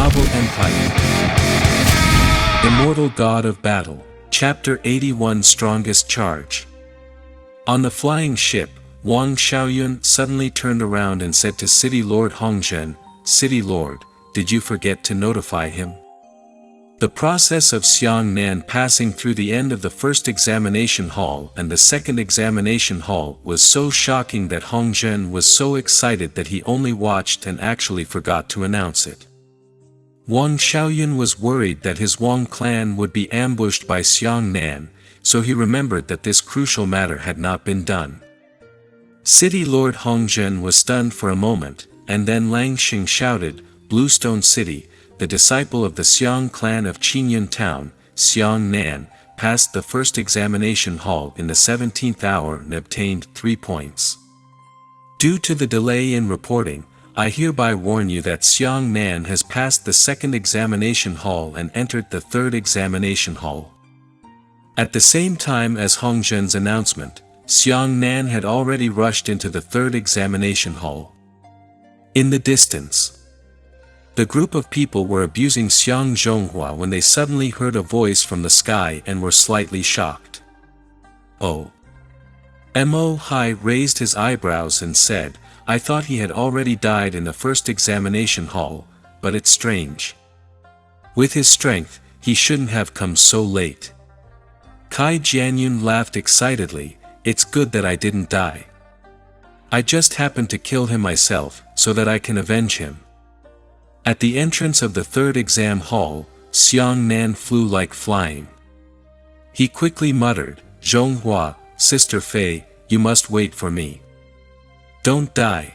Novel Empire. Immortal God of Battle. Chapter 81 Strongest Charge. On the flying ship, Wang Xiaoyun suddenly turned around and said to City Lord Hongzhen, "City Lord, did you forget to notify him?" The process of Xiang Nan passing through the end of the first examination hall and the second examination hall was so shocking that Hongzhen was so excited that he only watched and actually forgot to announce it. Wang Xiaoyun was worried that his Wang clan would be ambushed by Xiang Nan, so he remembered that this crucial matter had not been done. City Lord Hongzhen was stunned for a moment, and then Lang Xing shouted, "Bluestone City, the disciple of the Xiang clan of Qingyun Town, Xiang Nan, passed the first examination hall in the 17th hour and obtained 3 points. Due to the delay in reporting, I hereby warn you that Xiang Nan has passed the second examination hall and entered the third examination hall." At the same time as Hongzhen's announcement, Xiang Nan had already rushed into the third examination hall. In the distance, the group of people were abusing Xiang Zhonghua when they suddenly heard a voice from the sky and were slightly shocked. "Oh." Mo Hai raised his eyebrows and said, "I thought he had already died in the first examination hall, but it's strange. With his strength, he shouldn't have come so late." Kai Jianyun laughed excitedly, "It's good that I didn't die. I just happened to kill him myself, so that I can avenge him." At the entrance of the third exam hall, Xiang Nan flew like flying. He quickly muttered, "Zhonghua, Sister Fei, you must wait for me. Don't die."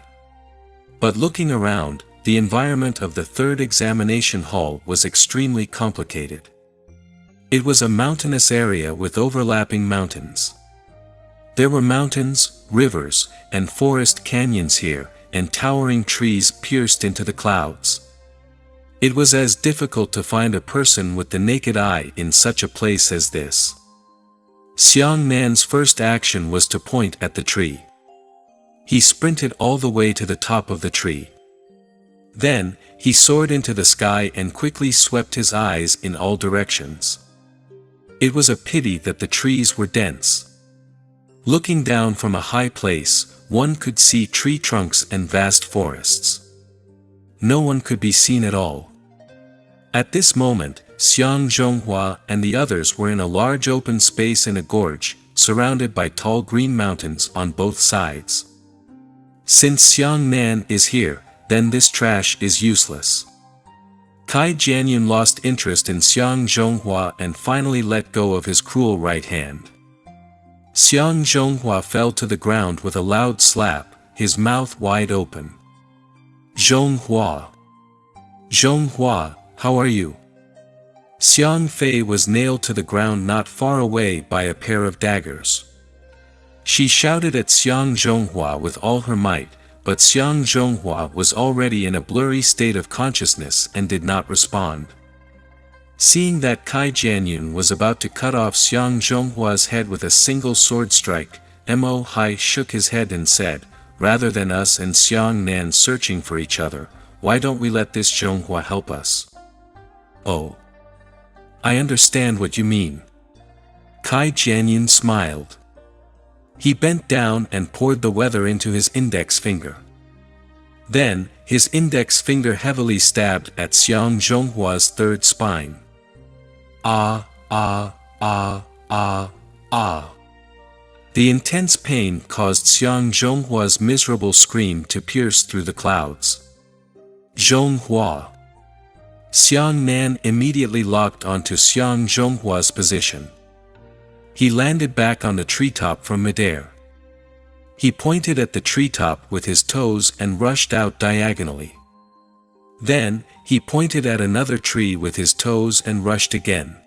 But looking around, the environment of the third examination hall was extremely complicated. It was a mountainous area with overlapping mountains. There were mountains, rivers, and forest canyons here, and towering trees pierced into the clouds. It was as difficult to find a person with the naked eye in such a place as this. Xiang Nan's first action was to point at the tree. He sprinted all the way to the top of the tree. Then, he soared into the sky and quickly swept his eyes in all directions. It was a pity that the trees were dense. Looking down from a high place, one could see tree trunks and vast forests. No one could be seen at all. At this moment, Xiang Zhonghua and the others were in a large open space in a gorge, surrounded by tall green mountains on both sides. Since Xiang Nan is here, then this trash is useless. Kai Jianyun lost interest in Xiang Zhonghua and finally let go of his cruel right hand. Xiang Zhonghua fell to the ground with a loud slap, his mouth wide open. "Zhonghua! Zhonghua, how are you?" Xiang Fei was nailed to the ground not far away by a pair of daggers. She shouted at Xiang Zhonghua with all her might, but Xiang Zhonghua was already in a blurry state of consciousness and did not respond. Seeing that Kai Jianyun was about to cut off Xiang Zhonghua's head with a single sword strike, Mo Hai shook his head and said, "Rather than us and Xiang Nan searching for each other, why don't we let this Zhonghua help us?" "Oh, I understand what you mean." Kai Jianyun smiled. He bent down and poured the weather into his index finger. Then, his index finger heavily stabbed at Xiang Zhonghua's third spine. Ah, ah, ah, ah, ah. The intense pain caused Xiang Zhonghua's miserable scream to pierce through the clouds. "Zhonghua!" Xiang Nan immediately locked onto Xiang Zhonghua's position. He landed back on the treetop from midair. He pointed at the treetop with his toes and rushed out diagonally. Then, he pointed at another tree with his toes and rushed again.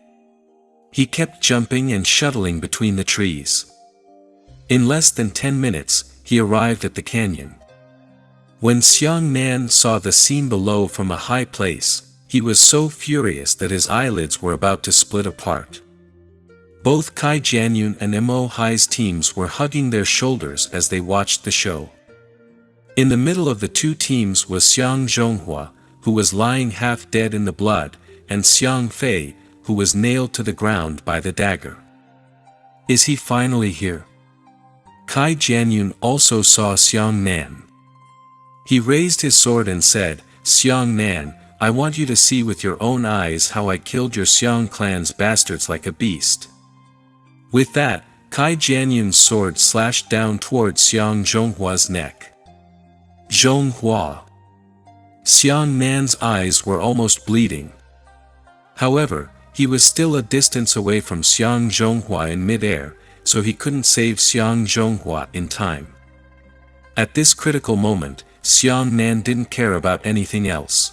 He kept jumping and shuttling between the trees. In less than 10 minutes, he arrived at the canyon. When Xiang Nan saw the scene below from a high place, he was so furious that his eyelids were about to split apart. Both Kai Jianyun and Mo Hai's teams were hugging their shoulders as they watched the show. In the middle of the two teams was Xiang Zhonghua, who was lying half dead in the blood, and Xiang Fei, who was nailed to the ground by the dagger. Is he finally here? Kai Jianyun also saw Xiang Nan. He raised his sword and said, "Xiang Nan, I want you to see with your own eyes how I killed your Xiang clan's bastards like a beast." With that, Kai Jianyun's sword slashed down towards Xiang Zhonghua's neck. Zhonghua. Xiang Nan's eyes were almost bleeding. However, he was still a distance away from Xiang Zhonghua in midair, so he couldn't save Xiang Zhonghua in time. At this critical moment, Xiang Nan didn't care about anything else.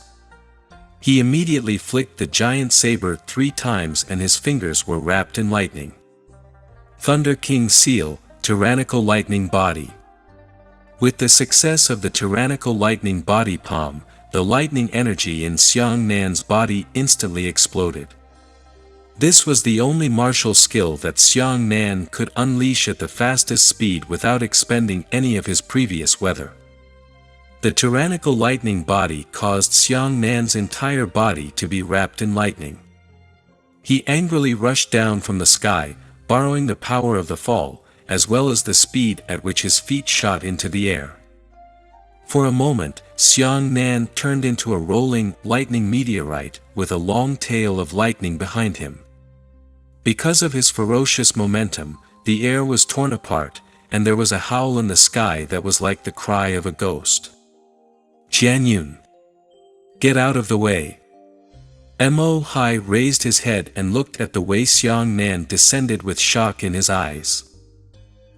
He immediately flicked the giant saber 3 times and his fingers were wrapped in lightning. Thunder King Seal, Tyrannical Lightning Body. With the success of the Tyrannical Lightning Body Palm, the lightning energy in Xiang Nan's body instantly exploded. This was the only martial skill that Xiang Nan could unleash at the fastest speed without expending any of his previous weather. The tyrannical lightning body caused Xiang Nan's entire body to be wrapped in lightning. He angrily rushed down from the sky, borrowing the power of the fall, as well as the speed at which his feet shot into the air. For a moment, Xiang Nan turned into a rolling, lightning meteorite, with a long tail of lightning behind him. Because of his ferocious momentum, the air was torn apart, and there was a howl in the sky that was like the cry of a ghost. "Jianyun! Get out of the way!" Mo Hai raised his head and looked at the way Xiang Nan descended with shock in his eyes.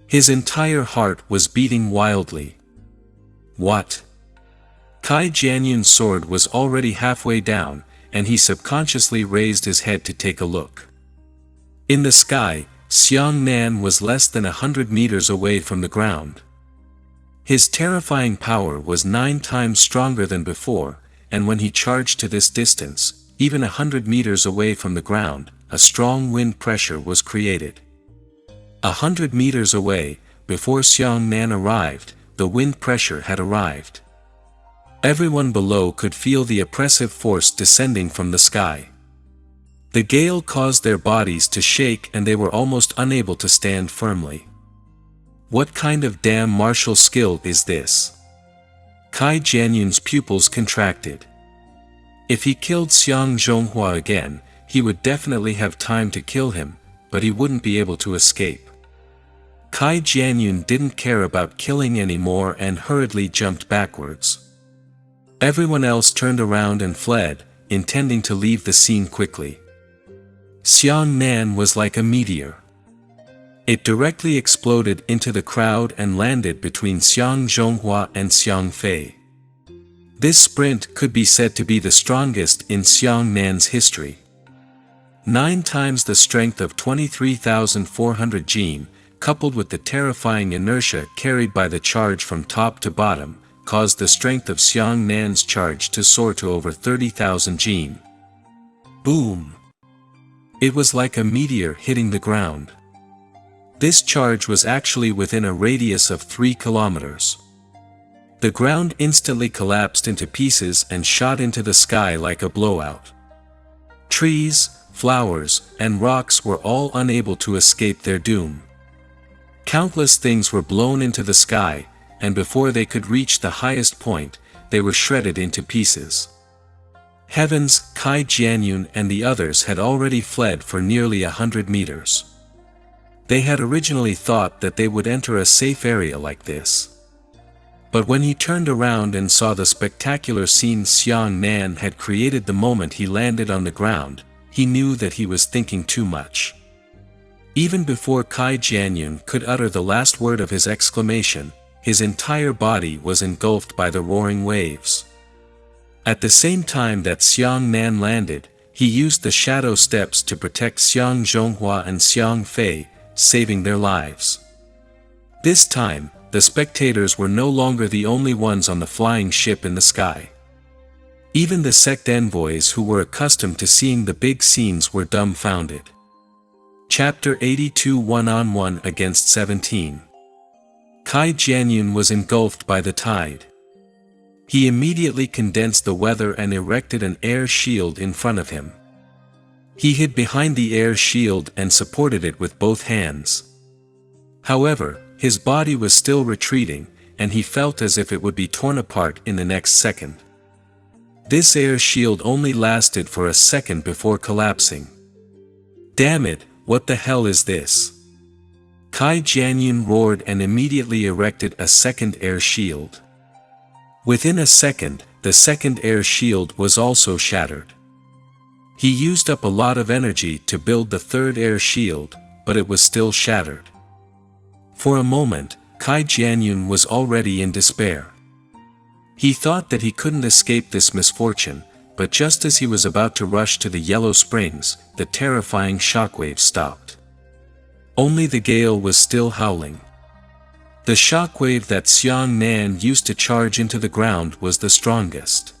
His entire heart was beating wildly. What? Kai Jianyun's sword was already halfway down, and he subconsciously raised his head to take a look. In the sky, Xiang Nan was less than 100 meters away from the ground. His terrifying power was 9 times stronger than before, and when he charged to this distance, even 100 meters away from the ground, a strong wind pressure was created. 100 meters away, before Xiang Nan arrived, the wind pressure had arrived. Everyone below could feel the oppressive force descending from the sky. The gale caused their bodies to shake and they were almost unable to stand firmly. What kind of damn martial skill is this? Kai Jianyun's pupils contracted. If he killed Xiang Zhonghua again, he would definitely have time to kill him, but he wouldn't be able to escape. Kai Jianyun didn't care about killing anymore and hurriedly jumped backwards. Everyone else turned around and fled, intending to leave the scene quickly. Xiang Nan was like a meteor. It directly exploded into the crowd and landed between Xiang Zhonghua and Xiang Fei. This sprint could be said to be the strongest in Xiang Nan's history. 9 times the strength of 23,400 Jin, coupled with the terrifying inertia carried by the charge from top to bottom, caused the strength of Xiang Nan's charge to soar to over 30,000 Jin. Boom! It was like a meteor hitting the ground. This charge was actually within a radius of 3 kilometers. The ground instantly collapsed into pieces and shot into the sky like a blowout. Trees, flowers, and rocks were all unable to escape their doom. Countless things were blown into the sky, and before they could reach the highest point, they were shredded into pieces. Heavens, Kai Jianyun and the others had already fled for nearly 100 meters. They had originally thought that they would enter a safe area like this. But when he turned around and saw the spectacular scene Xiang Nan had created the moment he landed on the ground, he knew that he was thinking too much. Even before Kai Jianyun could utter the last word of his exclamation, his entire body was engulfed by the roaring waves. At the same time that Xiang Nan landed, he used the shadow steps to protect Xiang Zhonghua and Xiang Fei, saving their lives. This time, the spectators were no longer the only ones on the flying ship in the sky. Even the sect envoys who were accustomed to seeing the big scenes were dumbfounded. Chapter 82 1-on-1 against 17. Kai Jianyun was engulfed by the tide. He immediately condensed the weather and erected an air shield in front of him. He hid behind the air shield and supported it with both hands. However, his body was still retreating, and he felt as if it would be torn apart in the next second. This air shield only lasted for a second before collapsing. "Damn it, what the hell is this?" Kai Jianyun roared and immediately erected a second air shield. Within a second, the second air shield was also shattered. He used up a lot of energy to build the third air shield, but it was still shattered. For a moment, Kai Jianyun was already in despair. He thought that he couldn't escape this misfortune, but just as he was about to rush to the Yellow Springs, the terrifying shockwave stopped. Only the gale was still howling. The shockwave that Xiang Nan used to charge into the ground was the strongest.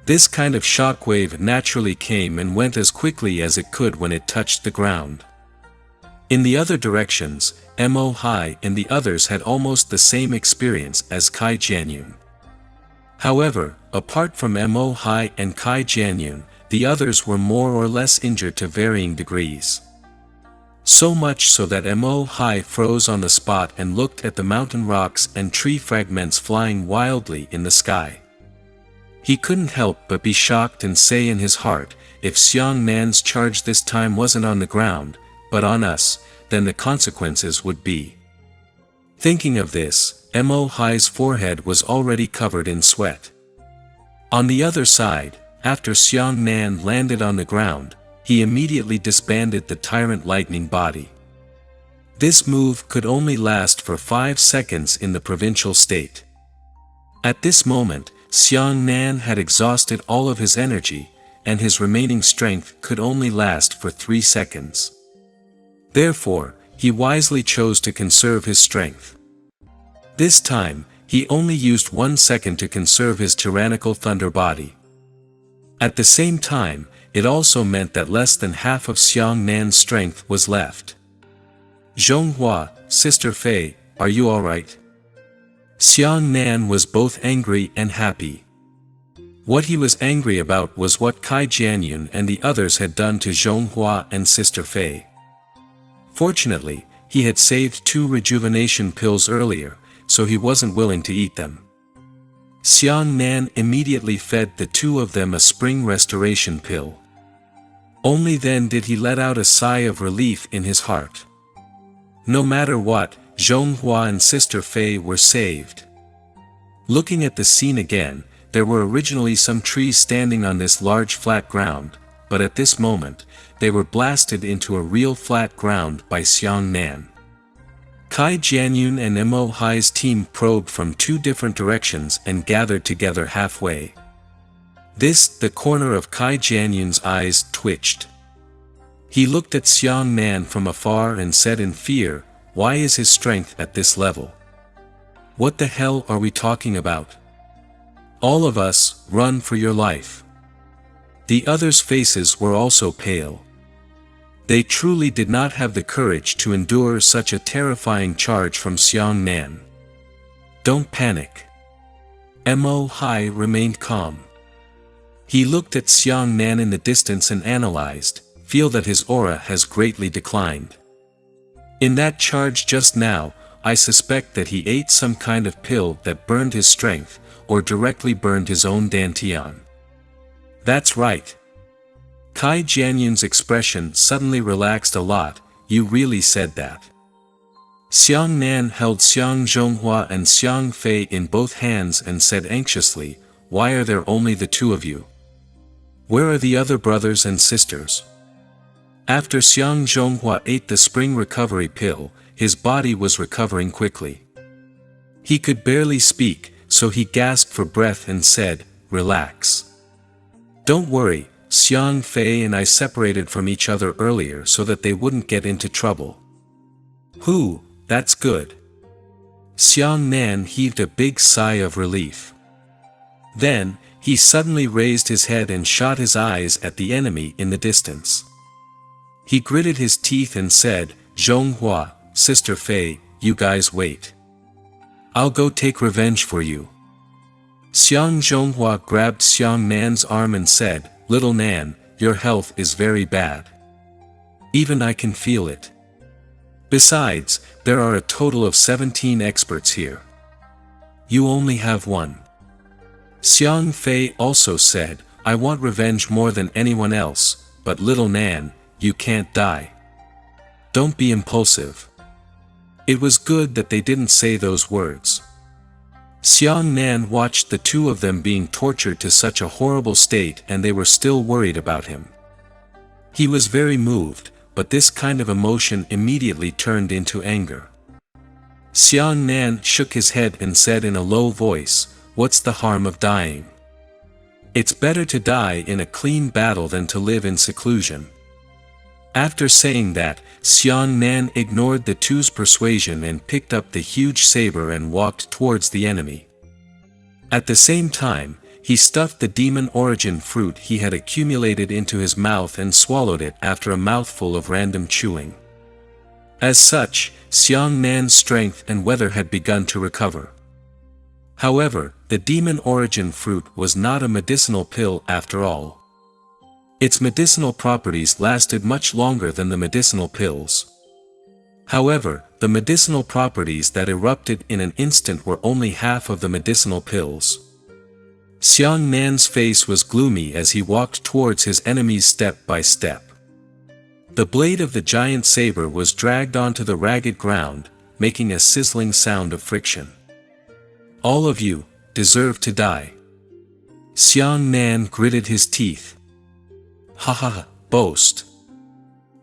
This kind of shockwave naturally came and went as quickly as it could when it touched the ground. In the other directions, Mo Hai and the others had almost the same experience as Kai Jianyun. However, apart from Mo Hai and Kai Jianyun, the others were more or less injured to varying degrees. So much so that Mo Hai froze on the spot and looked at the mountain rocks and tree fragments flying wildly in the sky. He couldn't help but be shocked and say in his heart, if Xiang Nan's charge this time wasn't on the ground, but on us, then the consequences would be. Thinking of this, Mo Hai's forehead was already covered in sweat. On the other side, after Xiang Nan landed on the ground, he immediately disbanded the tyrant lightning body. This move could only last for 5 seconds in the provincial state. At this moment, Xiang Nan had exhausted all of his energy, and his remaining strength could only last for 3 seconds. Therefore, he wisely chose to conserve his strength. This time, he only used 1 second to conserve his tyrannical thunder body. At the same time, it also meant that less than half of Xiang Nan's strength was left. "Zhonghua, Sister Fei, are you alright?" Xiang Nan was both angry and happy. What he was angry about was what Kai Jianyun and the others had done to Zhonghua and Sister Fei. Fortunately, he had saved 2 rejuvenation pills earlier, so he wasn't willing to eat them. Xiang Nan immediately fed the 2 of them a spring restoration pill. Only then did he let out a sigh of relief in his heart. No matter what, Zhonghua and Sister Fei were saved. Looking at the scene again, there were originally some trees standing on this large flat ground, but at this moment, they were blasted into a real flat ground by Xiang Nan. Kai Jianyun and Mo Hai's team probed from 2 different directions and gathered together halfway. The corner of Kai Jianyun's eyes twitched. He looked at Xiang Nan from afar and said in fear, "Why is his strength at this level? What the hell are we talking about? All of us, run for your life." The others' faces were also pale. They truly did not have the courage to endure such a terrifying charge from Xiang Nan. "Don't panic." Mo Hai remained calm. He looked at Xiang Nan in the distance and analyzed, "Feel that his aura has greatly declined. In that charge just now, I suspect that he ate some kind of pill that burned his strength, or directly burned his own dantian." "That's right." Kai Jianyun's expression suddenly relaxed a lot. "You really said that." Xiang Nan held Xiang Zhonghua and Xiang Fei in both hands and said anxiously, "Why are there only the 2 of you? Where are the other brothers and sisters?" After Xiang Zhonghua ate the spring recovery pill, his body was recovering quickly. He could barely speak, so he gasped for breath and said, "Relax. Don't worry, Xiang Fei and I separated from each other earlier so that they wouldn't get into trouble." "Whew, that's good." Xiang Nan heaved a big sigh of relief. Then, he suddenly raised his head and shot his eyes at the enemy in the distance. He gritted his teeth and said, "Zhonghua, Sister Fei, you guys wait. I'll go take revenge for you." Xiang Zhonghua grabbed Xiang Nan's arm and said, "Little Nan, your health is very bad. Even I can feel it. Besides, there are a total of 17 experts here. You only have one." Xiang Fei also said, "I want revenge more than anyone else, but little Nan, you can't die. Don't be impulsive." It was good that they didn't say those words. Xiang Nan watched the two of them being tortured to such a horrible state, and they were still worried about him. He was very moved, but this kind of emotion immediately turned into anger. Xiang Nan shook his head and said in a low voice, "What's the harm of dying? It's better to die in a clean battle than to live in seclusion." After saying that, Xiang Nan ignored the two's persuasion and picked up the huge saber and walked towards the enemy. At the same time, he stuffed the demon origin fruit he had accumulated into his mouth and swallowed it after a mouthful of random chewing. As such, Xiang Nan's strength and weather had begun to recover. However, the demon origin fruit was not a medicinal pill after all. Its medicinal properties lasted much longer than the medicinal pills. However, the medicinal properties that erupted in an instant were only half of the medicinal pills. Xiang Nan's face was gloomy as he walked towards his enemies step by step. The blade of the giant saber was dragged onto the ragged ground, making a sizzling sound of friction. "All of you deserve to die." Xiang Nan gritted his teeth. "Ha ha, boast."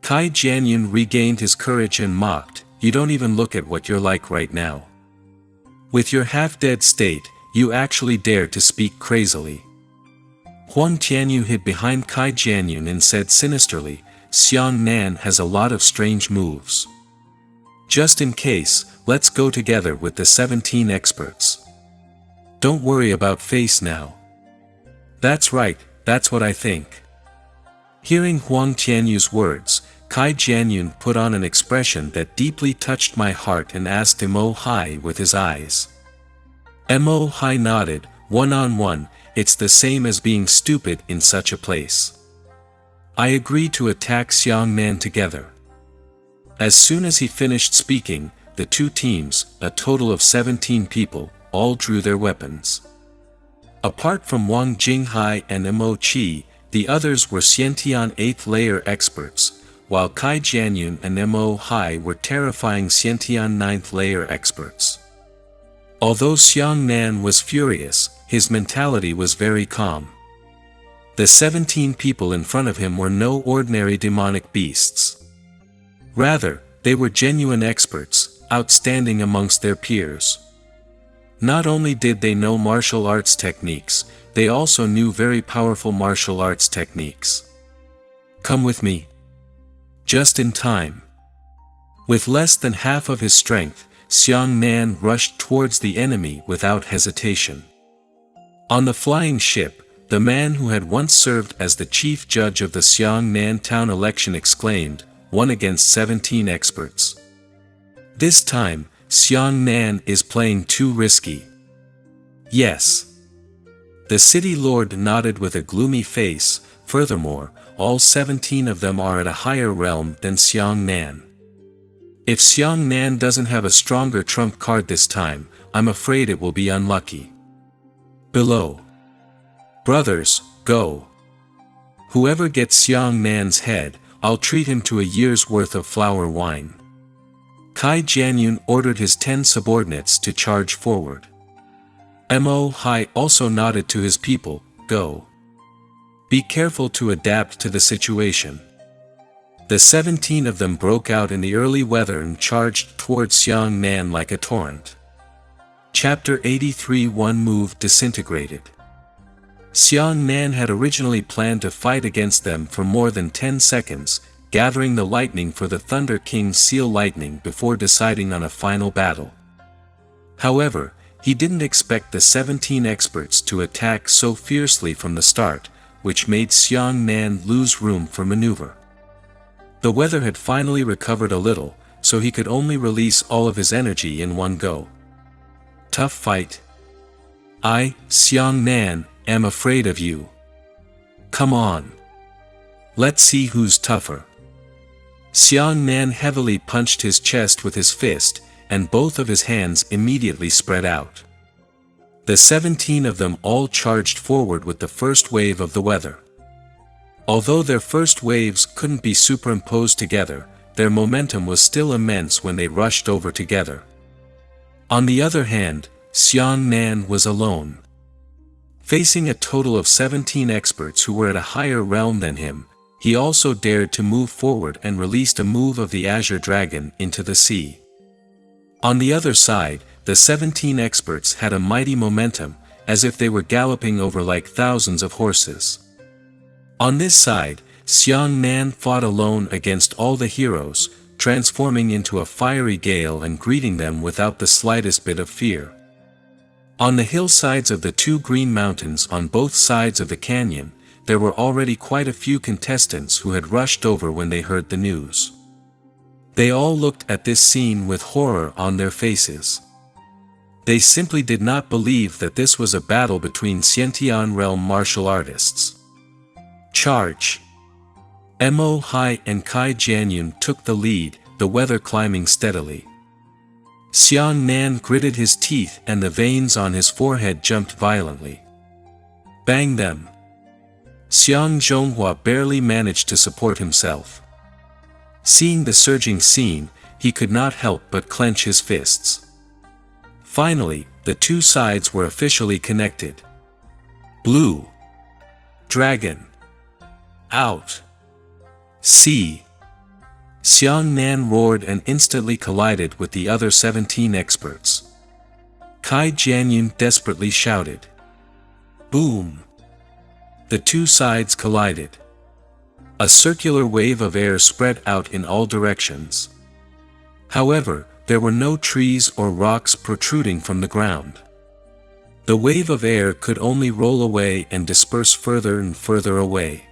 Kai Jianyun regained his courage and mocked, "You don't even look at what you're like right now. With your half-dead state, you actually dare to speak crazily." Huang Tianyu hid behind Kai Jianyun and said sinisterly, "Xiang Nan has a lot of strange moves. Just in case, let's go together with the 17 experts. Don't worry about face now." "That's right, that's what I think." Hearing Huang Tianyu's words, Kai Jianyun put on an expression that deeply touched my heart and asked Mo Hai with his eyes. Mo Hai nodded, "One-on-one, it's the same as being stupid in such a place. I agree to attack Xiang Nan together." As soon as he finished speaking, the two teams, a total of 17 people, all drew their weapons. Apart from Wang Jinghai and Mo Qi, the others were Xiantian 8th layer experts, while Kai Jianyun and Mo Hai were terrifying Xiantian 9th layer experts. Although Xiang Nan was furious, his mentality was very calm. The 17 people in front of him were no ordinary demonic beasts. Rather, they were genuine experts, outstanding amongst their peers. Not only did they know martial arts techniques, they also knew very powerful martial arts techniques. "Come with me." Just in time. With less than half of his strength, Xiang Nan rushed towards the enemy without hesitation. On the flying ship, the man who had once served as the chief judge of the Xiang Nan town election exclaimed, "One against 17 experts. This time, Xiang Nan is playing too risky." "Yes." The city lord nodded with a gloomy face. Furthermore, all 17 of them are at a higher realm than Xiang Nan. If Xiang Nan doesn't have a stronger trump card this time, I'm afraid it will be unlucky. Below. Brothers, go. Whoever gets Xiang Nan's head, I'll treat him to a year's worth of flower wine. Kai Jianyun ordered his 10 subordinates to charge forward. Mo Hai also nodded to his people, "Go. Be careful to adapt to the situation." The 17 of them broke out in the early weather and charged towards Xiang Nan like a torrent. Chapter 83. One move disintegrated. Xiang Nan had originally planned to fight against them for more than 10 seconds, gathering the lightning for the Thunder King's seal lightning before deciding on a final battle. However, he didn't expect the 17 experts to attack so fiercely from the start, which made Xiang Nan lose room for maneuver. The weather had finally recovered a little, so he could only release all of his energy in one go. Tough fight. I, Xiang Nan, am afraid of you. Come on. Let's see who's tougher. Xiang Nan heavily punched his chest with his fist, and both of his hands immediately spread out. The 17 of them all charged forward with the first wave of the weather. Although their first waves couldn't be superimposed together, their momentum was still immense when they rushed over together. On the other hand, Xiang Nan was alone. Facing a total of 17 experts who were at a higher realm than him, he also dared to move forward and released a move of the Azure Dragon into the sea. On the other side, the 17 experts had a mighty momentum, as if they were galloping over like thousands of horses. On this side, Xiang Nan fought alone against all the heroes, transforming into a fiery gale and greeting them without the slightest bit of fear. On the hillsides of the two green mountains on both sides of the canyon, there were already quite a few contestants who had rushed over when they heard the news. They all looked at this scene with horror on their faces. They simply did not believe that this was a battle between Xiantian realm martial artists. Charge! Mo Hai and Kai Jianyun took the lead, the weather climbing steadily. Xiang Nan gritted his teeth and the veins on his forehead jumped violently. Bang them! Xiang Zhonghua barely managed to support himself. Seeing the surging scene, he could not help but clench his fists. Finally, the two sides were officially connected. Blue Dragon out! See! Xiang Nan roared and instantly collided with the other 17 experts. Kai Jianyun desperately shouted. Boom! The two sides collided. A circular wave of air spread out in all directions. However, there were no trees or rocks protruding from the ground. The wave of air could only roll away and disperse further and further away.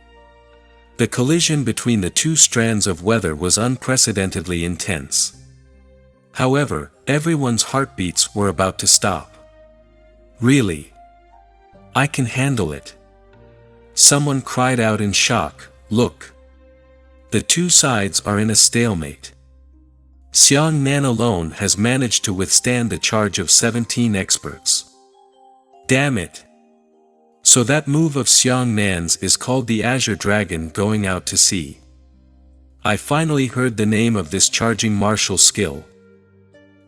The collision between the two strands of weather was unprecedentedly intense. However, everyone's heartbeats were about to stop. Really? I can handle it. Someone cried out in shock, look! The two sides are in a stalemate. Xiang Nan alone has managed to withstand the charge of 17 experts. Damn it! So that move of Xiang Nan's is called the Azure Dragon going out to sea. I finally heard the name of this charging martial skill.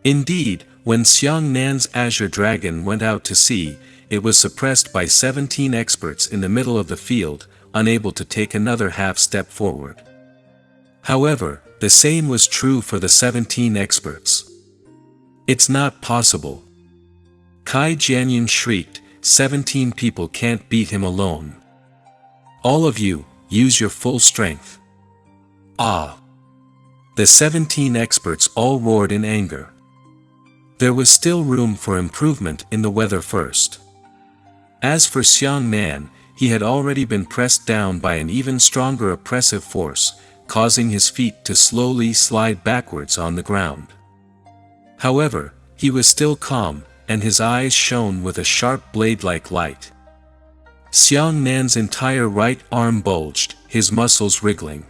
Indeed, when Xiang Nan's Azure Dragon went out to sea, it was suppressed by 17 experts in the middle of the field, unable to take another half step forward. However, the same was true for the 17 experts. It's not possible. Kai Jianyun shrieked, 17 people can't beat him alone. All of you, use your full strength. Ah! The 17 experts all roared in anger. There was still room for improvement in the weather first. As for Xiang Nan, he had already been pressed down by an even stronger oppressive force, causing his feet to slowly slide backwards on the ground. However, he was still calm, and his eyes shone with a sharp blade-like light. Xiang Nan's entire right arm bulged, his muscles wriggling.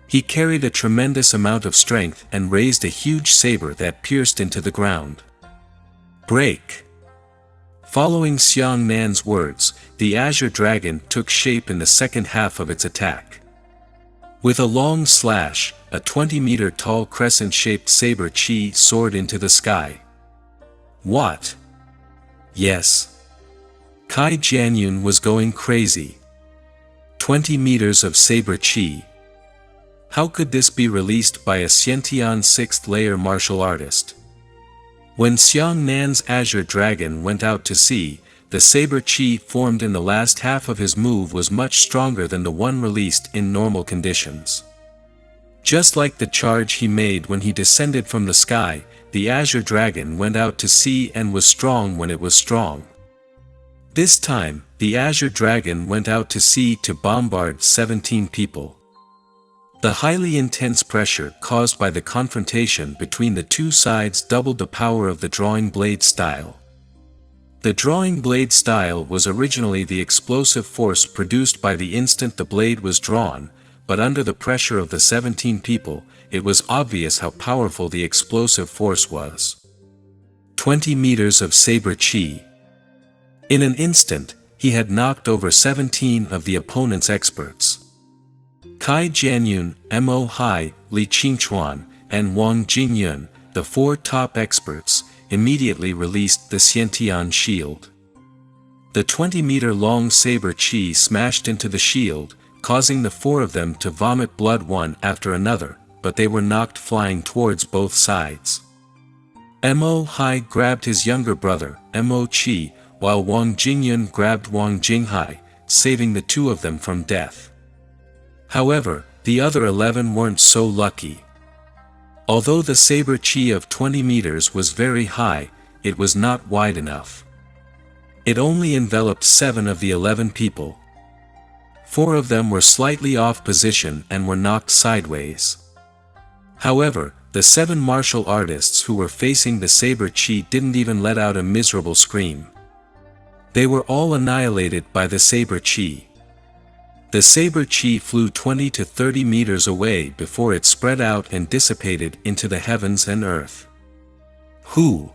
He carried a tremendous amount of strength and raised a huge saber that pierced into the ground. Break! Following Xiang Nan's words, the Azure Dragon took shape in the second half of its attack. With a long slash, a 20-meter tall crescent-shaped saber chi soared into the sky. What? Yes. Kai Jianyun was going crazy. 20 meters of saber chi. How could this be released by a Xiantian 6th layer martial artist? When Xiang Nan's Azure Dragon went out to sea, the saber chi formed in the last half of his move was much stronger than the one released in normal conditions. Just like the charge he made when he descended from the sky, the Azure Dragon went out to sea and was strong when it was strong. This time, the Azure Dragon went out to sea to bombard 17 people. The highly intense pressure caused by the confrontation between the two sides doubled the power of the drawing blade style. The drawing blade style was originally the explosive force produced by the instant the blade was drawn, but under the pressure of the 17 people, it was obvious how powerful the explosive force was. 20 meters of saber chi. In an instant, he had knocked over 17 of the opponent's experts. Cai Jianyun, Mo Hai, Li Qingchuan, and Wang Jingyun, the four top experts, immediately released the Xiantian shield. The 20-meter-long saber chi smashed into the shield, causing the four of them to vomit blood one after another, but they were knocked flying towards both sides. Mo Hai grabbed his younger brother, Mo Qi, while Wang Jingyun grabbed Wang Jinghai, saving the two of them from death. However, the other 11 weren't so lucky. Although the saber chi of 20 meters was very high, it was not wide enough. It only enveloped 7 of the 11 people. 4 of them were slightly off position and were knocked sideways. However, the 7 martial artists who were facing the saber chi didn't even let out a miserable scream. They were all annihilated by the saber chi. The saber chi flew 20 to 30 meters away before it spread out and dissipated into the heavens and earth. Hu!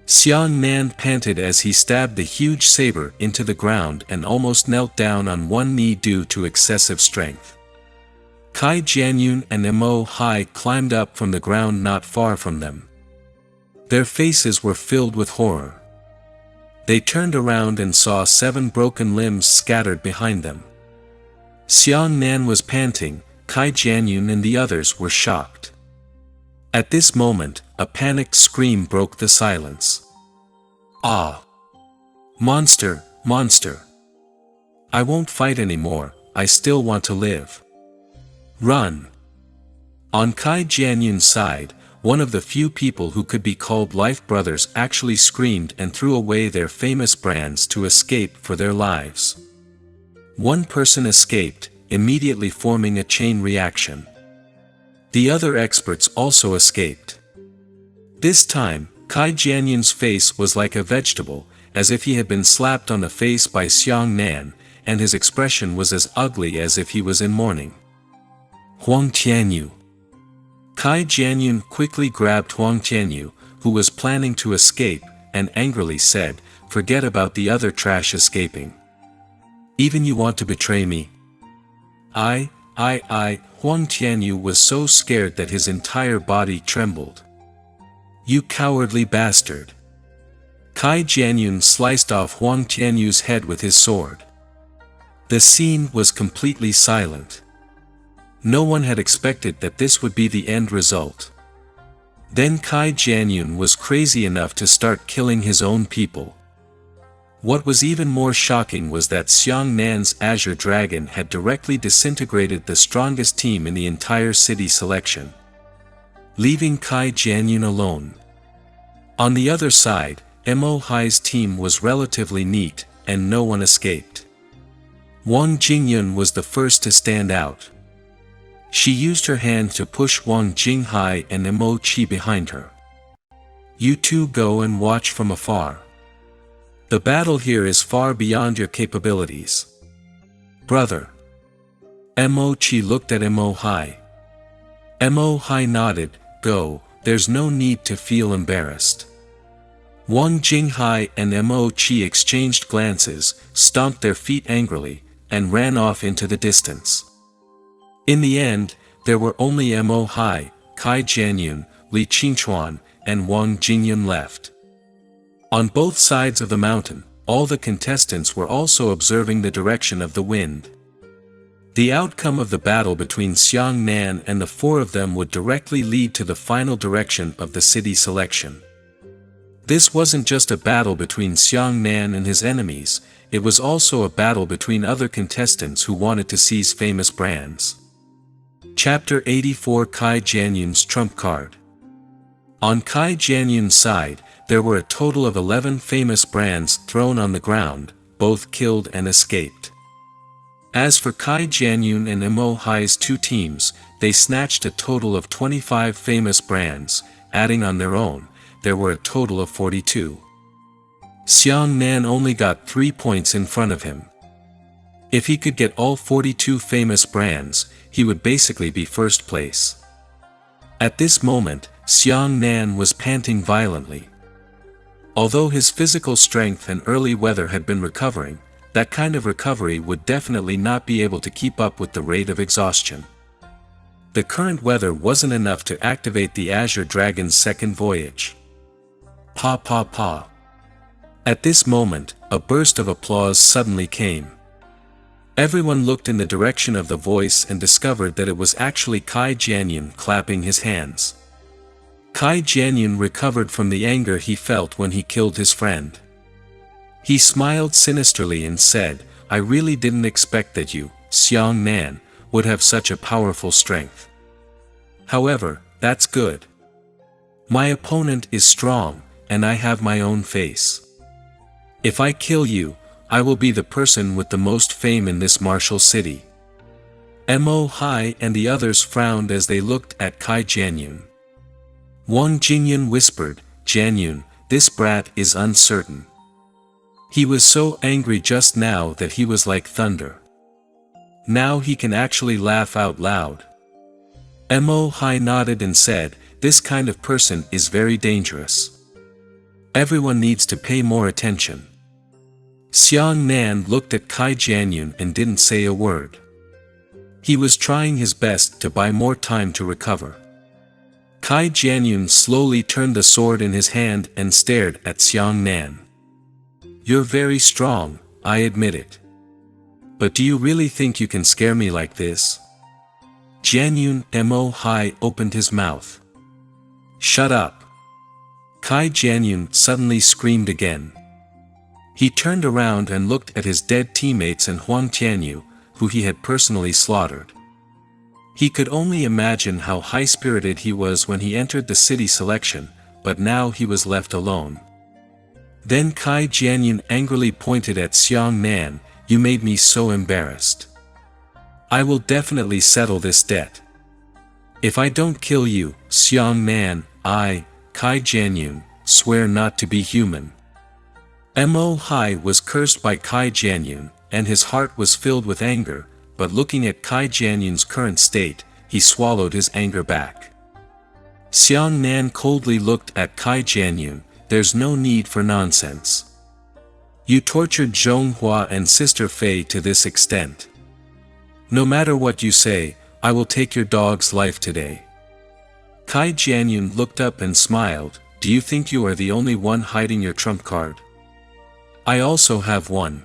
Xiang Nan panted as he stabbed the huge saber into the ground and almost knelt down on one knee due to excessive strength. Cai Jianyun and Mo Hai climbed up from the ground not far from them. Their faces were filled with horror. They turned around and saw 7 broken limbs scattered behind them. Xiang Nan was panting, Cai Jianyun and the others were shocked. At this moment, a panicked scream broke the silence. Ah! Monster, monster! I won't fight anymore, I still want to live. Run! On Cai Jianyun's side, one of the few people who could be called life brothers actually screamed and threw away their famous brands to escape for their lives. One person escaped, immediately forming a chain reaction. The other experts also escaped. This time, Cai Jianyun's face was like a vegetable, as if he had been slapped on the face by Xiang Nan, and his expression was as ugly as if he was in mourning. Huang Tianyu. Cai Jianyun quickly grabbed Huang Tianyu, who was planning to escape, and angrily said, "Forget about the other trash escaping. Even you want to betray me?" Huang Tianyu was so scared that his entire body trembled. "You cowardly bastard!" Cai Jianyun sliced off Huang Tianyu's head with his sword. The scene was completely silent. No one had expected that this would be the end result. Then Cai Jianyun was crazy enough to start killing his own people. What was even more shocking was that Xiang Nan's Azure Dragon had directly disintegrated the strongest team in the entire city selection, leaving Cai Jianyun alone. On the other side, Mo Hai's team was relatively neat, and no one escaped. Wang Jingyun was the first to stand out. She used her hand to push Wang Jinghai and Mo Qi behind her. "You two go and watch from afar. The battle here is far beyond your capabilities. Brother." Mo Qi looked at Mo Hai. Mo Hai nodded, "Go, there's no need to feel embarrassed." Wang Jinghai and Mo Qi exchanged glances, stomped their feet angrily, and ran off into the distance. In the end, there were only Mo Hai, Cai Jianyun, Li Qingchuan, and Wang Jingyun left. On both sides of the mountain, all the contestants were also observing the direction of the wind. The outcome of the battle between Xiang Nan and the four of them would directly lead to the final direction of the city selection. This wasn't just a battle between Xiang Nan and his enemies, it was also a battle between other contestants who wanted to seize famous brands. Chapter 84 Cai Jianyun's Trump Card. On Cai Jianyun's side, there were a total of 11 famous brands thrown on the ground, both killed and escaped. As for Cai Jianyun and Mo Hai's 2 teams, they snatched a total of 25 famous brands, adding on their own, there were a total of 42. Xiang Nan only got 3 points in front of him. If he could get all 42 famous brands, he would basically be first place. At this moment, Xiang Nan was panting violently. Although his physical strength and early weather had been recovering, that kind of recovery would definitely not be able to keep up with the rate of exhaustion. The current weather wasn't enough to activate the Azure Dragon's second voyage. Pa pa pa. At this moment, a burst of applause suddenly came. Everyone looked in the direction of the voice and discovered that it was actually Kai Jianyun clapping his hands. Kai Jianyun recovered from the anger he felt when he killed his friend. He smiled sinisterly and said, "I really didn't expect that you, Xiang Nan, would have such a powerful strength. However, that's good. My opponent is strong, and I have my own face. If I kill you, I will be the person with the most fame in this martial city." Mo Hai and the others frowned as they looked at Kai Jianyun. Wang Jingyun whispered, "Jianyun, this brat is uncertain." He was so angry just now that he was like thunder. Now he can actually laugh out loud. Mo Hai nodded and said, "This kind of person is very dangerous. Everyone needs to pay more attention." Xiang Nan looked at Kai Jianyun and didn't say a word. He was trying his best to buy more time to recover. Kai Jianyun slowly turned the sword in his hand and stared at Xiang Nan. "You're very strong, I admit it. But do you really think you can scare me like this?" Jianyun Mo Hai opened his mouth. "Shut up!" Kai Jianyun suddenly screamed again. He turned around and looked at his dead teammates and Huang Tianyu, who he had personally slaughtered. He could only imagine how high-spirited he was when he entered the city selection, but now he was left alone. Then Kai Jianyun angrily pointed at Xiang Nan, "You made me so embarrassed. I will definitely settle this debt. If I don't kill you, Xiang Nan, I, Kai Jianyun, swear not to be human." Mo Hai was cursed by Kai Jianyun, and his heart was filled with anger, but looking at Kai Jianyun's current state, he swallowed his anger back. Xiang Nan coldly looked at Kai Jianyun, "There's no need for nonsense. You tortured Zhonghua and Sister Fei to this extent. No matter what you say, I will take your dog's life today." Kai Jianyun looked up and smiled, "Do you think you are the only one hiding your trump card? I also have one."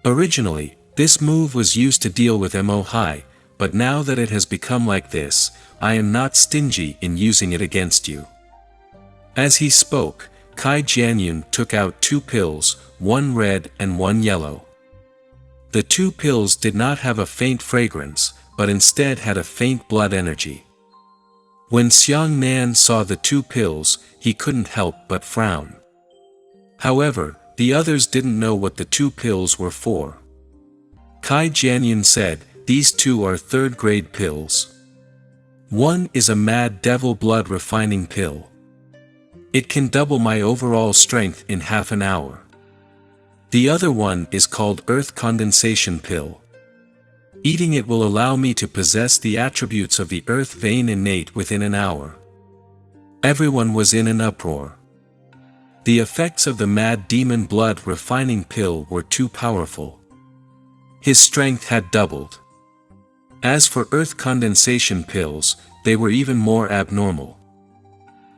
Originally, this move was used to deal with Mo Hai, but now that it has become like this, I am not stingy in using it against you. As he spoke, Kai Jianyun took out 2 pills, one red and one yellow. The 2 pills did not have a faint fragrance, but instead had a faint blood energy. When Xiang Nan saw the 2 pills, he couldn't help but frown. However, the others didn't know what the 2 pills were for. Kai Jianyun said, "These 2 are 3rd-grade pills. One is a Mad Devil Blood Refining Pill. It can double my overall strength in half an hour. The other one is called Earth Condensation Pill. Eating it will allow me to possess the attributes of the Earth Vein innate within an hour." Everyone was in an uproar. The effects of the Mad Demon Blood Refining Pill were too powerful. His strength had doubled. As for Earth Condensation Pills, they were even more abnormal.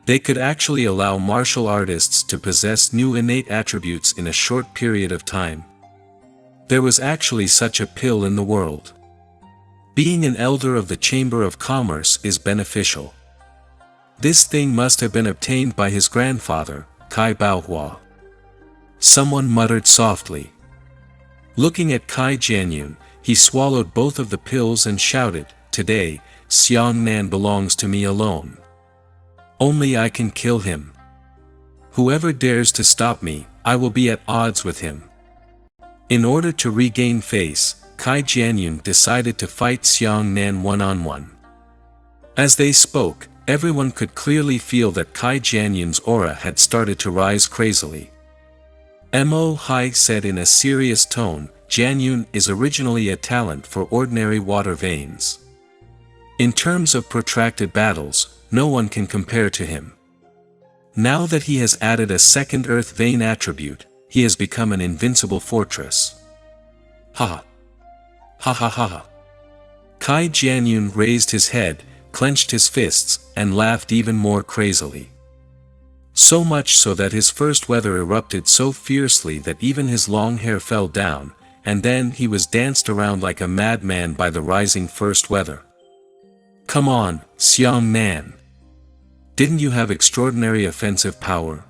They could actually allow martial artists to possess new innate attributes in a short period of time. There was actually such a pill in the world. Being an elder of the Chamber of Commerce is beneficial. This thing must have been obtained by his grandfather, Kai Baohua. Someone muttered softly. Looking at Kai Jianyun, he swallowed both of the pills and shouted, "Today, Xiang Nan belongs to me alone. Only I can kill him. Whoever dares to stop me, I will be at odds with him." In order to regain face, Kai Jianyun decided to fight Xiang Nan one-on-one. As they spoke, everyone could clearly feel that Kai Jianyun's aura had started to rise crazily. Mo Hai said in a serious tone, Jianyun is originally a talent for ordinary water veins. In terms of protracted battles, no one can compare to him. Now that he has added a second earth vein attribute, he has become an invincible fortress. Ha! Ha ha ha ha! Kai Jianyun raised his head, clenched his fists, and laughed even more crazily. So much so that his first weather erupted so fiercely that even his long hair fell down, and then he was danced around like a madman by the rising first weather. Come on, Xiang Nan. Didn't you have extraordinary offensive power?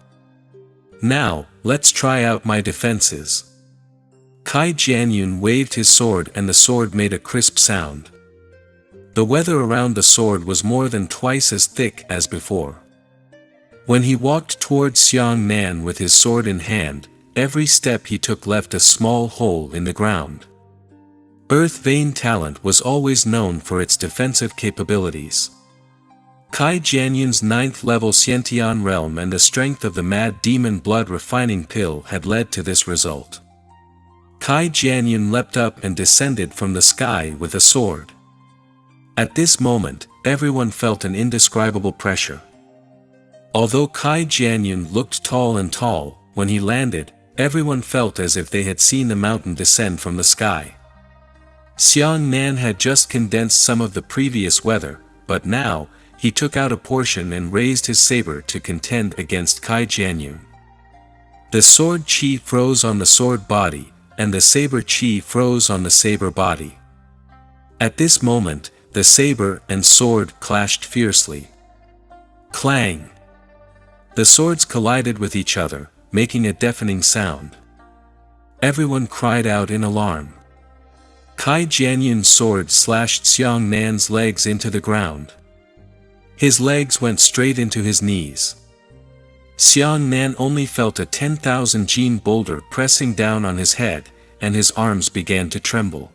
Now, let's try out my defenses. Kai Jianyun waved his sword and the sword made a crisp sound. The weather around the sword was more than twice as thick as before. When he walked toward Xiang Nan with his sword in hand, every step he took left a small hole in the ground. Earth Vein talent was always known for its defensive capabilities. Kai Jianyun's 9th level Xiantian realm and the strength of the Mad Demon Blood Refining Pill had led to this result. Kai Jianyun leapt up and descended from the sky with a sword. At this moment, everyone felt an indescribable pressure. Although Kai Jianyun looked tall and tall, when he landed, everyone felt as if they had seen the mountain descend from the sky. Xiang Nan had just condensed some of the previous weather, but now, he took out a portion and raised his saber to contend against Kai Jianyun. The sword chi froze on the sword body, and the saber chi froze on the saber body. At this moment, the saber and sword clashed fiercely. Clang! The swords collided with each other, making a deafening sound. Everyone cried out in alarm. Kai Jianyun's sword slashed Xiang Nan's legs into the ground. His legs went straight into his knees. Xiang Nan only felt a 10,000 gene boulder pressing down on his head, and his arms began to tremble.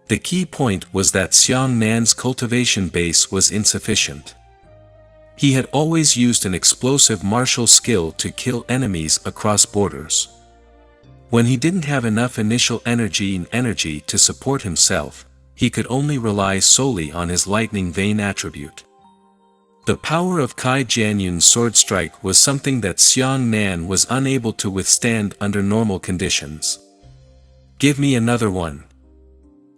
The key point was that Xiang Nan's cultivation base was insufficient. He had always used an explosive martial skill to kill enemies across borders. When he didn't have enough initial energy to support himself, he could only rely solely on his lightning vein attribute. The power of Kai Jianyun's sword strike was something that Xiang Nan was unable to withstand under normal conditions. Give me another one.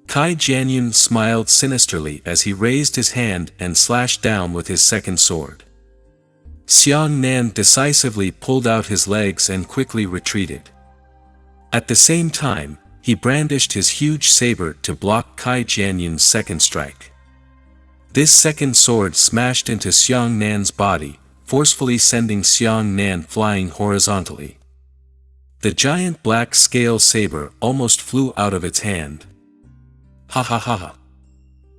Kai Jianyun smiled sinisterly as he raised his hand and slashed down with his second sword. Xiang Nan decisively pulled out his legs and quickly retreated. At the same time, he brandished his huge saber to block Kai Jianyun's second strike. This second sword smashed into Xiang Nan's body, forcefully sending Xiang Nan flying horizontally. The giant black scale saber almost flew out of its hand. Ha ha ha ha.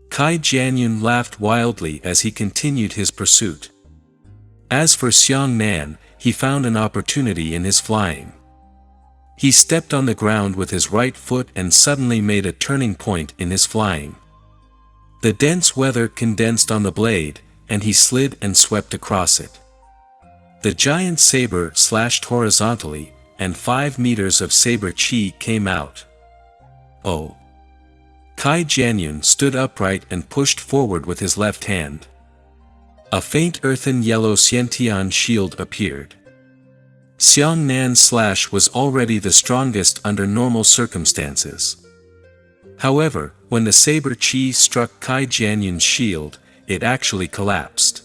Kai Jianyun laughed wildly as he continued his pursuit. As for Xiang Nan, he found an opportunity in his flying. He stepped on the ground with his right foot and suddenly made a turning point in his flying. The dense weather condensed on the blade, and he slid and swept across it. The giant saber slashed horizontally, and 5 meters of saber chi came out. Oh! Kai Jianyun stood upright and pushed forward with his left hand. A faint earthen yellow Xiantian shield appeared. Xiang Nan's slash was already the strongest under normal circumstances. However, when the saber chi struck Kai Jianyun's shield, it actually collapsed.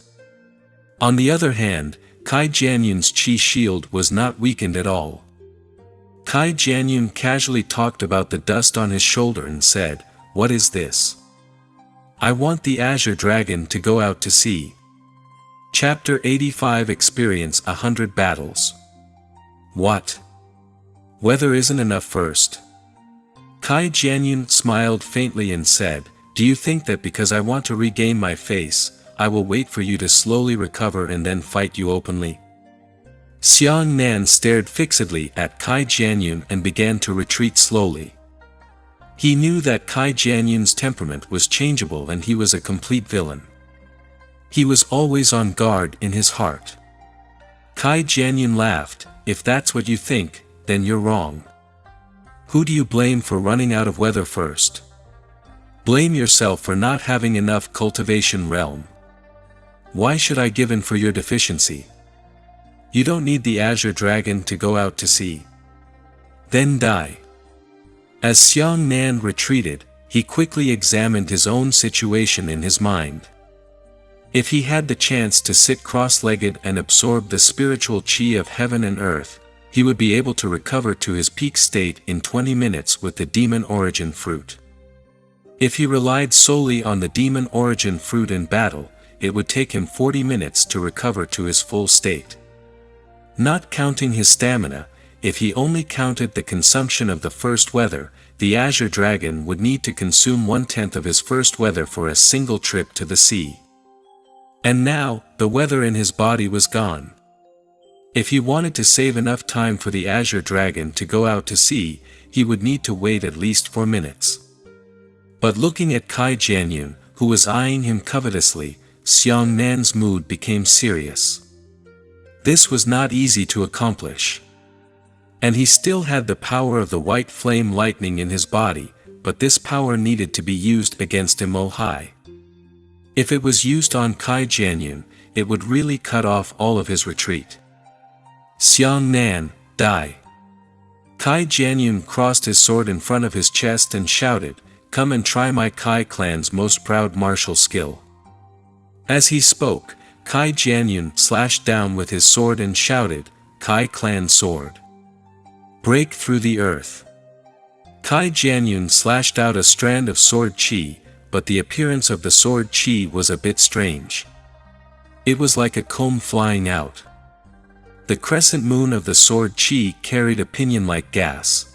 On the other hand, Kai Jianyun's chi shield was not weakened at all. Kai Jianyun casually talked about the dust on his shoulder and said, "What is this? I want the Azure Dragon to go out to sea." Chapter 85 Experience 100 Battles. What? Weather isn't enough first. Kai Jianyun smiled faintly and said, "Do you think that because I want to regain my face, I will wait for you to slowly recover and then fight you openly?" Xiang Nan stared fixedly at Kai Jianyun and began to retreat slowly. He knew that Kai Jianyun's temperament was changeable and he was a complete villain. He was always on guard in his heart. Kai Jianyun laughed, "If that's what you think, then you're wrong. Who do you blame for running out of weather first? Blame yourself for not having enough cultivation realm. Why should I give in for your deficiency? You don't need the azure dragon to go out to sea. Then die. As Xiang Nan retreated, he quickly examined his own situation in his mind. If he had the chance to sit cross-legged and absorb the spiritual chi of heaven and earth, he would be able to recover to his peak state in 20 minutes with the demon origin fruit. If he relied solely on the demon origin fruit in battle, it would take him 40 minutes to recover to his full state. Not counting his stamina, if he only counted the consumption of the first weather, the azure dragon would need to consume 1/10 of his first weather for a single trip to the sea. And now, the weather in his body was gone. If he wanted to save enough time for the azure dragon to go out to sea, he would need to wait at least 4 minutes. But looking at Kai Jianyun, who was eyeing him covetously, Xiang Nan's mood became serious. This was not easy to accomplish. And he still had the power of the white flame lightning in his body, but this power needed to be used against IMMORTAL. If it was used on Kai Jianyun, it would really cut off all of his retreat. Xiang Nan, die. Kai Jianyun crossed his sword in front of his chest and shouted, "Come and try my Kai clan's most proud martial skill." As he spoke, Kai Jianyun slashed down with his sword and shouted, "Kai clan sword. Break through the earth." Kai Jianyun slashed out a strand of sword chi, but the appearance of the sword chi was a bit strange. It was like a comb flying out. The crescent moon of the sword chi carried a pinion-like gas.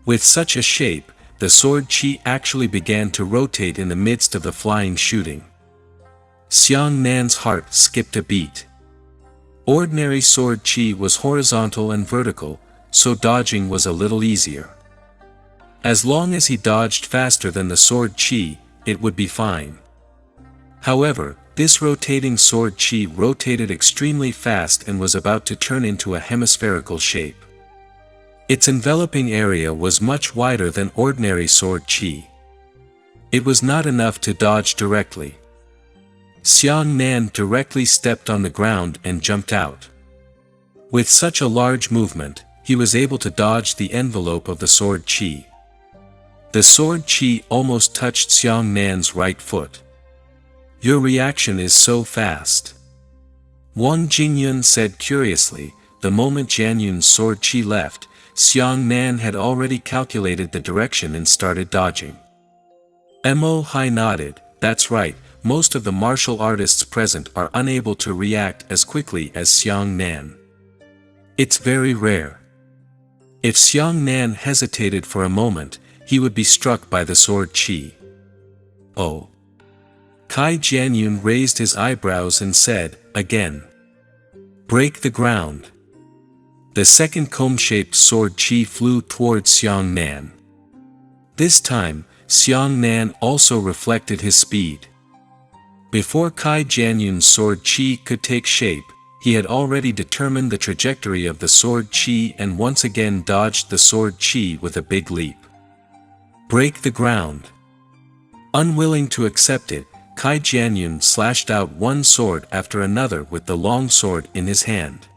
With such a shape, the sword chi actually began to rotate in the midst of the flying shooting. Xiang Nan's heart skipped a beat. Ordinary sword chi was horizontal and vertical, so dodging was a little easier. As long as he dodged faster than the sword chi, it would be fine. However, this rotating sword chi rotated extremely fast and was about to turn into a hemispherical shape. Its enveloping area was much wider than ordinary sword chi. It was not enough to dodge directly. Xiang Nan directly stepped on the ground and jumped out. With such a large movement, he was able to dodge the envelope of the sword chi. The sword chi almost touched Xiang Nan's right foot. "Your reaction is so fast," Wang Jingyun said curiously. The moment Jianyun's sword chi left, Xiang Nan had already calculated the direction and started dodging. Mo-Hai nodded. "That's right, most of the martial artists present are unable to react as quickly as Xiang Nan. It's very rare." If Xiang Nan hesitated for a moment, he would be struck by the sword chi. "Oh." Kai Jianyun raised his eyebrows and said, "Again. Break the ground." The second comb-shaped sword chi flew towards Xiang Nan. This time, Xiang Nan also reflected his speed. Before Kai Jianyun's sword chi could take shape, he had already determined the trajectory of the sword chi and once again dodged the sword chi with a big leap. "Break the ground." Unwilling to accept it, Kai Jianyun slashed out one sword after another with the long sword in his hand.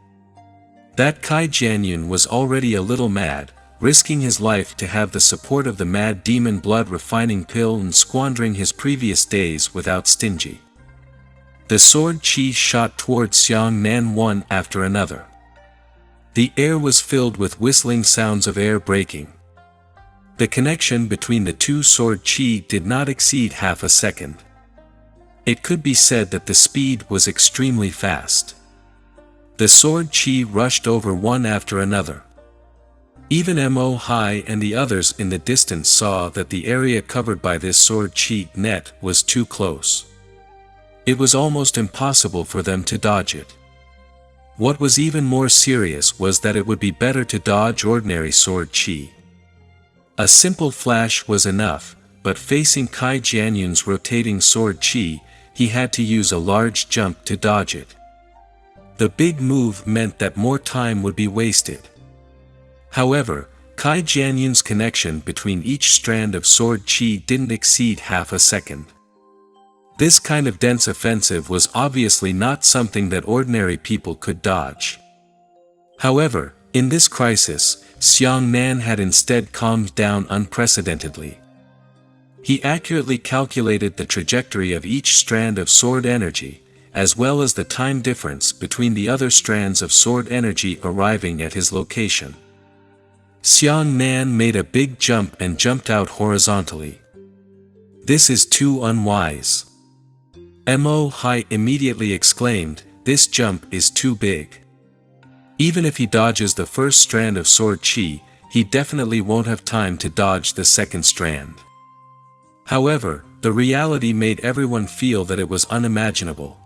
That Kai Jianyun was already a little mad, risking his life to have the support of the mad demon blood refining pill and squandering his previous days without stingy. The sword chi shot towards Xiang Nan one after another. The air was filled with whistling sounds of air breaking. The connection between the two sword chi did not exceed half a second. It could be said that the speed was extremely fast. The sword chi rushed over one after another. Even Mo-Hai and the others in the distance saw that the area covered by this sword chi net was too close. It was almost impossible for them to dodge it. What was even more serious was that it would be better to dodge ordinary sword chi. A simple flash was enough, but facing Kai Jianyun's rotating sword chi, he had to use a large jump to dodge it. The big move meant that more time would be wasted. However, Kai Jianyun's connection between each strand of sword qi didn't exceed half a second. This kind of dense offensive was obviously not something that ordinary people could dodge. However, in this crisis, Xiang Nan had instead calmed down unprecedentedly. He accurately calculated the trajectory of each strand of sword energy, as well as the time difference between the other strands of sword energy arriving at his location. Xiang Nan made a big jump and jumped out horizontally. "This is too unwise." Mo Hai immediately exclaimed, "This jump is too big. Even if he dodges the first strand of sword qi, he definitely won't have time to dodge the second strand." However, the reality made everyone feel that it was unimaginable.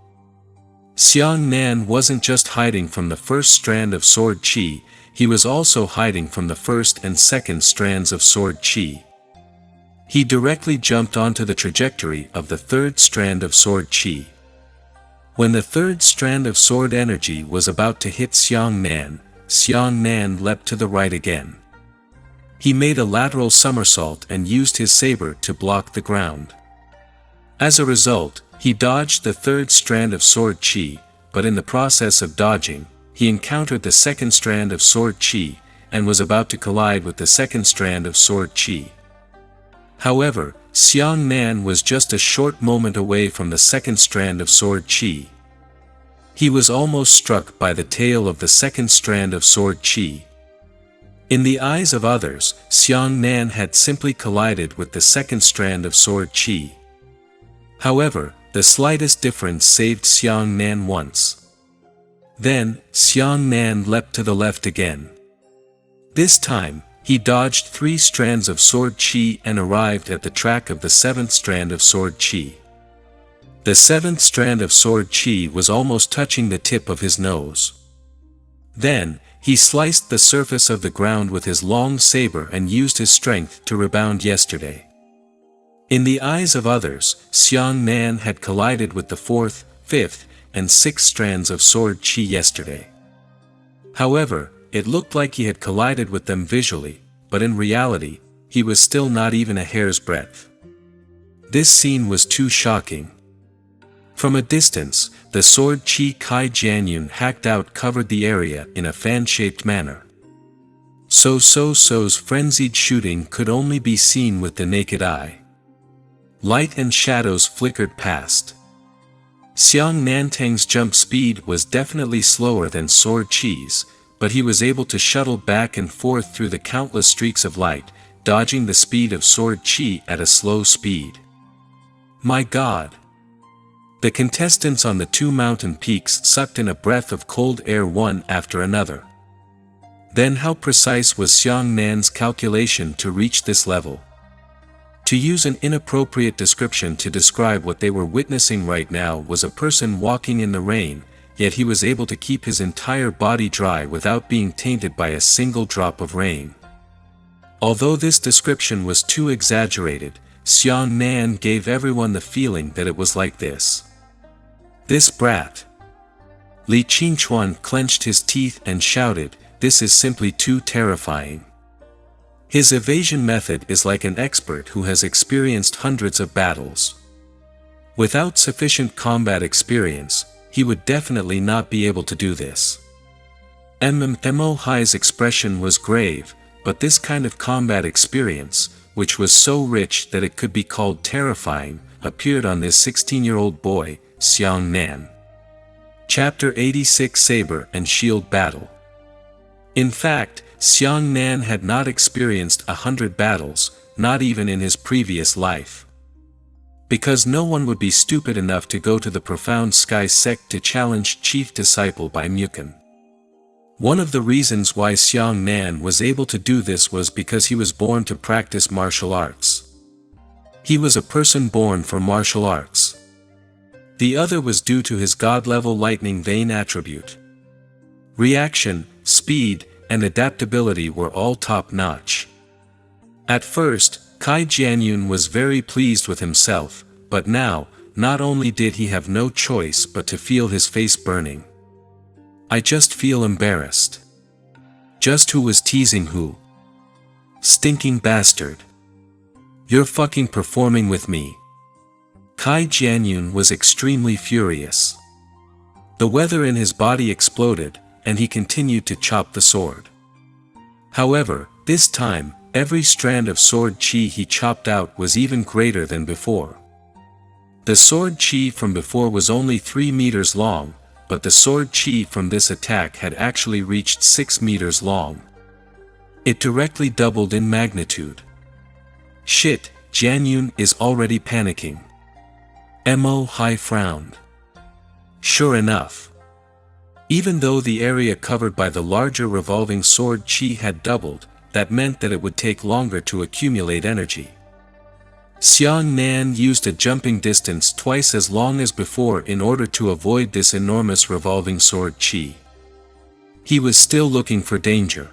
Xiang Nan wasn't just hiding from the first strand of sword qi, he was also hiding from the first and second strands of sword qi. He directly jumped onto the trajectory of the third strand of sword qi. When the third strand of sword energy was about to hit Xiang Nan leapt to the right again. He made a lateral somersault and used his saber to block the ground. As a result, he dodged the third strand of sword qi, but in the process of dodging, he encountered the second strand of sword qi, and was about to collide with the second strand of sword qi. However, Xiang Nan was just a short moment away from the second strand of sword qi. He was almost struck by the tail of the second strand of sword qi. In the eyes of others, Xiang Nan had simply collided with the second strand of sword qi. However, the slightest difference saved Xiang Nan once. Then, Xiang Nan leapt to the left again. This time, he dodged 3 strands of sword qi and arrived at the track of the 7th strand of sword qi. The 7th strand of sword qi was almost touching the tip of his nose. Then, he sliced the surface of the ground with his long saber and used his strength to rebound yesterday. In the eyes of others, Xiang Nan had collided with the 4th, 5th, and 6th strands of sword qi yesterday. However, it looked like he had collided with them visually, but in reality, he was still not even a hair's breadth. This scene was too shocking. From a distance, the sword qi Kai Jianyun hacked out covered the area in a fan-shaped manner. So's frenzied shooting could only be seen with the naked eye. Light and shadows flickered past. Xiang Nantang's jump speed was definitely slower than sword qi's, but he was able to shuttle back and forth through the countless streaks of light, dodging the speed of sword qi at a slow speed. My God! The contestants on the 2 mountain peaks sucked in a breath of cold air one after another. Then how precise was Xiang Nan's calculation to reach this level? To use an inappropriate description to describe what they were witnessing right now was a person walking in the rain, yet he was able to keep his entire body dry without being tainted by a single drop of rain. Although this description was too exaggerated, Xiang Nan gave everyone the feeling that it was like this. This brat! Li Qingchuan clenched his teeth and shouted, "This is simply too terrifying." His evasion method is like an expert who has experienced hundreds of battles. Without sufficient combat experience, he would definitely not be able to do this. Mo Hai's expression was grave, but this kind of combat experience, which was so rich that it could be called terrifying, appeared on this 16-year-old boy, Xiang Nan. Chapter 86 Saber and Shield Battle. In fact, Xiang Nan had not experienced 100 battles, not even in his previous life. Because no one would be stupid enough to go to the Profound Sky sect to challenge Chief Disciple by Mukan. One of the reasons why Xiang Nan was able to do this was because he was born to practice martial arts. He was a person born for martial arts. The other was due to his god-level lightning vein attribute. Reaction, speed, and adaptability were all top-notch. At first, Kai Jianyun was very pleased with himself, but now, not only did he have no choice but to feel his face burning. I just feel embarrassed. Just who was teasing who? Stinking bastard. You're fucking performing with me. Kai Jianyun was extremely furious. The weather in his body exploded, and he continued to chop the sword. However, this time, every strand of sword chi he chopped out was even greater than before. The sword chi from before was only 3 meters long, but the sword chi from this attack had actually reached 6 meters long. It directly doubled in magnitude. Shit, Jianyun is already panicking. Mo Hai frowned. Sure enough. Even though the area covered by the larger revolving sword chi had doubled, that meant that it would take longer to accumulate energy. Xiang Nan used a jumping distance twice as long as before in order to avoid this enormous revolving sword chi. He was still looking for danger.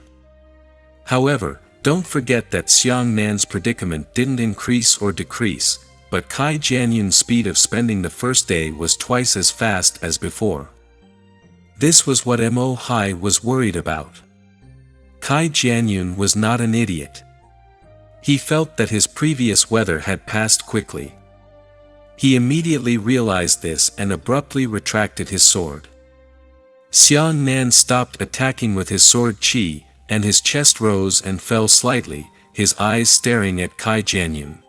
However, don't forget that Xiang Nan's predicament didn't increase or decrease, but Kai Jianyun's speed of spending the first day was twice as fast as before. This was what Mo Hai was worried about. Kai Jianyun was not an idiot. He felt that his previous weather had passed quickly. He immediately realized this and abruptly retracted his sword. Xiang Nan stopped attacking with his sword chi, and his chest rose and fell slightly, his eyes staring at Kai Jianyun.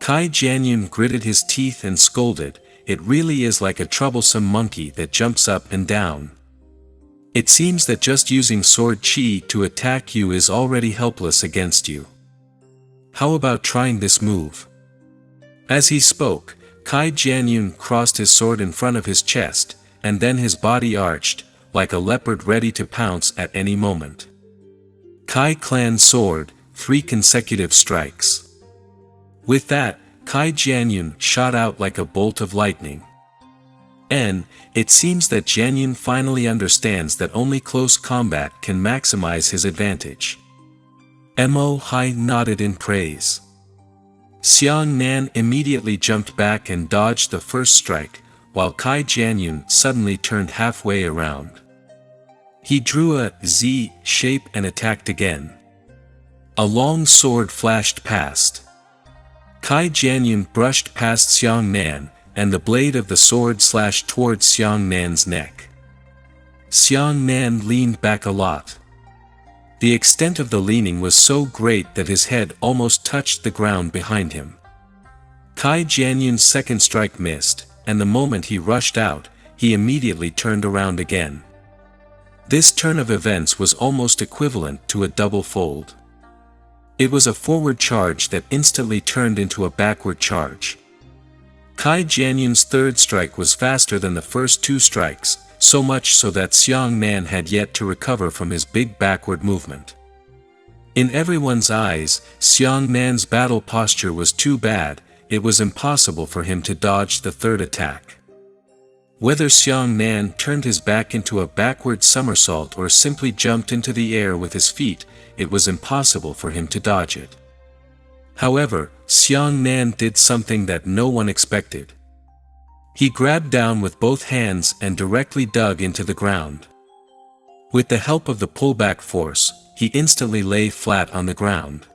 Kai Jianyun gritted his teeth and scolded, "It really is like a troublesome monkey that jumps up and down. It seems that just using sword chi to attack you is already helpless against you. How about trying this move?" As he spoke, Kai Jianyun crossed his sword in front of his chest, and then his body arched, like a leopard ready to pounce at any moment. Kai Clan Sword, 3 consecutive strikes. With that, Kai Jianyun shot out like a bolt of lightning. And it seems that Jianyun finally understands that only close combat can maximize his advantage. Mo Hai nodded in praise. Xiang Nan immediately jumped back and dodged the first strike, while Kai Jianyun suddenly turned halfway around. He drew a Z shape and attacked again. A long sword flashed past. Kai Jianyun brushed past Xiang Nan, and the blade of the sword slashed towards Xiang Nan's neck. Xiang Nan leaned back a lot. The extent of the leaning was so great that his head almost touched the ground behind him. Kai Jianyun's second strike missed, and the moment he rushed out, he immediately turned around again. This turn of events was almost equivalent to a double fold. It was a forward charge that instantly turned into a backward charge. Kai Jianyun's third strike was faster than the first 2 strikes, so much so that Xiang Nan had yet to recover from his big backward movement. In everyone's eyes, Xiang Nan's battle posture was too bad, it was impossible for him to dodge the third attack. Whether Xiang Nan turned his back into a backward somersault or simply jumped into the air with his feet, it was impossible for him to dodge it. However, Xiang Nan did something that no one expected. He grabbed down with both hands and directly dug into the ground. With the help of the pullback force, he instantly lay flat on the ground.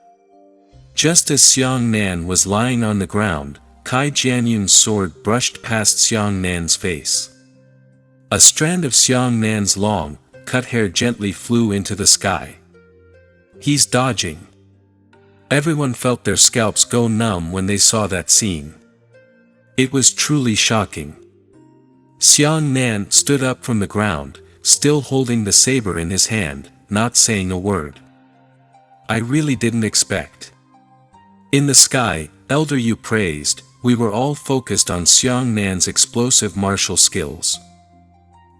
Just as Xiang Nan was lying on the ground, Kai Jianyun's sword brushed past Xiang Nan's face. A strand of Xiang Nan's long, cut hair gently flew into the sky. He's dodging. Everyone felt their scalps go numb when they saw that scene. It was truly shocking. Xiang Nan stood up from the ground, still holding the saber in his hand, not saying a word. "I really didn't expect." In the sky, Elder Yu praised, "We were all focused on Xiang Nan's explosive martial skills.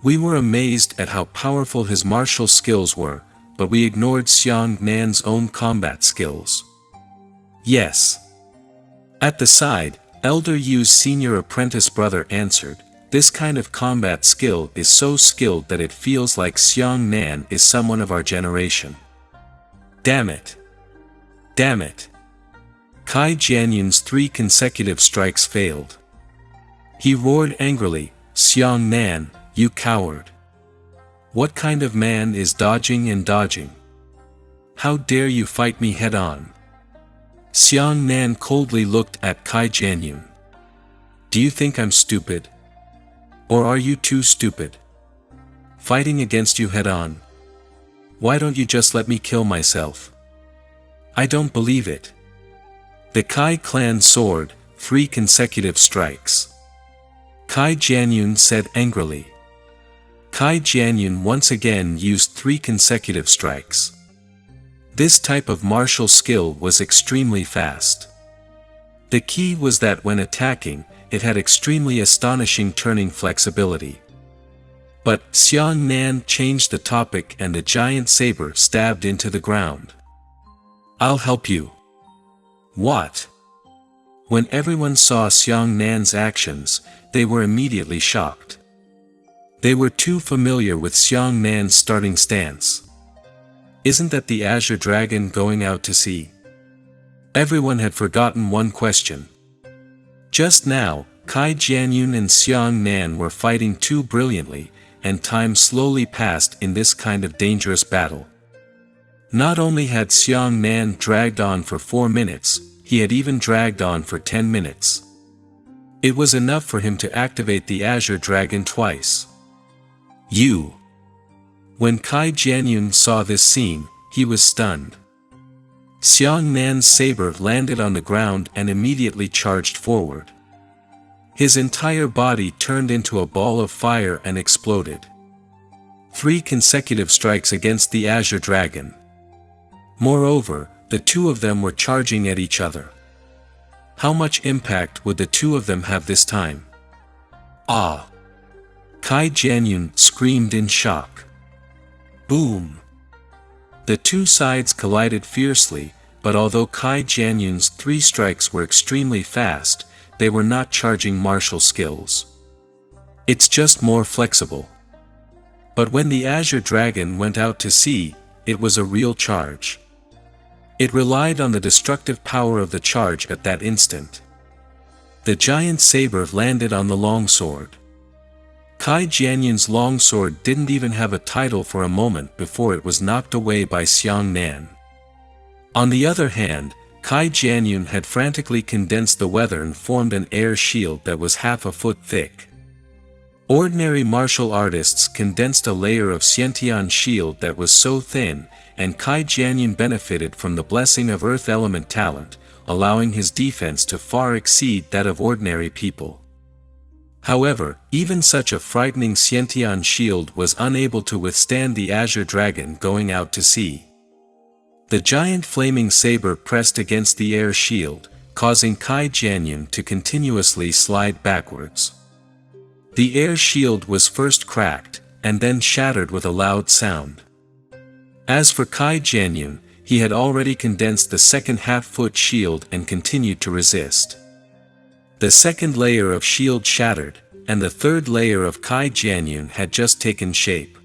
We were amazed at how powerful his martial skills were, but we ignored Xiang Nan's own combat skills." Yes. At the side, Elder Yu's senior apprentice brother answered, "This kind of combat skill is so skilled that it feels like Xiang Nan is someone of our generation." Damn it. Damn it. Kai Jianyun's 3 consecutive strikes failed. He roared angrily, "Xiang Nan, you coward! What kind of man is dodging and dodging? How dare you fight me head-on? Xiang Nan coldly looked at Kai Jianyun. Do you think I'm stupid? Or are you too stupid? Fighting against you head-on? Why don't you just let me kill myself? I don't believe it. The Kai clan soared, 3 consecutive strikes. Kai Jianyun said angrily. Kai Jianyun once again used 3 consecutive strikes. This type of martial skill was extremely fast. The key was that when attacking, it had extremely astonishing turning flexibility. But Xiang Nan changed the topic and the giant saber stabbed into the ground. I'll help you. What? When everyone saw Xiang Nan's actions, they were immediately shocked. They were too familiar with Xiang Nan's starting stance. Isn't that the Azure Dragon going out to sea? Everyone had forgotten one question. Just now, Kai Jianyun and Xiang Nan were fighting too brilliantly, and time slowly passed in this kind of dangerous battle. Not only had Xiang Nan dragged on for 4 minutes, he had even dragged on for 10 minutes. It was enough for him to activate the Azure Dragon twice. You! When Kai Jianyun saw this scene, he was stunned. Xiang Nan's saber landed on the ground and immediately charged forward. His entire body turned into a ball of fire and exploded. 3 consecutive strikes against the Azure Dragon. Moreover, the 2 of them were charging at each other. How much impact would the 2 of them have this time? Ah! Kai Jianyun screamed in shock. Boom! The 2 sides collided fiercely, but although Kai Jianyun's 3 strikes were extremely fast, they were not charging martial skills. It's just more flexible. But when the Azure Dragon went out to sea, it was a real charge. It relied on the destructive power of the charge at that instant. The giant saber landed on the longsword. Kai Jianyun's longsword didn't even have a title for a moment before it was knocked away by Xiang Nan. On the other hand, Kai Jianyun had frantically condensed the weather and formed an air shield that was half a foot thick. Ordinary martial artists condensed a layer of Xiantian shield that was so thin, and Kai Jianyun benefited from the blessing of earth element talent, allowing his defense to far exceed that of ordinary people. However, even such a frightening Xiantian shield was unable to withstand the Azure Dragon going out to sea. The giant flaming saber pressed against the air shield, causing Kai Jianyun to continuously slide backwards. The air shield was first cracked, and then shattered with a loud sound. As for Kai Jianyun, he had already condensed the second half-foot shield and continued to resist. The second layer of shield shattered, and the third layer of Kai Jianyun had just taken shape.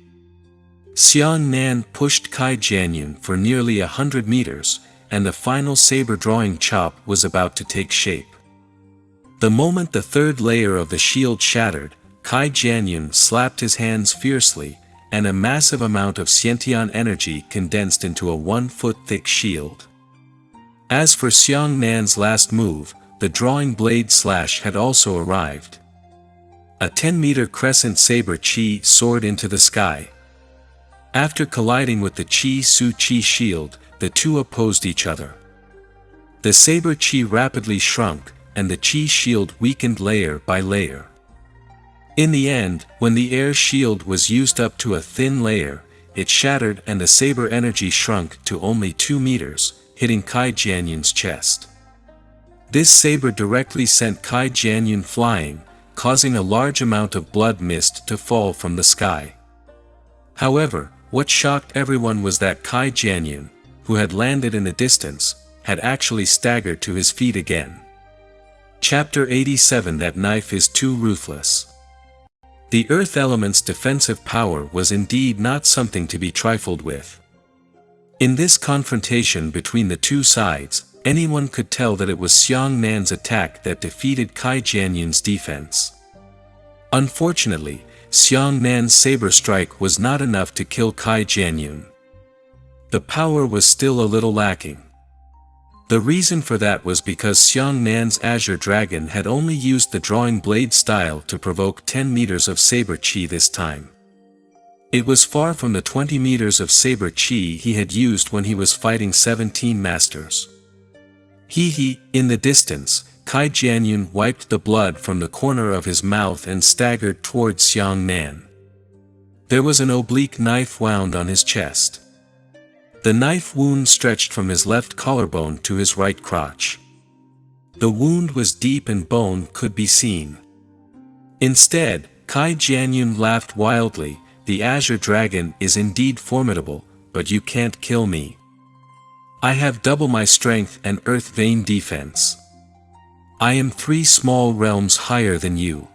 Xiang Nan pushed Kai Jianyun for nearly 100 meters, and the final saber-drawing chop was about to take shape. The moment the third layer of the shield shattered, Kai Jianyun slapped his hands fiercely, and a massive amount of Xiantian energy condensed into a 1-foot-thick shield. As for Xiang Nan's last move, the drawing blade slash had also arrived. A 10-meter crescent saber chi soared into the sky. After colliding with the Chi Su Chi shield, the 2 opposed each other. The saber chi rapidly shrunk, and the Chi shield weakened layer by layer. In the end, when the air shield was used up to a thin layer, it shattered and the saber energy shrunk to only 2 meters, hitting Kai Jianyun's chest. This saber directly sent Kai Jianyun flying, causing a large amount of blood mist to fall from the sky. However, what shocked everyone was that Kai Jianyun, who had landed in the distance, had actually staggered to his feet again. Chapter 87. That knife is too ruthless. The earth element's defensive power was indeed not something to be trifled with. In this confrontation between the 2 sides, anyone could tell that it was Xiang Nan's attack that defeated Kai Jianyun's defense. Unfortunately, Xiang Nan's saber strike was not enough to kill Kai Jianyun. The power was still a little lacking. The reason for that was because Xiang Nan's Azure Dragon had only used the drawing blade style to provoke 10 meters of saber chi this time. It was far from the 20 meters of saber chi he had used when he was fighting 17 masters. In the distance, Kai Jianyun wiped the blood from the corner of his mouth and staggered towards Xiang Nan. There was an oblique knife wound on his chest. The knife wound stretched from his left collarbone to his right crotch. The wound was deep and bone could be seen. Instead, Kai Jianyun laughed wildly. The Azure Dragon is indeed formidable, but you can't kill me. I have double my strength and earth vein defense. I am 3 small realms higher than you.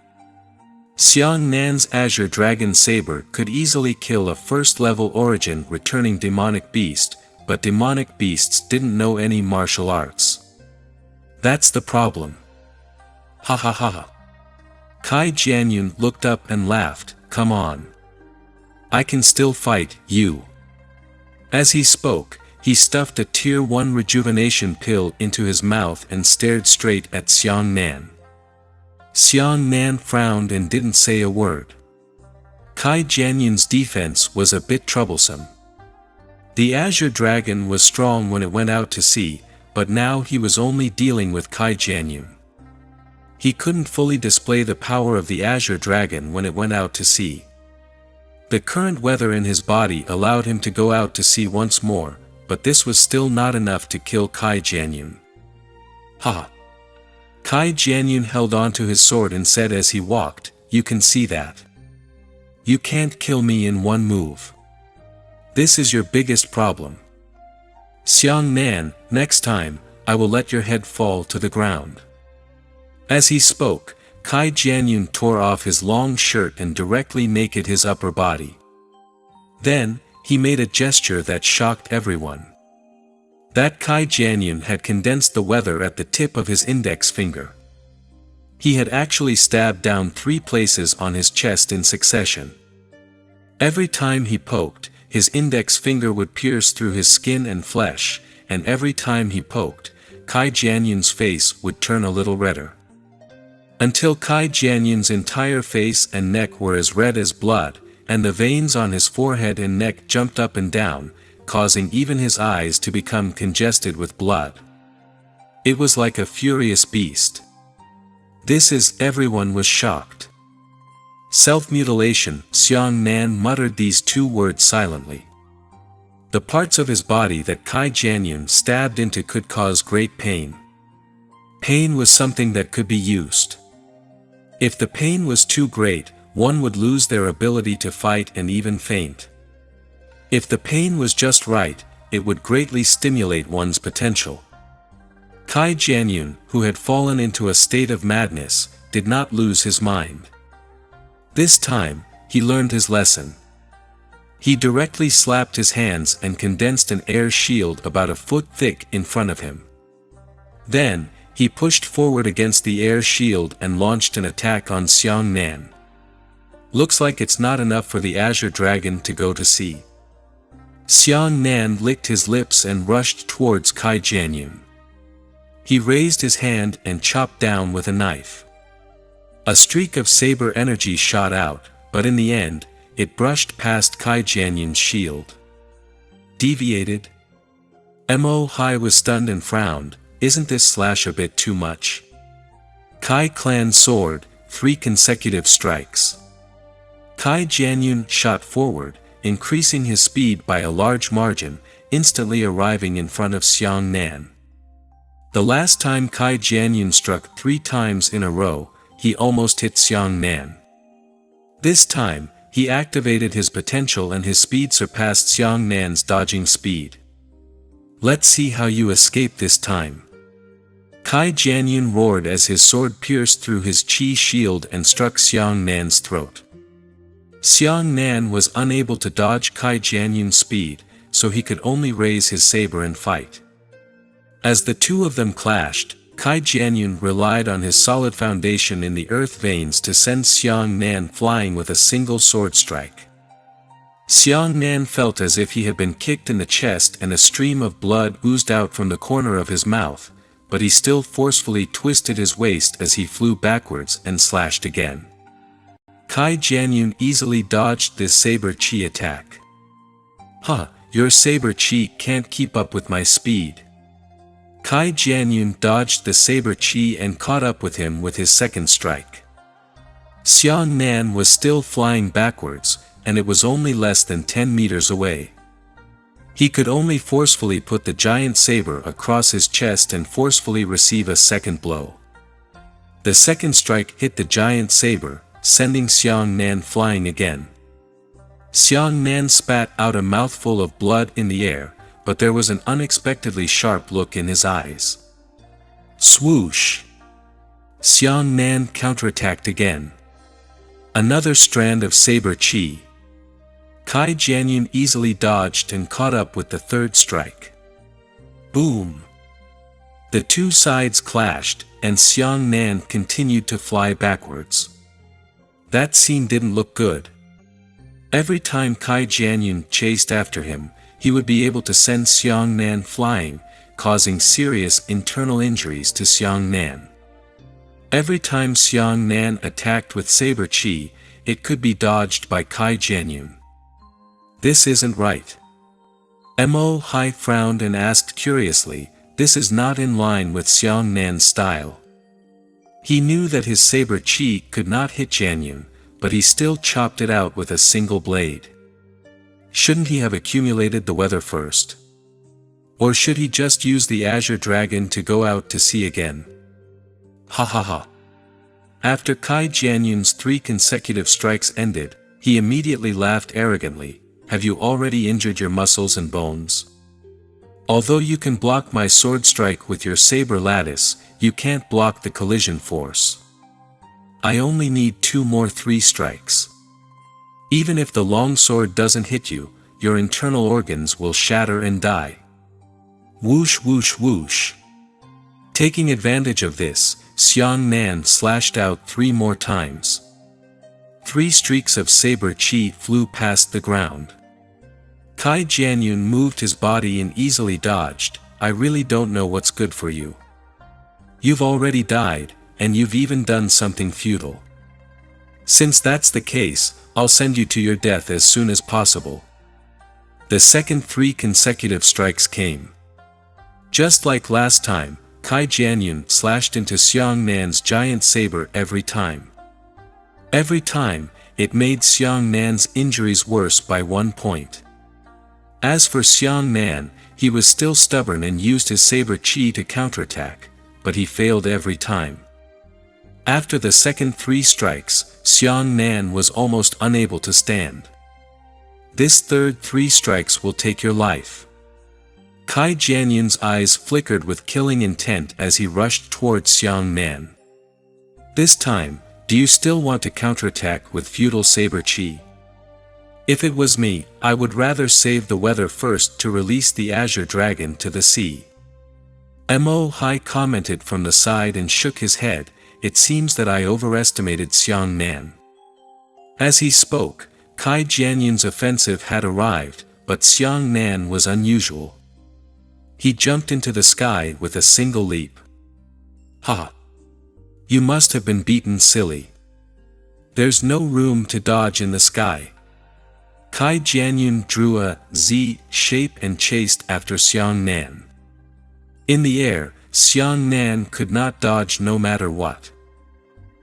Xiang Nan's Azure Dragon Saber could easily kill a first-level origin returning demonic beast, but demonic beasts didn't know any martial arts. That's the problem. Ha ha ha ha. Kai Jianyun looked up and laughed, come on. I can still fight, you. As he spoke, he stuffed a Tier 1 rejuvenation pill into his mouth and stared straight at Xiang Nan. Xiang Nan frowned and didn't say a word. Kai Jianyun's defense was a bit troublesome. The Azure Dragon was strong when it went out to sea, but now he was only dealing with Kai Jianyun. He couldn't fully display the power of the Azure Dragon when it went out to sea. The current weather in his body allowed him to go out to sea once more, but this was still not enough to kill Kai Jianyun. Ha! Kai Jianyun held onto his sword and said as he walked, you can see that. You can't kill me in one move. This is your biggest problem. Xiang Nan, next time, I will let your head fall to the ground. As he spoke, Kai Jianyun tore off his long shirt and directly naked his upper body. Then, he made a gesture that shocked everyone. That Kai Jianyun had condensed the weather at the tip of his index finger. He had actually stabbed down 3 places on his chest in succession. Every time he poked, his index finger would pierce through his skin and flesh, and every time he poked, Kai Jianyun's face would turn a little redder. Until Kai Jianyun's entire face and neck were as red as blood, and the veins on his forehead and neck jumped up and down, causing even his eyes to become congested with blood. It was like a furious beast. Everyone was shocked. Self-mutilation, Xiang Nan muttered these 2 words silently. The parts of his body that Kai Jianyun stabbed into could cause great pain. Pain was something that could be used. If the pain was too great, one would lose their ability to fight and even faint. If the pain was just right, it would greatly stimulate one's potential. Kai Jianyun, who had fallen into a state of madness, did not lose his mind. This time, he learned his lesson. He directly slapped his hands and condensed an air shield about a foot thick in front of him. Then, he pushed forward against the air shield and launched an attack on Xiang Nan. Looks like it's not enough for the Azure Dragon to go to sea. Xiang Nan licked his lips and rushed towards Kai Jianyun. He raised his hand and chopped down with a knife. A streak of saber energy shot out, but in the end, it brushed past Kai Jianyun's shield. Deviated? Mo Hai was stunned and frowned. Isn't this slash a bit too much? Kai Clan sword, 3 consecutive strikes. Kai Jianyun shot forward, increasing his speed by a large margin, instantly arriving in front of Xiang Nan. The last time Kai Jianyun struck 3 times in a row, he almost hit Xiang Nan. This time, he activated his potential and his speed surpassed Xiang Nan's dodging speed. Let's see how you escape this time. Kai Jianyun roared as his sword pierced through his chi shield and struck Xiang Nan's throat. Xiang Nan was unable to dodge Kai Jianyun's speed, so he could only raise his saber and fight. As the 2 of them clashed, Kai Jianyun relied on his solid foundation in the earth veins to send Xiang Nan flying with a single sword strike. Xiang Nan felt as if he had been kicked in the chest and a stream of blood oozed out from the corner of his mouth, but he still forcefully twisted his waist as he flew backwards and slashed again. Kai Jianyun easily dodged this saber chi attack. "Huh, your saber chi can't keep up with my speed." Kai Jianyun dodged the saber chi and caught up with him with his second strike. Xiang Nan was still flying backwards, and it was only less than 10 meters away. He could only forcefully put the giant saber across his chest and forcefully receive a second blow. The second strike hit the giant saber, sending Xiang Nan flying again. Xiang Nan spat out a mouthful of blood in the air, but there was an unexpectedly sharp look in his eyes. Swoosh! Xiang Nan counterattacked again. Another strand of saber chi. Kai Jianyun easily dodged and caught up with the third strike. Boom! The two sides clashed, and Xiang Nan continued to fly backwards. That scene didn't look good. Every time Kai Jianyun chased after him, he would be able to send Xiang Nan flying, causing serious internal injuries to Xiang Nan. Every time Xiang Nan attacked with saber chi, it could be dodged by Kai Jianyun. This isn't right. Mo Hai frowned and asked curiously, "This is not in line with Xiang Nan's style." He knew that his saber chi could not hit Jianyun, but he still chopped it out with a single blade. Shouldn't he have accumulated the weather first? Or should he just use the Azure Dragon to go out to sea again? Ha ha ha. After Kai Jianyun's 3 consecutive strikes ended, he immediately laughed arrogantly. "Have you already injured your muscles and bones? Although you can block my sword strike with your saber lattice, you can't block the collision force. I only need 2 more 3 strikes. Even if the long sword doesn't hit you, your internal organs will shatter and die." Whoosh whoosh whoosh. Taking advantage of this, Xiang Nan slashed out 3 more times. 3 streaks of saber chi flew past the ground. Kai Jianyun moved his body and easily dodged. "I really don't know what's good for you. You've already died, and you've even done something futile. Since that's the case, I'll send you to your death as soon as possible." The second 3 consecutive strikes came. Just like last time, Kai Jianyun slashed into Xiang Nan's giant saber every time. Every time, it made Xiang Nan's injuries worse by 1 point. As for Xiang Nan, he was still stubborn and used his saber chi to counterattack, but he failed every time. After the second 3 strikes, Xiang Nan was almost unable to stand. "This third 3 strikes will take your life." Kai Jianyun's eyes flickered with killing intent as he rushed towards Xiang Nan. "This time, do you still want to counterattack with futile saber chi? If it was me, I would rather save the weather first to release the Azure Dragon to the sea." Mo Hai commented from the side and shook his head. "It seems that I overestimated Xiang Nan." As he spoke, Kai Jianyun's offensive had arrived, but Xiang Nan was unusual. He jumped into the sky with a single leap. "Ha! You must have been beaten, silly. There's no room to dodge in the sky." Kai Jianyun drew a Z shape and chased after Xiang Nan. In the air, Xiang Nan could not dodge no matter what.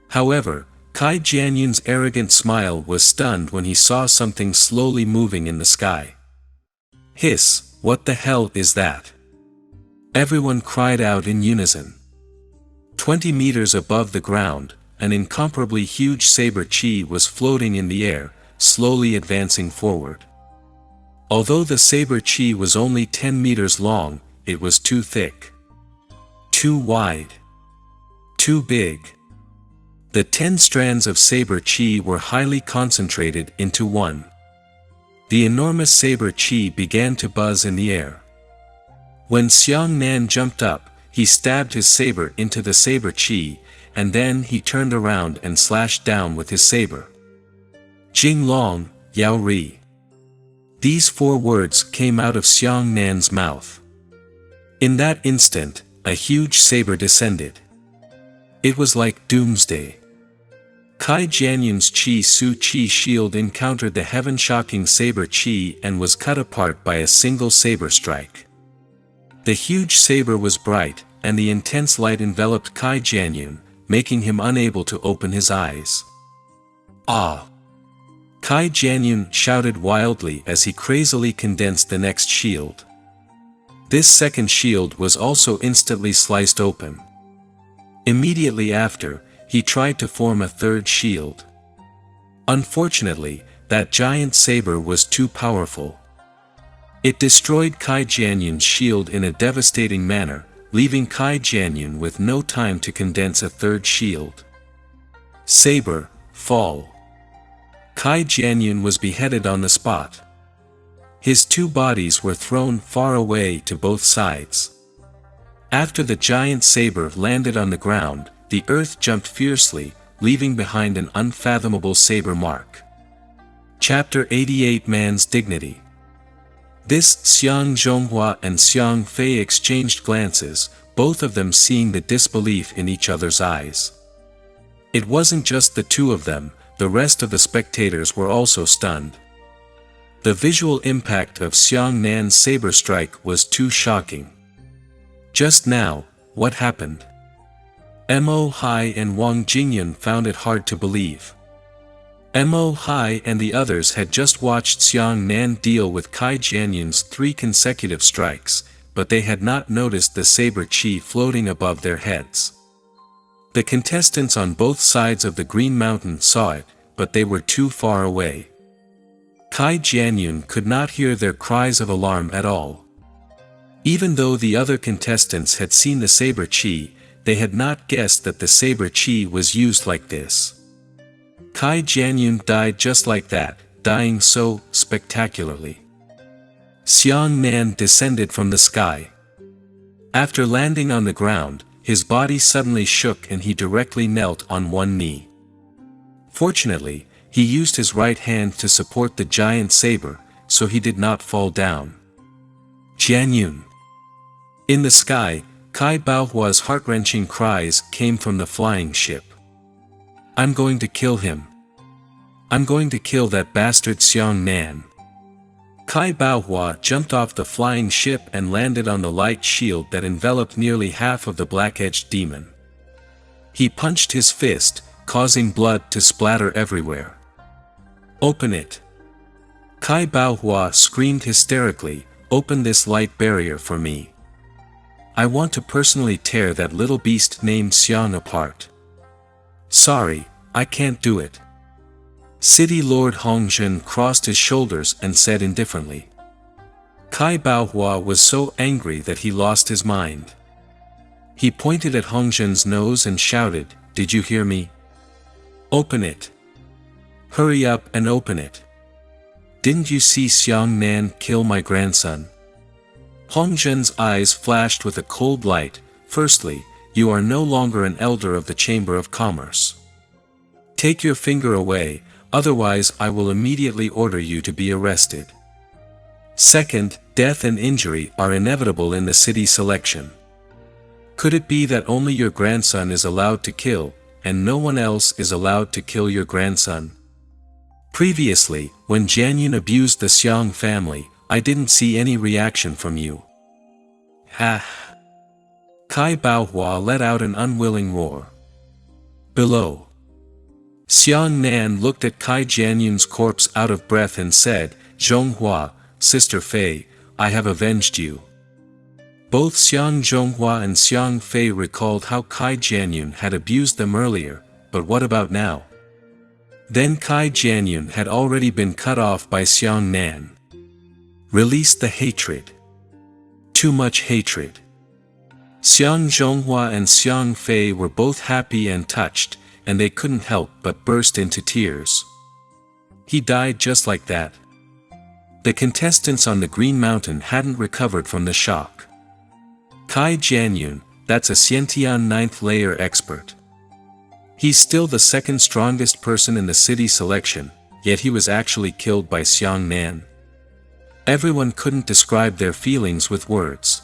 However, Kai Jianyun's arrogant smile was stunned when he saw something slowly moving in the sky. "Hiss, what the hell is that?" Everyone cried out in unison. 20 meters above the ground, an incomparably huge saber chi was floating in the air, slowly advancing forward. Although the saber chi was only 10 meters long, it was too thick, too wide, too big. The 10 strands of saber chi were highly concentrated into one. The enormous saber chi began to buzz in the air. When Xiang Nan jumped up, he stabbed his saber into the saber chi, and then he turned around and slashed down with his saber. Jing Long, Yao Ri. These 4 words came out of Xiang Nan's mouth. In that instant, a huge saber descended. It was like doomsday. Kai Jianyun's Chi Su Chi shield encountered the heaven-shocking saber chi and was cut apart by a single saber strike. The huge saber was bright, and the intense light enveloped Kai Jianyun, making him unable to open his eyes. Ah! Kai Jianyun shouted wildly as he crazily condensed the next shield. This second shield was also instantly sliced open. Immediately after, he tried to form a third shield. Unfortunately, that giant saber was too powerful. It destroyed Kai Jianyun's shield in a devastating manner, leaving Kai Jianyun with no time to condense a third shield. Saber, fall. Kai Jianyun was beheaded on the spot. His 2 bodies were thrown far away to both sides. After the giant saber landed on the ground, the earth jumped fiercely, leaving behind an unfathomable saber mark. Chapter 88 Man's Dignity. This Xiang Zhonghua and Xiang Fei exchanged glances, both of them seeing the disbelief in each other's eyes. It wasn't just the 2 of them, the rest of the spectators were also stunned. The visual impact of Xiang Nan's saber strike was too shocking. Just now, what happened? Mo Hai and Wang Jingyun found it hard to believe. Mo Hai and the others had just watched Xiang Nan deal with Kai Jianyun's 3 consecutive strikes, but they had not noticed the saber chi floating above their heads. The contestants on both sides of the Green Mountain saw it, but they were too far away. Kai Jianyun could not hear their cries of alarm at all. Even though the other contestants had seen the saber chi, they had not guessed that the saber chi was used like this. Kai Jianyun died just like that, dying so spectacularly. Xiang Nan descended from the sky. After landing on the ground, his body suddenly shook and he directly knelt on one knee. Fortunately, he used his right hand to support the giant saber, so he did not fall down. Jianyun. In the sky, Kai Baohua's heart-wrenching cries came from the flying ship. I'm going to kill him. I'm going to kill that bastard Xiang Nan. Kai Baohua jumped off the flying ship and landed on the light shield that enveloped nearly half of the black-edged demon. He punched his fist, causing blood to splatter everywhere. Open it. Kai Baohua screamed hysterically, open this light barrier for me. I want to personally tear that little beast named Xiang apart. Sorry, I can't do it. City Lord Hongzhen crossed his shoulders and said indifferently. Kai Baohua was so angry that he lost his mind. He pointed at Hongzhen's nose and shouted, "Did you hear me? Open it. Hurry up and open it. Didn't you see Xiang Nan kill my grandson?" Hongzhen's eyes flashed with a cold light. Firstly, you are no longer an elder of the Chamber of Commerce. Take your finger away, otherwise I will immediately order you to be arrested. Second, death and injury are inevitable in the city selection. Could it be that only your grandson is allowed to kill, and no one else is allowed to kill your grandson? Previously, when Jianyun abused the Xiang family, I didn't see any reaction from you. Ha! Kai Baohua let out an unwilling roar. Below. Xiang Nan looked at Kai Jianyun's corpse out of breath and said, "Zhonghua, Sister Fei, I have avenged you." Both Xiang Zhonghua and Xiang Fei recalled how Kai Jianyun had abused them earlier, but what about now? Then Kai Jianyun had already been cut off by Xiang Nan. Release the hatred. Too much hatred. Xiang Zhonghua and Xiang Fei were both happy and touched, and they couldn't help but burst into tears. He died just like that. The contestants on the Green Mountain hadn't recovered from the shock. Kai Jianyun, that's a Xiantian 9th layer expert. He's still the second strongest person in the city selection, yet he was actually killed by Xiang Nan. Everyone couldn't describe their feelings with words.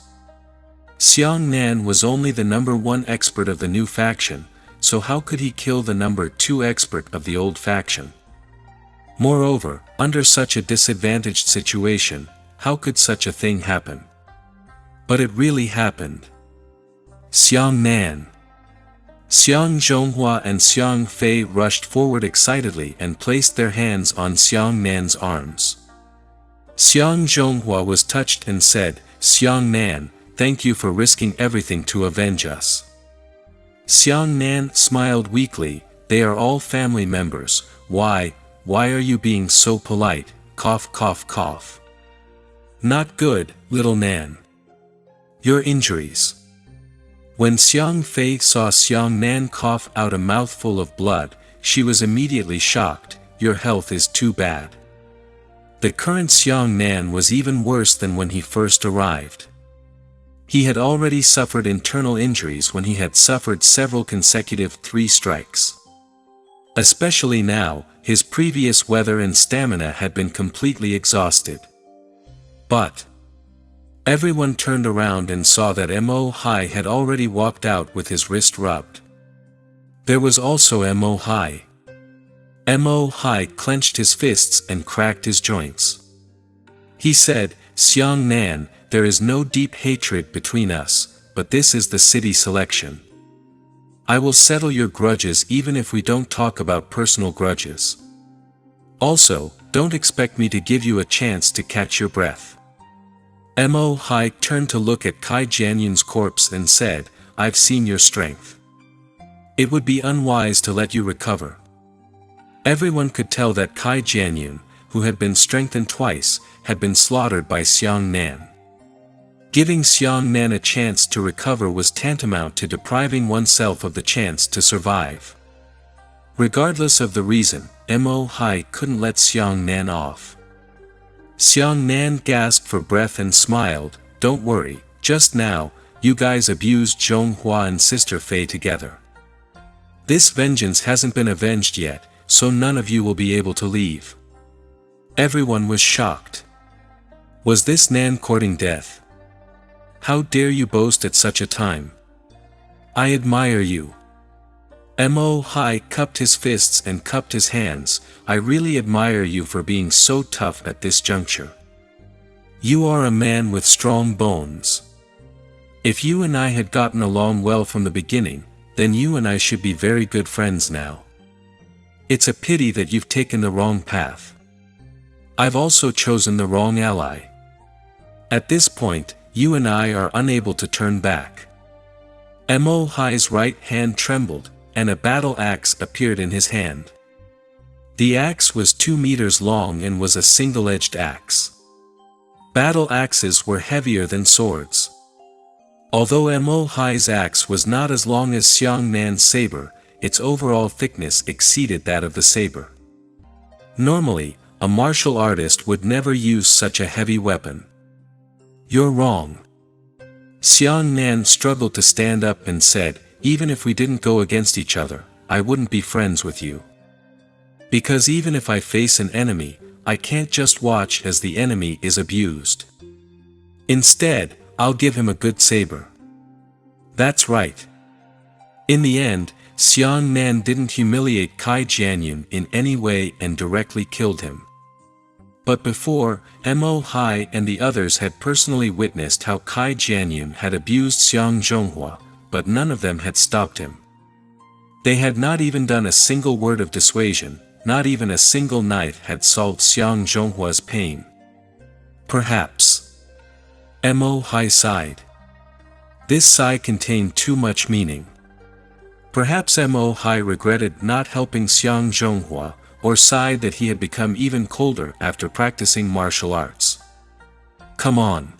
Xiang Nan was only the number 1 expert of the new faction, so how could he kill the number 2 expert of the old faction? Moreover, under such a disadvantaged situation, how could such a thing happen? But it really happened. Xiang Nan, Xiang Zhonghua and Xiang Fei rushed forward excitedly and placed their hands on Xiang Nan's arms. Xiang Zhonghua was touched and said, "Xiang Nan, thank you for risking everything to avenge us." Xiang Nan smiled weakly, "They are all family members, why are you being so polite, cough cough cough." "Not good, little Nan. Your injuries." When Xiang Fei saw Xiang Nan cough out a mouthful of blood, she was immediately shocked, "Your health is too bad." The current Xiang Nan was even worse than when he first arrived. He had already suffered internal injuries when he had suffered several consecutive 3 strikes. Especially now, his previous weather and stamina had been completely exhausted. But everyone turned around and saw that Mo Hai had already walked out with his wrist rubbed. There was also Mo Hai. Mo Hai clenched his fists and cracked his joints. He said, "Xiang Nan, there is no deep hatred between us, but this is the city selection. I will settle your grudges even if we don't talk about personal grudges. Also, don't expect me to give you a chance to catch your breath." Mo Hai turned to look at Kai Jianyun's corpse and said, "I've seen your strength. It would be unwise to let you recover." Everyone could tell that Kai Jianyun, who had been strengthened twice, had been slaughtered by Xiang Nan. Giving Xiang Nan a chance to recover was tantamount to depriving oneself of the chance to survive. Regardless of the reason, Mo Hai couldn't let Xiang Nan off. Xiang Nan gasped for breath and smiled, "Don't worry, just now, you guys abused Zhonghua and Sister Fei together. This vengeance hasn't been avenged yet, so none of you will be able to leave." Everyone was shocked. Was this Nan courting death? How dare you boast at such a time? I admire you. Mo Hai cupped his fists and cupped his hands, "I really admire you for being so tough at this juncture. You are a man with strong bones. If you and I had gotten along well from the beginning, then you and I should be very good friends now. It's a pity that you've taken the wrong path. I've also chosen the wrong ally. At this point, you and I are unable to turn back." Mo Hai's right hand trembled, and a battle axe appeared in his hand. The axe was 2 meters long and was a single-edged axe. Battle axes were heavier than swords. Although Mo Hai's axe was not as long as Xiang Nan's saber, its overall thickness exceeded that of the saber. Normally, a martial artist would never use such a heavy weapon. "You're wrong." Xiang Nan struggled to stand up and said, "Even if we didn't go against each other, I wouldn't be friends with you. Because even if I face an enemy, I can't just watch as the enemy is abused. Instead, I'll give him a good saber." That's right. In the end, Xiang Nan didn't humiliate Kai Jianyun in any way and directly killed him. But before, Mo Hai and the others had personally witnessed how Kai Jianyun had abused Xiang Zhonghua, but none of them had stopped him. They had not even done a single word of dissuasion, not even a single knife had solved Xiang Zhonghua's pain. Perhaps. Mo Hai sighed. This sigh contained too much meaning. Perhaps Mo Hai regretted not helping Xiang Zhonghua, or sighed that he had become even colder after practicing martial arts. "Come on."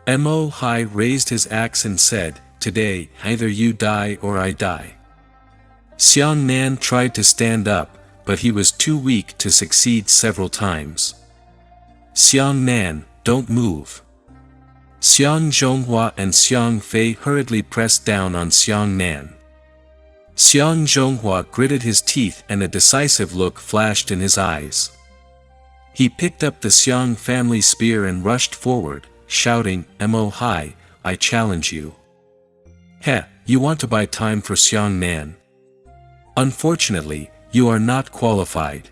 Mo Hai raised his axe and said, "Today, either you die or I die." Xiang Nan tried to stand up, but he was too weak to succeed several times. "Xiang Nan, don't move." Xiang Zhonghua and Xiang Fei hurriedly pressed down on Xiang Nan. Xiang Zhonghua gritted his teeth and a decisive look flashed in his eyes. He picked up the Xiang family spear and rushed forward, shouting, "Mo Hai, I challenge you." "Heh, you want to buy time for Xiang Nan? Unfortunately, you are not qualified."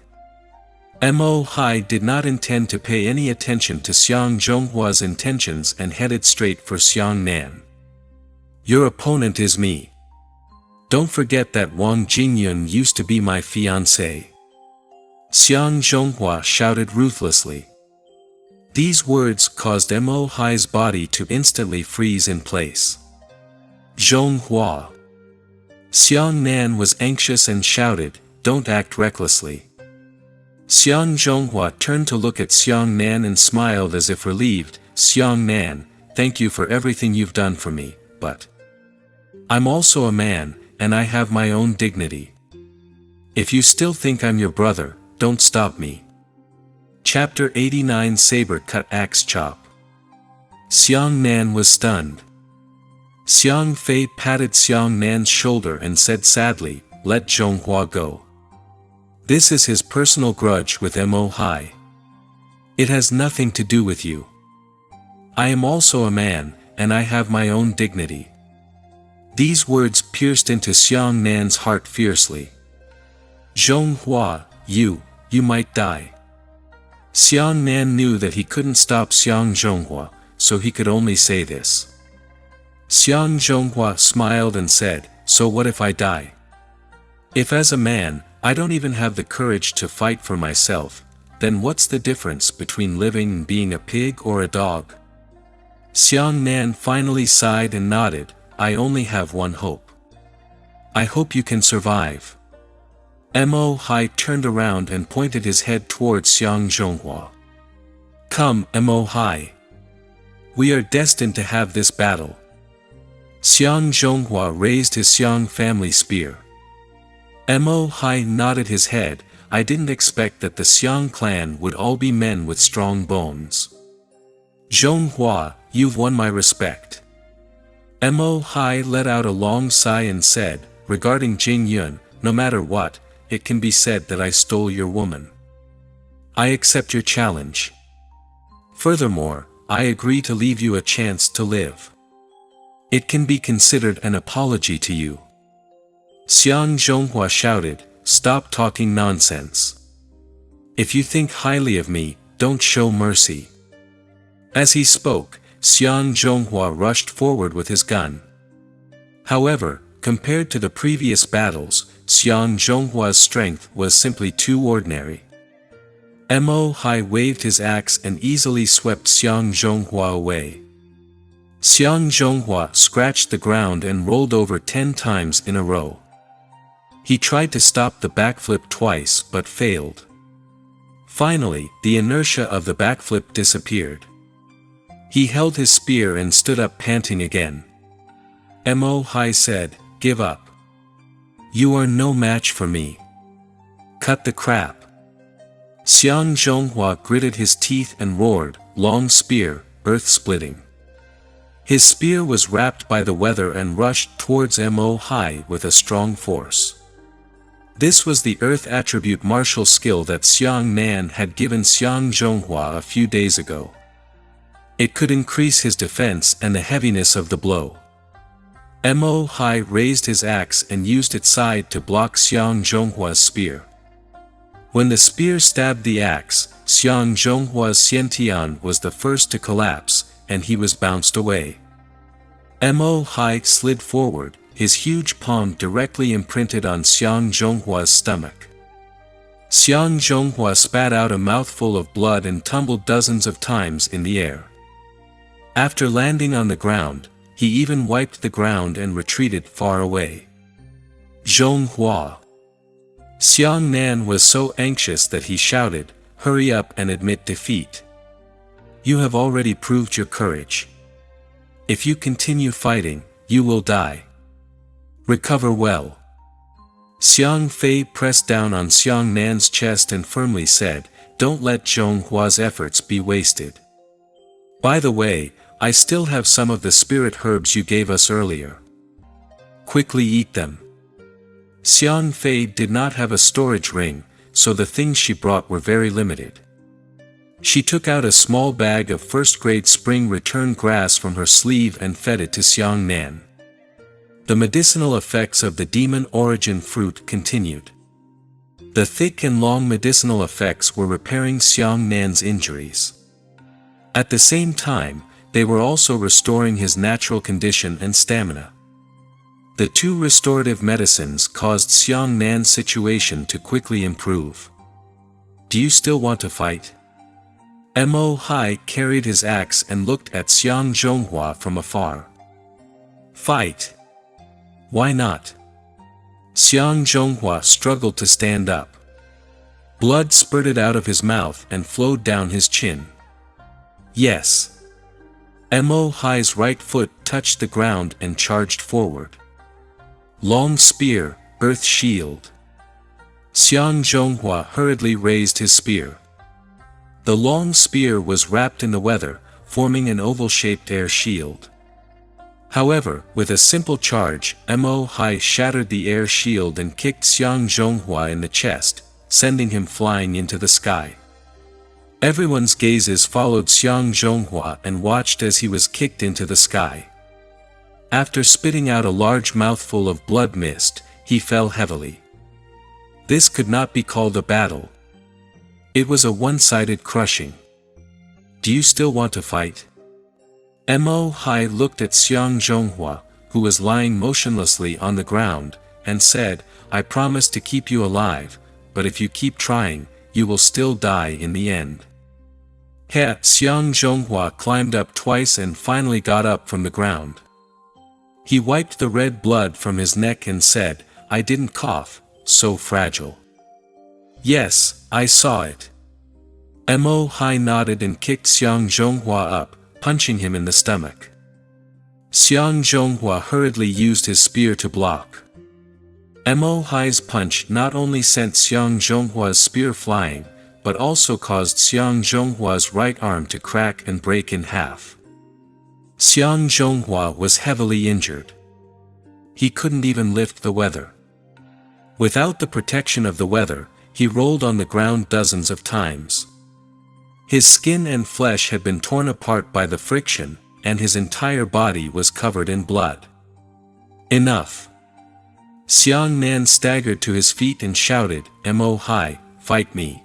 Mo Hai did not intend to pay any attention to Xiang Zhonghua's intentions and headed straight for Xiang Nan. "Your opponent is me. Don't forget that Wang Jingyun used to be my fiancé." Xiang Zhonghua shouted ruthlessly. These words caused Mo Hai's body to instantly freeze in place. "Zhonghua." Xiang Nan was anxious and shouted, "Don't act recklessly." Xiang Zhonghua turned to look at Xiang Nan and smiled as if relieved. "Xiang Nan, thank you for everything you've done for me, but I'm also a man, and I have my own dignity. If you still think I'm your brother, don't stop me." Chapter 89 Saber Cut Axe Chop. Xiang Nan was stunned. Xiang Fei patted Xiang Nan's shoulder and said sadly, "Let Zhonghua go. This is his personal grudge with Mo Hai. It has nothing to do with you. I am also a man, and I have my own dignity." These words pierced into Xiang Nan's heart fiercely. "Zhonghua, you might die." Xiang Nan knew that he couldn't stop Xiang Zhonghua, so he could only say this. Xiang Zhonghua smiled and said, "So what if I die? If as a man, I don't even have the courage to fight for myself, then what's the difference between living and being a pig or a dog?" Xiang Nan finally sighed and nodded, "I only have one hope. I hope you can survive." Mo Hai turned around and pointed his head towards Xiang Zhonghua. "Come, Mo Hai. We are destined to have this battle." Xiang Zhonghua raised his Xiang family spear. Mo Hai nodded his head. "I didn't expect that the Xiang clan would all be men with strong bones. Zhonghua, you've won my respect." Mo Hai let out a long sigh and said, "Regarding Jing Yun, no matter what, it can be said that I stole your woman. I accept your challenge. Furthermore, I agree to leave you a chance to live. It can be considered an apology to you." Xiang Zhonghua shouted, "Stop talking nonsense. If you think highly of me, don't show mercy." As he spoke, Xiang Zhonghua rushed forward with his gun. However, compared to the previous battles, Xiang Zhonghua's strength was simply too ordinary. Mo Hai waved his axe and easily swept Xiang Zhonghua away. Xiang Zhonghua scratched the ground and rolled over 10 times in a row. He tried to stop the backflip twice but failed. Finally, the inertia of the backflip disappeared. He held his spear and stood up panting again. Mo Hai said, "Give up. You are no match for me. Cut the crap." Xiang Zhonghua gritted his teeth and roared, "Long spear, earth-splitting." His spear was wrapped by the weather and rushed towards Mo Hai with a strong force. This was the earth attribute martial skill that Xiang Nan had given Xiang Zhonghua a few days ago. It could increase his defense and the heaviness of the blow. Mo Hai raised his axe and used its side to block Xiang Zhonghua's spear. When the spear stabbed the axe, Xiang Zhonghua's Xiantian was the first to collapse, and he was bounced away. Mo Hai slid forward, his huge palm directly imprinted on Xiang Zhonghua's stomach. Xiang Zhonghua spat out a mouthful of blood and tumbled dozens of times in the air. After landing on the ground, he even wiped the ground and retreated far away. Zhonghua. Xiang Nan was so anxious that he shouted, "Hurry up and admit defeat. You have already proved your courage. If you continue fighting, you will die. Recover well." Xiang Fei pressed down on Xiang Nan's chest and firmly said, "Don't let Zhonghua's efforts be wasted. By the way, I still have some of the spirit herbs you gave us earlier. Quickly eat them. Xiang Fei did not have a storage ring, so the things she brought were very limited. She took out a small bag of first-grade spring return grass from her sleeve and fed it to Xiang Nan. The medicinal effects of the demon origin fruit continued. The thick and long medicinal effects were repairing Xiang Nan's injuries. At the same time, they were also restoring his natural condition and stamina. The two restorative medicines caused Xiang Nan's situation to quickly improve. Do you still want to fight? Mo Hai carried his axe and looked at Xiang Zhonghua from afar. Fight? Why not? Xiang Zhonghua struggled to stand up. Blood spurted out of his mouth and flowed down his chin. Yes. Mo Hai's right foot touched the ground and charged forward. Long spear, earth shield. Xiang Zhonghua hurriedly raised his spear. The long spear was wrapped in the weather, forming an oval-shaped air shield. However, with a simple charge, Mo Hai shattered the air shield and kicked Xiang Zhonghua in the chest, sending him flying into the sky. Everyone's gazes followed Xiang Zhonghua and watched as he was kicked into the sky. After spitting out a large mouthful of blood mist, he fell heavily. This could not be called a battle. It was a one-sided crushing. Do you still want to fight? Mo Hai looked at Xiang Zhonghua, who was lying motionlessly on the ground, and said, I promise to keep you alive, but if you keep trying, you will still die in the end. Xiang Zhonghua climbed up twice and finally got up from the ground. He wiped the red blood from his neck and said, I didn't cough, so fragile. Yes, I saw it. Mo Hai nodded and kicked Xiang Zhonghua up, punching him in the stomach. Xiang Zhonghua hurriedly used his spear to block. Mo Hai's punch not only sent Xiang Zhonghua's spear flying, but also caused Xiang Zhonghua's right arm to crack and break in half. Xiang Zhonghua was heavily injured. He couldn't even lift the weather. Without the protection of the weather, he rolled on the ground dozens of times. His skin and flesh had been torn apart by the friction, and his entire body was covered in blood. Enough! Xiang Nan staggered to his feet and shouted, Mo Hai, fight me!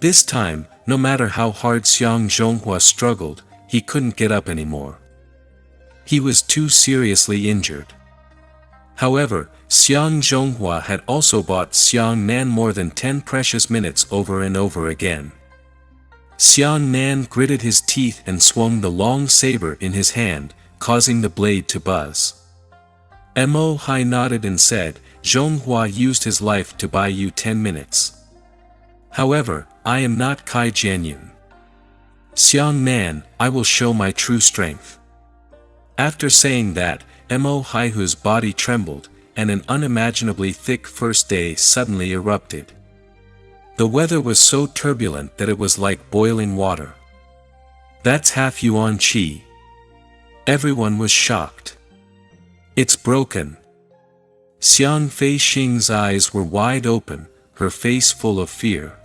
This time, no matter how hard Xiang Zhonghua struggled, he couldn't get up anymore. He was too seriously injured. However, Xiang Zhonghua had also bought Xiang Nan more than 10 precious minutes over and over again. Xiang Nan gritted his teeth and swung the long saber in his hand, causing the blade to buzz. Mo Hai nodded and said, Zhonghua used his life to buy you 10 minutes. However, I am not Kai Jianyun. Xiang Nan, I will show my true strength. After saying that, Mo Hai, whose body trembled, and an unimaginably thick first day suddenly erupted. The weather was so turbulent that it was like boiling water. That's half Yuan Qi. Everyone was shocked. It's broken. Xiang Fei Xing's eyes were wide open, her face full of fear.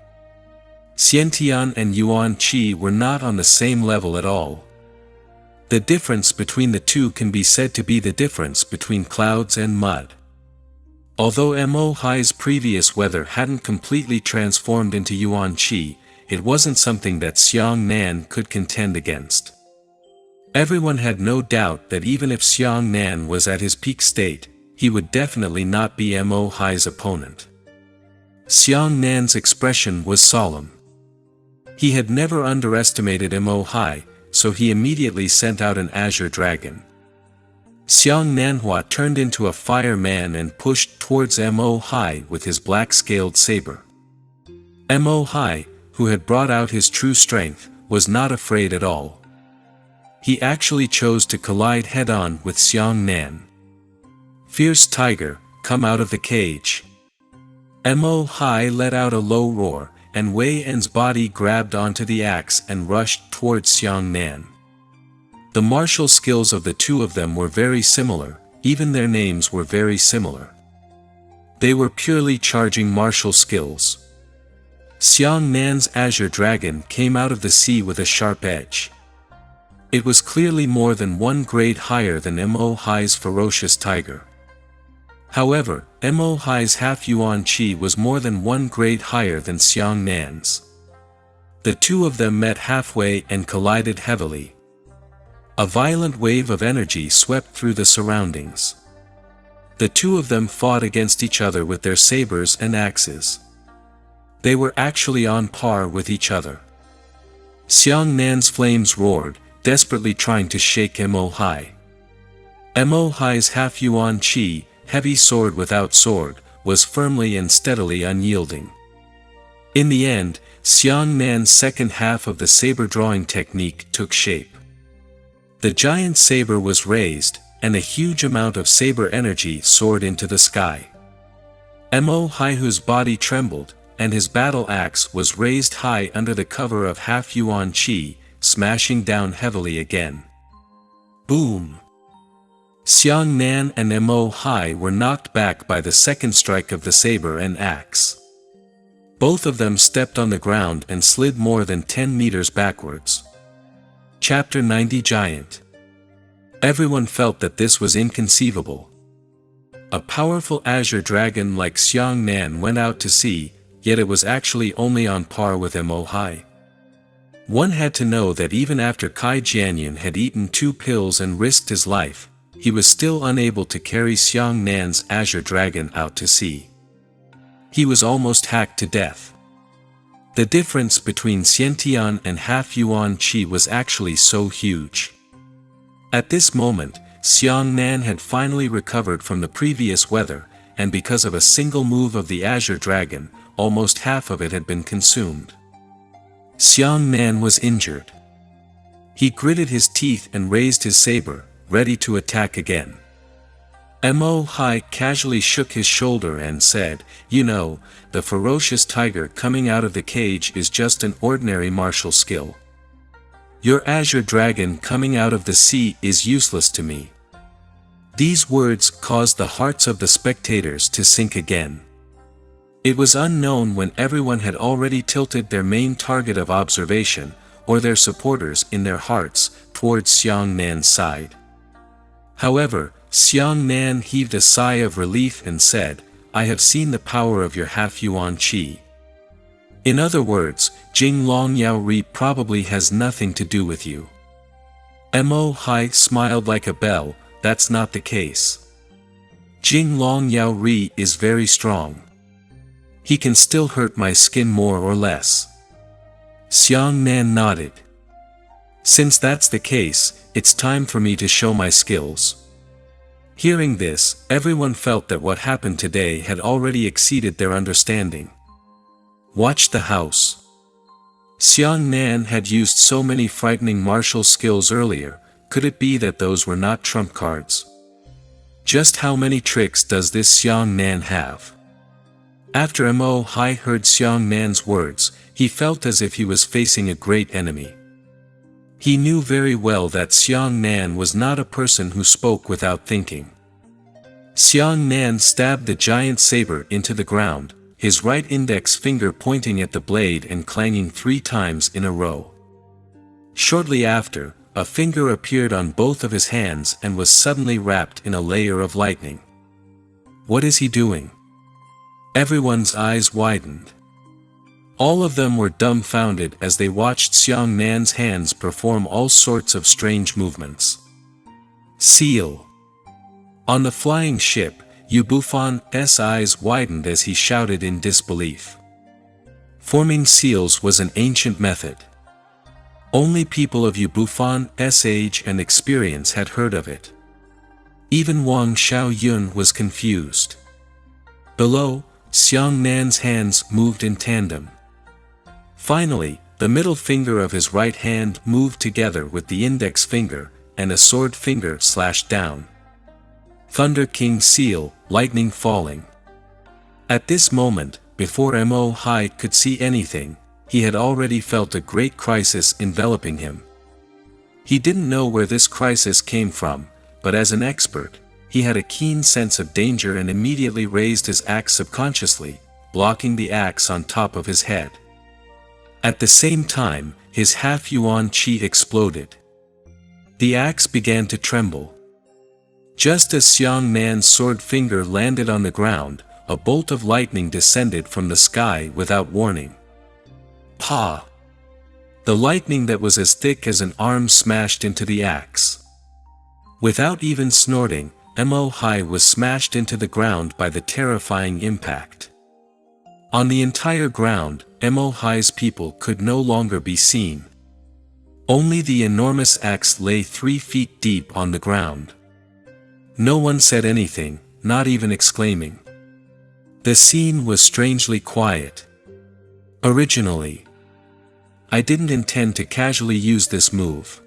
Xiantian and Yuan Qi were not on the same level at all. The difference between the two can be said to be the difference between clouds and mud. Although Mo Hai's previous weather hadn't completely transformed into Yuan Qi, it wasn't something that Xiang Nan could contend against. Everyone had no doubt that even if Xiang Nan was at his peak state, he would definitely not be Mo Hai's opponent. Xiang Nan's expression was solemn. He had never underestimated Mo Hai, so he immediately sent out an azure dragon. Xiang Nanhua turned into a fireman and pushed towards Mo Hai with his black-scaled saber. Mo Hai, who had brought out his true strength, was not afraid at all. He actually chose to collide head-on with Xiang Nan. Fierce tiger, come out of the cage. Mo Hai let out a low roar, and Wei En's body grabbed onto the axe and rushed towards Xiang Nan. The martial skills of the two of them were very similar, even their names were very similar. They were purely charging martial skills. Xiang Nan's azure dragon came out of the sea with a sharp edge. It was clearly more than 1 grade higher than Mo Hai's ferocious tiger. However, Mo Hai's half-yuan qi was more than 1 grade higher than Xiang Nan's. The two of them met halfway and collided heavily. A violent wave of energy swept through the surroundings. The two of them fought against each other with their sabers and axes. They were actually on par with each other. Xiang Nan's flames roared, desperately trying to shake Mo Hai. Mo Hai's half-yuan qi, heavy sword without sword, was firmly and steadily unyielding. In the end, Xiang Nan's second half of the saber drawing technique took shape. The giant saber was raised, and a huge amount of saber energy soared into the sky. Mo Hai, whose body trembled, and his battle axe was raised high under the cover of half-yuan qi, smashing down heavily again. Boom! Xiang Nan and Mo Hai were knocked back by the second strike of the saber and axe. Both of them stepped on the ground and slid more than 10 meters backwards. Chapter 90 Giant. Everyone felt that this was inconceivable. A powerful azure dragon like Xiang Nan went out to sea, yet it was actually only on par with Mo Hai. One had to know that even after Kai Jianyun had eaten 2 pills and risked his life, he was still unable to carry Xiang Nan's azure dragon out to sea. He was almost hacked to death. The difference between Xiantian and half-yuan qi was actually so huge. At this moment, Xiang Nan had finally recovered from the previous weather, and because of a single move of the azure dragon, almost half of it had been consumed. Xiang Nan was injured. He gritted his teeth and raised his saber, ready to attack again. Mo Hai casually shook his shoulder and said, "You know, the ferocious tiger coming out of the cage is just an ordinary martial skill. Your azure dragon coming out of the sea is useless to me." These words caused the hearts of the spectators to sink again. It was unknown when everyone had already tilted their main target of observation, or their supporters in their hearts, towards Xiang Nan's side. However, Xiang Nan heaved a sigh of relief and said, "I have seen the power of your half-yuan qi." In other words, Jing Long Yao Ri probably has nothing to do with you. Mo Hai smiled like a bell. That's not the case. Jing Long Yao Ri is very strong. He can still hurt my skin more or less. Xiang Nan nodded. Since that's the case, it's time for me to show my skills. Hearing this, everyone felt that what happened today had already exceeded their understanding. Watch the house. Xiang Nan had used so many frightening martial skills earlier. Could it be that those were not trump cards? Just how many tricks does this Xiang Nan have? After Mo Hai heard Xiang Nan's words, he felt as if he was facing a great enemy. He knew very well that Xiang Nan was not a person who spoke without thinking. Xiang Nan stabbed the giant saber into the ground, his right index finger pointing at the blade and clanging 3 times in a row. Shortly after, a finger appeared on both of his hands and was suddenly wrapped in a layer of lightning. What is he doing? Everyone's eyes widened. All of them were dumbfounded as they watched Xiang Nan's hands perform all sorts of strange movements. Seal. On the flying ship, Yu Bufan's eyes widened as he shouted in disbelief. Forming seals was an ancient method. Only people of Yu Bufan's age and experience had heard of it. Even Wang Xiaoyun was confused. Below, Xiang Nan's hands moved in tandem. Finally, the middle finger of his right hand moved together with the index finger, and a sword finger slashed down. Thunder King Seal, lightning falling. At this moment, before Mo Hai could see anything, he had already felt a great crisis enveloping him. He didn't know where this crisis came from, but as an expert, he had a keen sense of danger and immediately raised his axe subconsciously, blocking the axe on top of his head. At the same time, his half-yuan qi exploded. The axe began to tremble. Just as Xiang Nan's sword finger landed on the ground, a bolt of lightning descended from the sky without warning. Pa! The lightning that was as thick as an arm smashed into the axe. Without even snorting, Mo Hai was smashed into the ground by the terrifying impact. On the entire ground, Mo Hai's people could no longer be seen. Only the enormous axe lay 3 feet deep on the ground. No one said anything, not even exclaiming. The scene was strangely quiet. Originally, I didn't intend to casually use this move.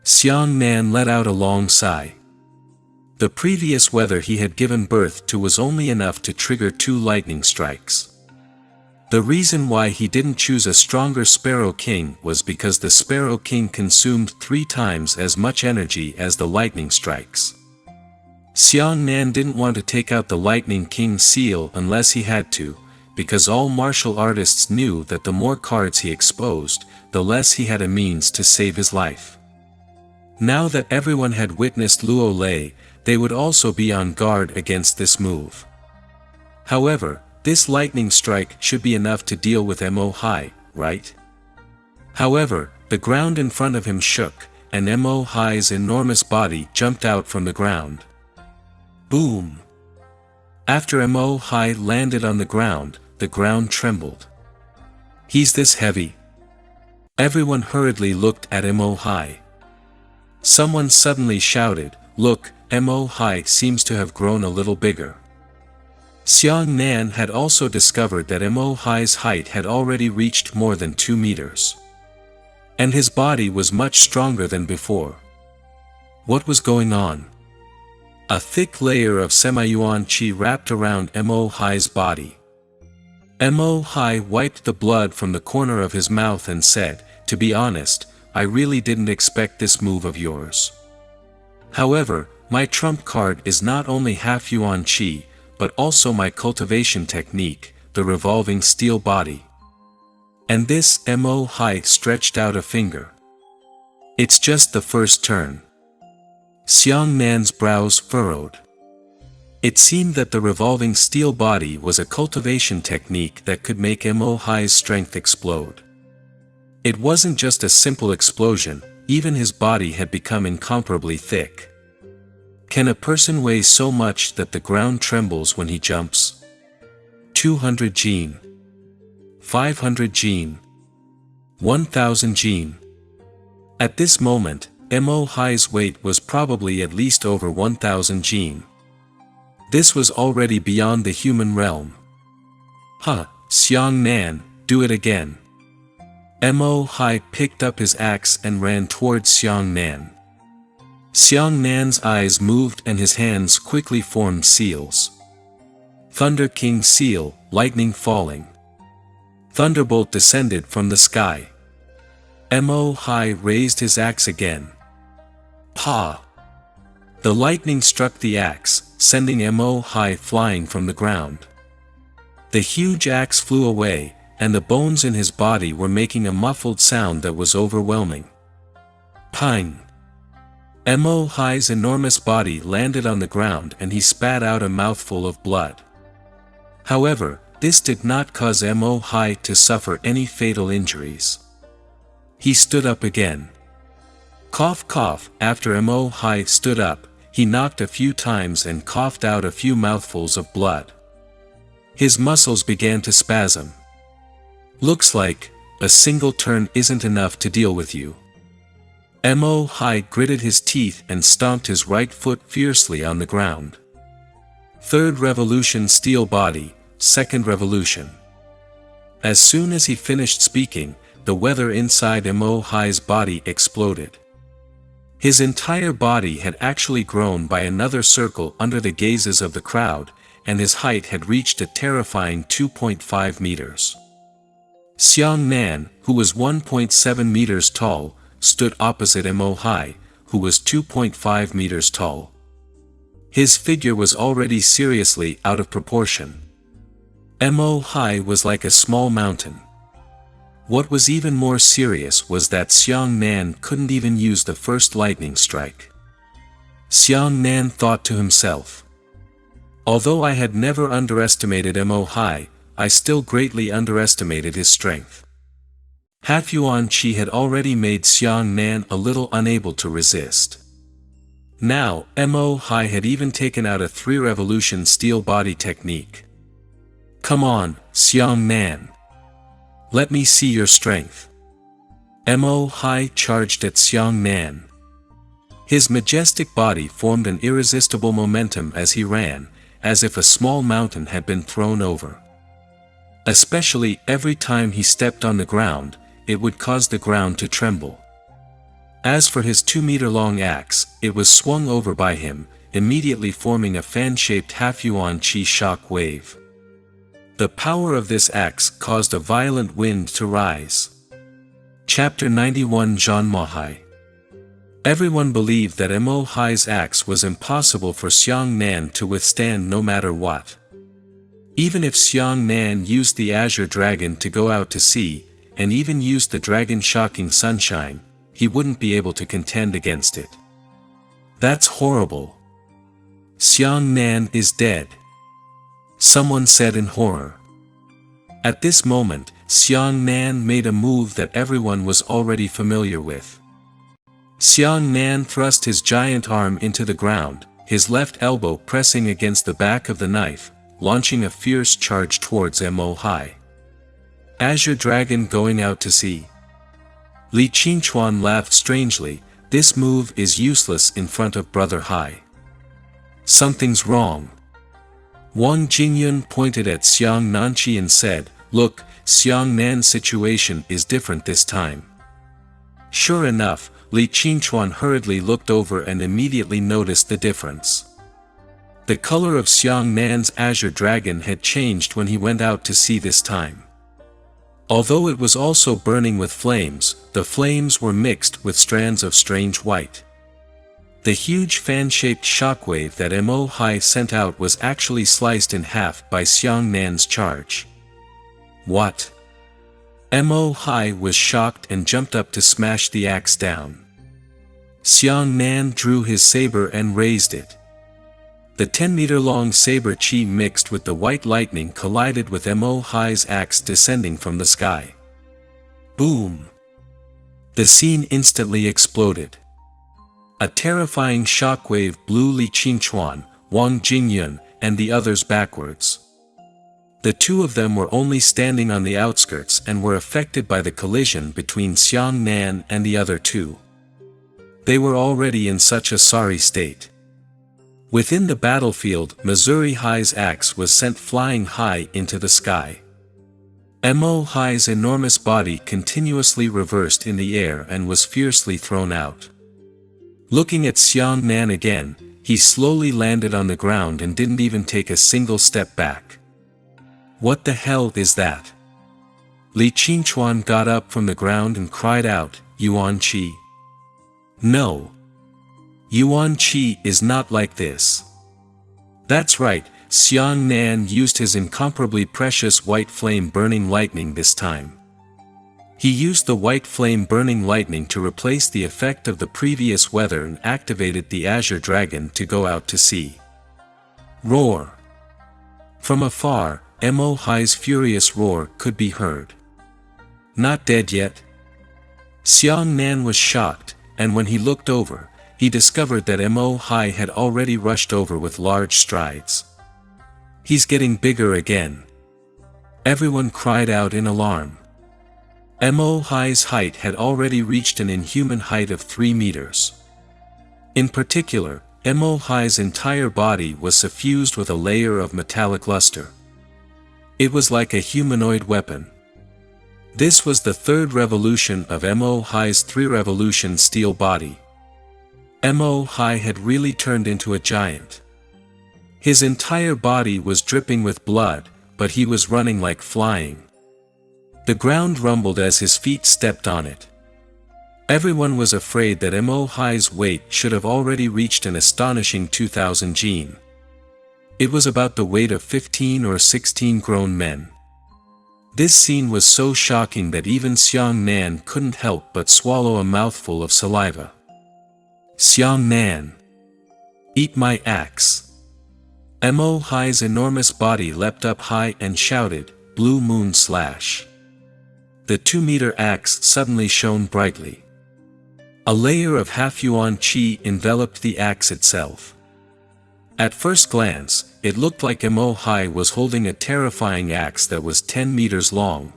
Xiang Nan let out a long sigh. The previous weather he had given birth to was only enough to trigger 2 lightning strikes. The reason why he didn't choose a stronger Sparrow King was because the Sparrow King consumed 3 times as much energy as the lightning strikes. Xiang Nan didn't want to take out the Lightning King seal unless he had to, because all martial artists knew that the more cards he exposed, the less he had a means to save his life. Now that everyone had witnessed Luo Lei, they would also be on guard against this move. However, this lightning strike should be enough to deal with Mo Hai, right? However, the ground in front of him shook, and Mo Hai's enormous body jumped out from the ground. Boom! After Mo Hai landed on the ground trembled. He's this heavy? Everyone hurriedly looked at Mo Hai. Someone suddenly shouted, "Look, Mo Hai seems to have grown a little bigger." Xiang Nan had also discovered that Mo Hai's height had already reached more than 2 meters. And his body was much stronger than before. What was going on? A thick layer of semi-yuan qi wrapped around Mo Hai's body. Mo Hai wiped the blood from the corner of his mouth and said, "To be honest, I really didn't expect this move of yours. However, my trump card is not only half yuan qi, but also my cultivation technique, the revolving steel body." And this Mo Hai stretched out a finger. "It's just the first turn." Xiang Nan's brows furrowed. It seemed that the revolving steel body was a cultivation technique that could make Mo Hai's strength explode. It wasn't just a simple explosion, even his body had become incomparably thick. Can a person weigh so much that the ground trembles when he jumps? 200 jin. 500 jin. 1000 jin. At this moment, Mo Hai's weight was probably at least over 1000 jin. This was already beyond the human realm. "Huh, Xiang Nan, do it again." Mo Hai picked up his axe and ran towards Xiang Nan. Xiang Nan's eyes moved and his hands quickly formed seals. Thunder King seal, lightning falling. Thunderbolt descended from the sky. Mo Hai raised his axe again. Pa! The lightning struck the axe, sending Mo Hai flying from the ground. The huge axe flew away, and the bones in his body were making a muffled sound that was overwhelming. Pang! Mo Hai's enormous body landed on the ground and he spat out a mouthful of blood. However, this did not cause Mo Hai to suffer any fatal injuries. He stood up again. Cough cough. After Mo Hai stood up, he knocked a few times and coughed out a few mouthfuls of blood. His muscles began to spasm. "Looks like a single turn isn't enough to deal with you." Mo Hai gritted his teeth and stomped his right foot fiercely on the ground. Third revolution steel body, second revolution. As soon as he finished speaking, the weather inside Mo Hai's body exploded. His entire body had actually grown by another circle under the gazes of the crowd, and his height had reached a terrifying 2.5 meters. Xiang Nan, who was 1.7 meters tall, stood opposite Mo Hai, who was 2.5 meters tall. His figure was already seriously out of proportion. Mo Hai was like a small mountain. What was even more serious was that Xiang Nan couldn't even use the first lightning strike. Xiang Nan thought to himself, although I had never underestimated Mo Hai, I still greatly underestimated his strength. Half Yuan Qi had already made Xiang Nan a little unable to resist. Now, Mo Hai had even taken out a 3-revolution steel body technique. Come on, Xiang Nan. Let me see your strength. Mo Hai charged at Xiang Nan. His majestic body formed an irresistible momentum as he ran, as if a small mountain had been thrown over. Especially every time he stepped on the ground, it would cause the ground to tremble. As for his 2-meter-long axe, it was swung over by him, immediately forming a fan-shaped half-yuan qi shock wave. The power of this axe caused a violent wind to rise. Chapter 91 Zhan Mahai. Everyone believed that Mo Hai's axe was impossible for Xiang Nan to withstand no matter what. Even if Xiang Nan used the Azure Dragon to go out to sea, and even used the Dragon Shocking Sunshine, he wouldn't be able to contend against it. That's horrible. Xiang Nan is dead, someone said in horror. At this moment, Xiang Nan made a move that everyone was already familiar with. Xiang Nan thrust his giant arm into the ground, his left elbow pressing against the back of the knife, launching a fierce charge towards Mo Hai. Azure Dragon going out to sea. Li Qingchuan laughed strangely. This move is useless in front of Brother Hai. Something's wrong. Wang Jingyun pointed at Xiang Nanqi and said, look, Xiang Nan's situation is different this time. Sure enough, Li Qingchuan hurriedly looked over and immediately noticed the difference. The color of Xiang Nan's Azure Dragon had changed when he went out to sea this time. Although it was also burning with flames, the flames were mixed with strands of strange white. The huge fan-shaped shockwave that Mo Hai sent out was actually sliced in half by Xiang Nan's charge. What? Mo Hai was shocked and jumped up to smash the axe down. Xiang Nan drew his saber and raised it. The 10-meter-long saber qi mixed with the white lightning collided with Mo Hai's axe descending from the sky. Boom! The scene instantly exploded. A terrifying shockwave blew Li Qingchuan, Wang Jingyun, and the others backwards. The two of them were only standing on the outskirts and were affected by the collision between Xiang Nan and the other two. They were already in such a sorry state. Within the battlefield, Missouri Hai's axe was sent flying high into the sky. Mo Hai's enormous body continuously reversed in the air and was fiercely thrown out. Looking at Xiang Nan again, he slowly landed on the ground and didn't even take a single step back. What the hell is that? Li Qingchuan got up from the ground and cried out, Yuan Qi. No. Yuan Qi is not like this. That's right, Xiang Nan used his incomparably precious white flame burning lightning this time. He used the white flame burning lightning to replace the effect of the previous weather and activated the Azure Dragon to go out to sea. Roar! From afar, Mo Hai's furious roar could be heard. Not dead yet? Xiang Nan was shocked, and when he looked over, he discovered that Mo Hai had already rushed over with large strides. He's getting bigger again. Everyone cried out in alarm. Mo Hai's height had already reached an inhuman height of 3 meters. In particular, Mo Hai's entire body was suffused with a layer of metallic luster. It was like a humanoid weapon. This was the 3rd revolution of Mo Hai's 3-revolution steel body. Mo Hai had really turned into a giant. His entire body was dripping with blood, but he was running like flying. The ground rumbled as his feet stepped on it. Everyone was afraid that Mo Hai's weight should have already reached an astonishing 2,000 jin. It was about the weight of 15 or 16 grown men. This scene was so shocking that even Xiang Nan couldn't help but swallow a mouthful of saliva. Xiang Nan, eat my axe. Mo Hai's enormous body leapt up high and shouted, "Blue Moon Slash." The 2-meter axe suddenly shone brightly. A layer of half-yuan qi enveloped the axe itself. At first glance, it looked like Mo Hai was holding a terrifying axe that was 10 meters long.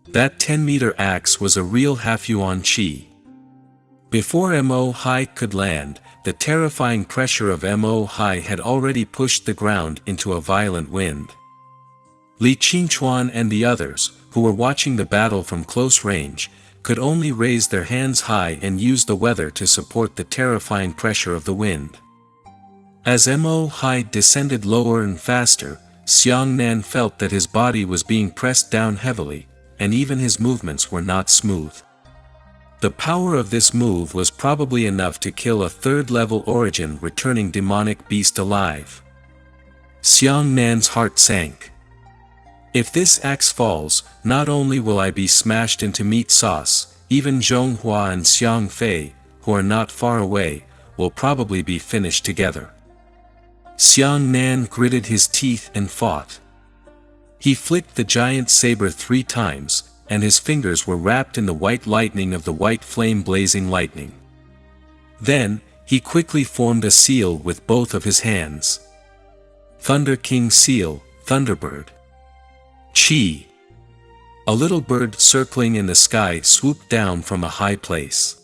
That 10-meter axe was a real half-yuan qi. Before Mo Hai could land, the terrifying pressure of Mo Hai had already pushed the ground into a violent wind. Li Qingchuan and the others, who were watching the battle from close range, could only raise their hands high and use the weather to support the terrifying pressure of the wind. As Mo Hai descended lower and faster, Xiang Nan felt that his body was being pressed down heavily, and even his movements were not smooth. The power of this move was probably enough to kill a third-level origin returning demonic beast alive. Xiang Nan's heart sank. If this axe falls, not only will I be smashed into meat sauce, even Zhong Hua and Xiang Fei, who are not far away, will probably be finished together. Xiang Nan gritted his teeth and fought. He flicked the giant saber 3 times, and his fingers were wrapped in the white lightning of the white flame-blazing lightning. Then, he quickly formed a seal with both of his hands. Thunder King Seal, Thunderbird. Chi! A little bird circling in the sky swooped down from a high place.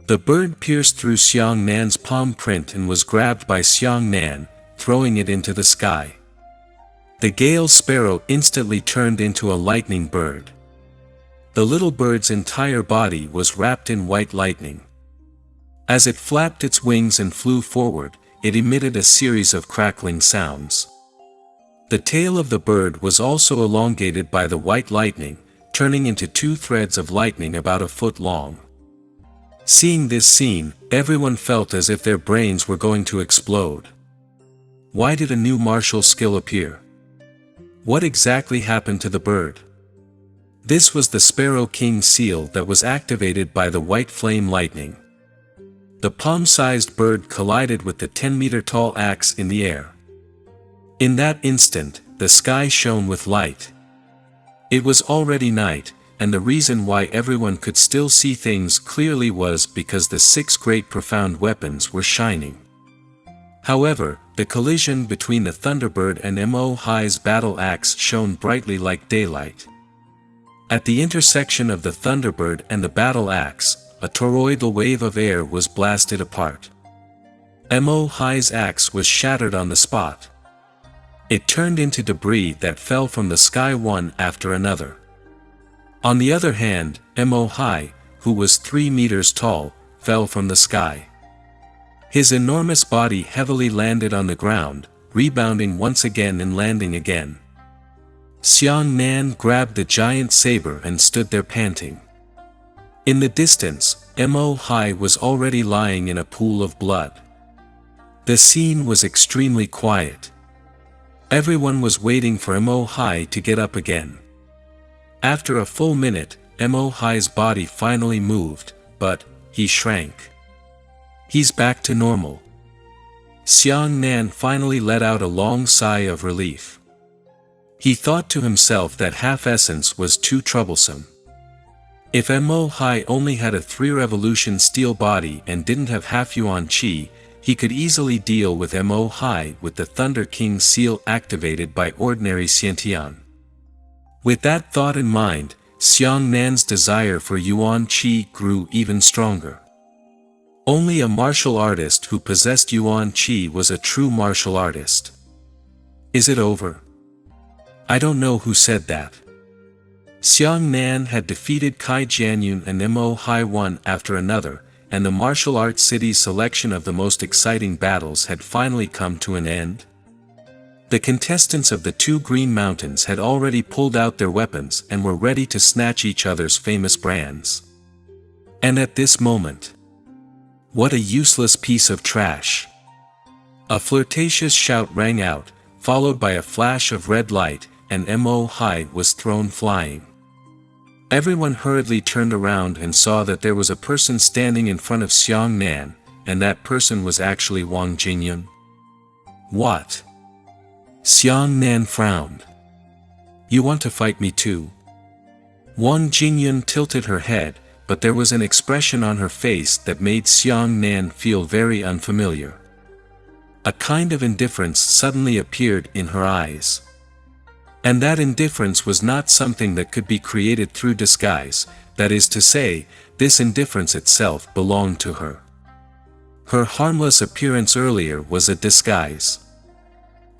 The bird pierced through Xiang Nan's palm print and was grabbed by Xiang Nan, throwing it into the sky. The Gale Sparrow instantly turned into a lightning bird. The little bird's entire body was wrapped in white lightning. As it flapped its wings and flew forward, it emitted a series of crackling sounds. The tail of the bird was also elongated by the white lightning, turning into 2 threads of lightning about a foot long. Seeing this scene, everyone felt as if their brains were going to explode. Why did a new martial skill appear? What exactly happened to the bird? This was the Sparrow King seal that was activated by the white flame lightning. The palm-sized bird collided with the 10-meter-tall axe in the air. In that instant, the sky shone with light. It was already night, and the reason why everyone could still see things clearly was because the 6 great profound weapons were shining. However, the collision between the Thunderbird and Mo Hai's battle axe shone brightly like daylight. At the intersection of the Thunderbird and the battle axe, a toroidal wave of air was blasted apart. Mo Hai's axe was shattered on the spot. It turned into debris that fell from the sky one after another. On the other hand, Mo Hai, who was 3 meters tall, fell from the sky. His enormous body heavily landed on the ground, rebounding once again and landing again. Xiang Nan grabbed the giant saber and stood there panting. In the distance, Mo Hai was already lying in a pool of blood. The scene was extremely quiet. Everyone was waiting for Mo Hai to get up again. After a full minute, Mo Hai's body finally moved, but he shrank. He's back to normal. Xiang Nan finally let out a long sigh of relief. He thought to himself that half-essence was too troublesome. If Mo Hai only had a 3-revolution steel body and didn't have half-yuan qi, he could easily deal with Mo Hai with the Thunder King seal activated by ordinary Xiantian. With that thought in mind, Xiang Nan's desire for Yuan Qi grew even stronger. Only a martial artist who possessed Yuan Qi was a true martial artist. Is it over? I don't know who said that. Xiang Nan had defeated Kai Jianyun and Mo Hai one after another, and the martial arts city's selection of the most exciting battles had finally come to an end. The contestants of the 2 Green Mountains had already pulled out their weapons and were ready to snatch each other's famous brands. And at this moment, what a useless piece of trash! A flirtatious shout rang out, followed by a flash of red light, and Mo Hai was thrown flying. Everyone hurriedly turned around and saw that there was a person standing in front of Xiang Nan, and that person was actually Wang Jingyun. What? Xiang Nan frowned. You want to fight me too? Wang Jingyun tilted her head, but there was an expression on her face that made Xiang Nan feel very unfamiliar. A kind of indifference suddenly appeared in her eyes. And that indifference was not something that could be created through disguise, that is to say, this indifference itself belonged to her. Her harmless appearance earlier was a disguise.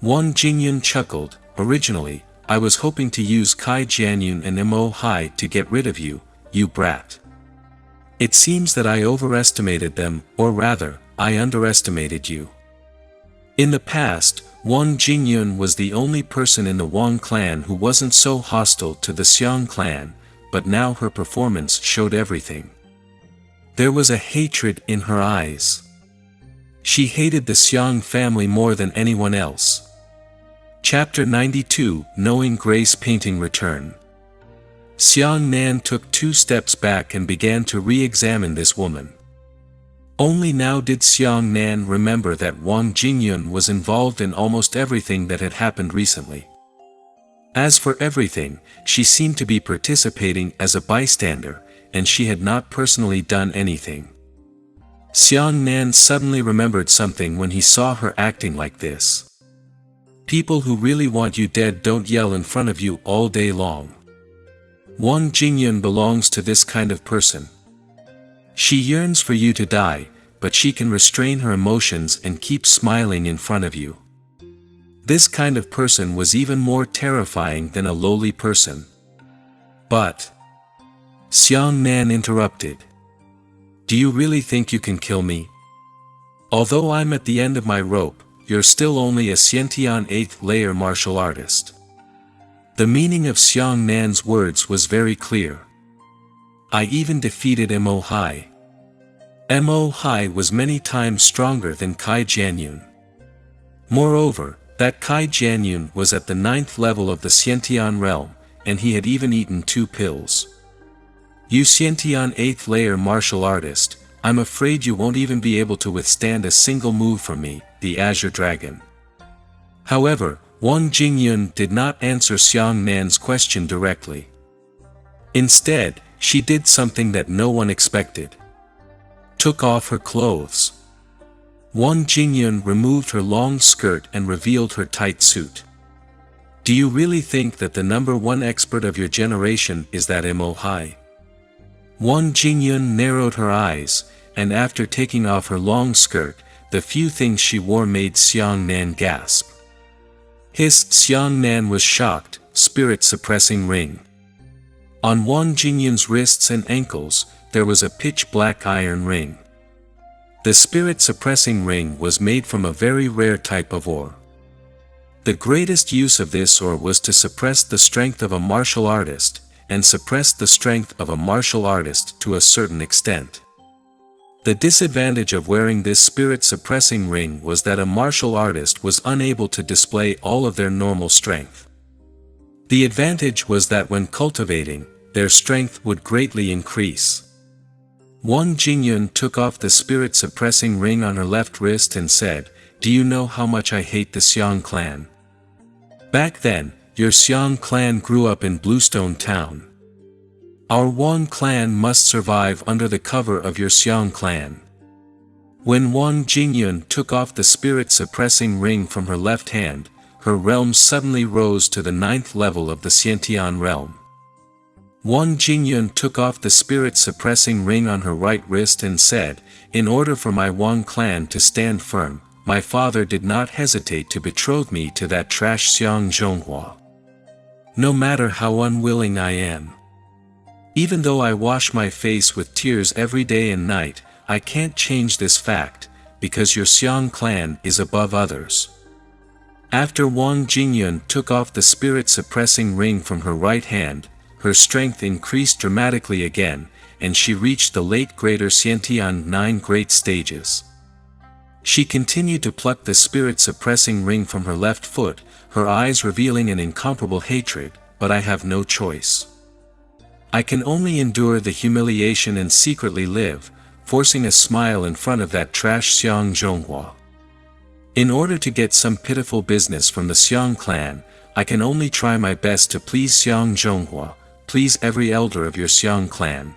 Wang Jingyun chuckled. Originally, I was hoping to use Kai Jianyun and Mo Hai to get rid of you, you brat. It seems that I overestimated them, or rather, I underestimated you. In the past, Wang Jingyun was the only person in the Wang clan who wasn't so hostile to the Xiang clan, but now her performance showed everything. There was a hatred in her eyes. She hated the Xiang family more than anyone else. Chapter 92, Knowing Grace Painting Return. Xiang Nan took 2 steps back and began to re-examine this woman. Only now did Xiang Nan remember that Wang Jingyun was involved in almost everything that had happened recently. As for everything, she seemed to be participating as a bystander, and she had not personally done anything. Xiang Nan suddenly remembered something when he saw her acting like this. People who really want you dead don't yell in front of you all day long. Wang Jingyun belongs to this kind of person. She yearns for you to die, but she can restrain her emotions and keep smiling in front of you. This kind of person was even more terrifying than a lowly person. But Xiang Nan interrupted. Do you really think you can kill me? Although I'm at the end of my rope, you're still only a Xiantian 8th layer martial artist. The meaning of Xiang Nan's words was very clear. I even defeated Mo Hai. Mo Hai was many times stronger than Kai Jianyun. Moreover, that Kai Jianyun was at the 9th level of the Xiantian realm, and he had even eaten 2 pills. You Xiantian 8th layer martial artist, I'm afraid you won't even be able to withstand a single move from me, the Azure Dragon. However, Wang Jingyun did not answer Xiang Nan's question directly. Instead, she did something that no one expected. Took off her clothes. Wang Jingyun removed her long skirt and revealed her tight suit. Do you really think that the number 1 expert of your generation is that Mo Hai? Wang Jingyun narrowed her eyes, and after taking off her long skirt, the few things she wore made Xiang Nan gasp. His Xiang Nan was shocked. Spirit-suppressing ring. On Wang Jingyun's wrists and ankles, there was a pitch-black iron ring. The spirit-suppressing ring was made from a very rare type of ore. The greatest use of this ore was to suppress the strength of a martial artist, and suppress the strength of a martial artist to a certain extent. The disadvantage of wearing this spirit-suppressing ring was that a martial artist was unable to display all of their normal strength. The advantage was that when cultivating, their strength would greatly increase. Wang Jingyun took off the spirit-suppressing ring on her left wrist and said, Do you know how much I hate the Xiang clan? Back then, your Xiang clan grew up in Bluestone Town. Our Wang clan must survive under the cover of your Xiang clan. When Wang Jingyun took off the spirit-suppressing ring from her left hand, her realm suddenly rose to the 9th level of the Xiantian realm. Wang Jingyun took off the spirit-suppressing ring on her right wrist and said, In order for my Wang clan to stand firm, my father did not hesitate to betroth me to that trash Xiang Zhonghua. No matter how unwilling I am. Even though I wash my face with tears every day and night, I can't change this fact, because your Xiang clan is above others. After Wang Jingyun took off the spirit-suppressing ring from her right hand, her strength increased dramatically again, and she reached the late Greater Xiantian 9 great stages. She continued to pluck the spirit-suppressing ring from her left foot, her eyes revealing an incomparable hatred, but I have no choice. I can only endure the humiliation and secretly live, forcing a smile in front of that trash Xiang Zhonghua. In order to get some pitiful business from the Xiang clan, I can only try my best to please Xiang Zhonghua, please every elder of your Xiang clan.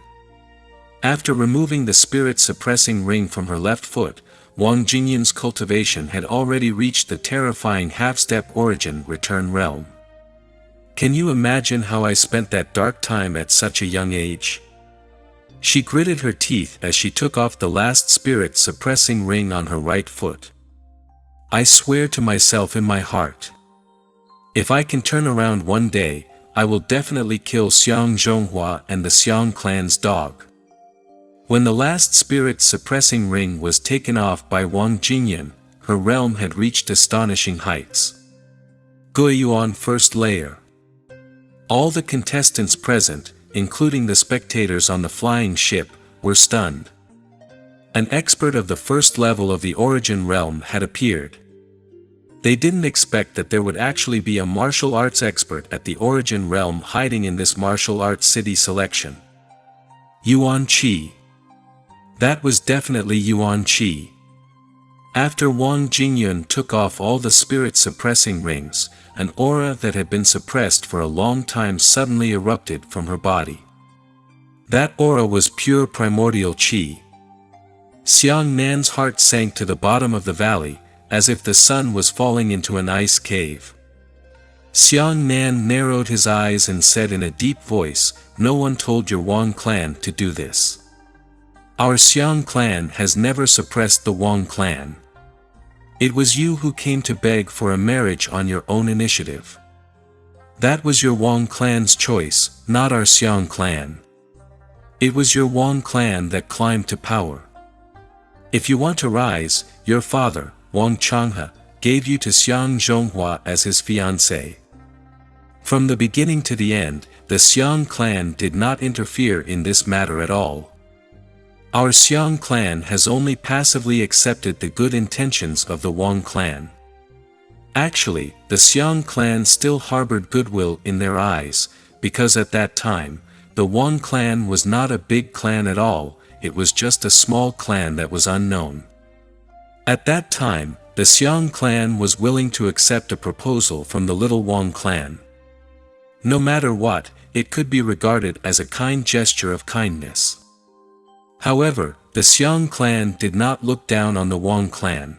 After removing the spirit-suppressing ring from her left foot, Wang Jingyun's cultivation had already reached the terrifying half-step origin return realm. Can you imagine how I spent that dark time at such a young age? She gritted her teeth as she took off the last spirit-suppressing ring on her right foot. I swear to myself in my heart, if I can turn around one day, I will definitely kill Xiang Zhonghua and the Xiang clan's dog. When the last spirit-suppressing ring was taken off by Wang Jingyun, her realm had reached astonishing heights. Guiyuan First Layer. All the contestants present, including the spectators on the flying ship, were stunned. An expert of the first level of the origin realm had appeared. They didn't expect that there would actually be a martial arts expert at the origin realm hiding in this martial arts city selection. Yuan Qi. That was definitely Yuan Qi. After Wang Jingyun took off all the spirit-suppressing rings, an aura that had been suppressed for a long time suddenly erupted from her body. That aura was pure primordial qi. Xiang Nan's heart sank to the bottom of the valley, as if the sun was falling into an ice cave. Xiang Nan narrowed his eyes and said in a deep voice, "No one told your Wang clan to do this. Our Xiang clan has never suppressed the Wang clan. It was you who came to beg for a marriage on your own initiative. That was your Wang clan's choice, not our Xiang clan. It was your Wang clan that climbed to power. If you want to rise, your father, Wang Changhe, gave you to Xiang Zhonghua as his fiancé. From the beginning to the end, the Xiang clan did not interfere in this matter at all. Our Xiang clan has only passively accepted the good intentions of the Wang clan. Actually, the Xiang clan still harbored goodwill in their eyes, because at that time, the Wang clan was not a big clan at all, it was just a small clan that was unknown. At that time, the Xiang clan was willing to accept a proposal from the little Wang clan. No matter what, it could be regarded as a kind gesture of kindness. However, the Xiang clan did not look down on the Wang clan.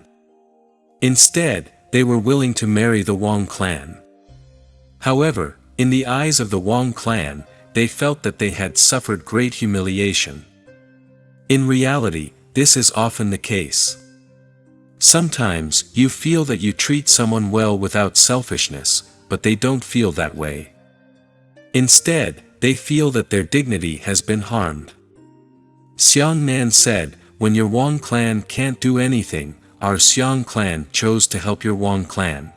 Instead, they were willing to marry the Wang clan. However, in the eyes of the Wang clan, they felt that they had suffered great humiliation. In reality, this is often the case. Sometimes, you feel that you treat someone well without selfishness, but they don't feel that way. Instead, they feel that their dignity has been harmed. Xiang Nan said, "When your Wang clan can't do anything, our Xiang clan chose to help your Wang clan.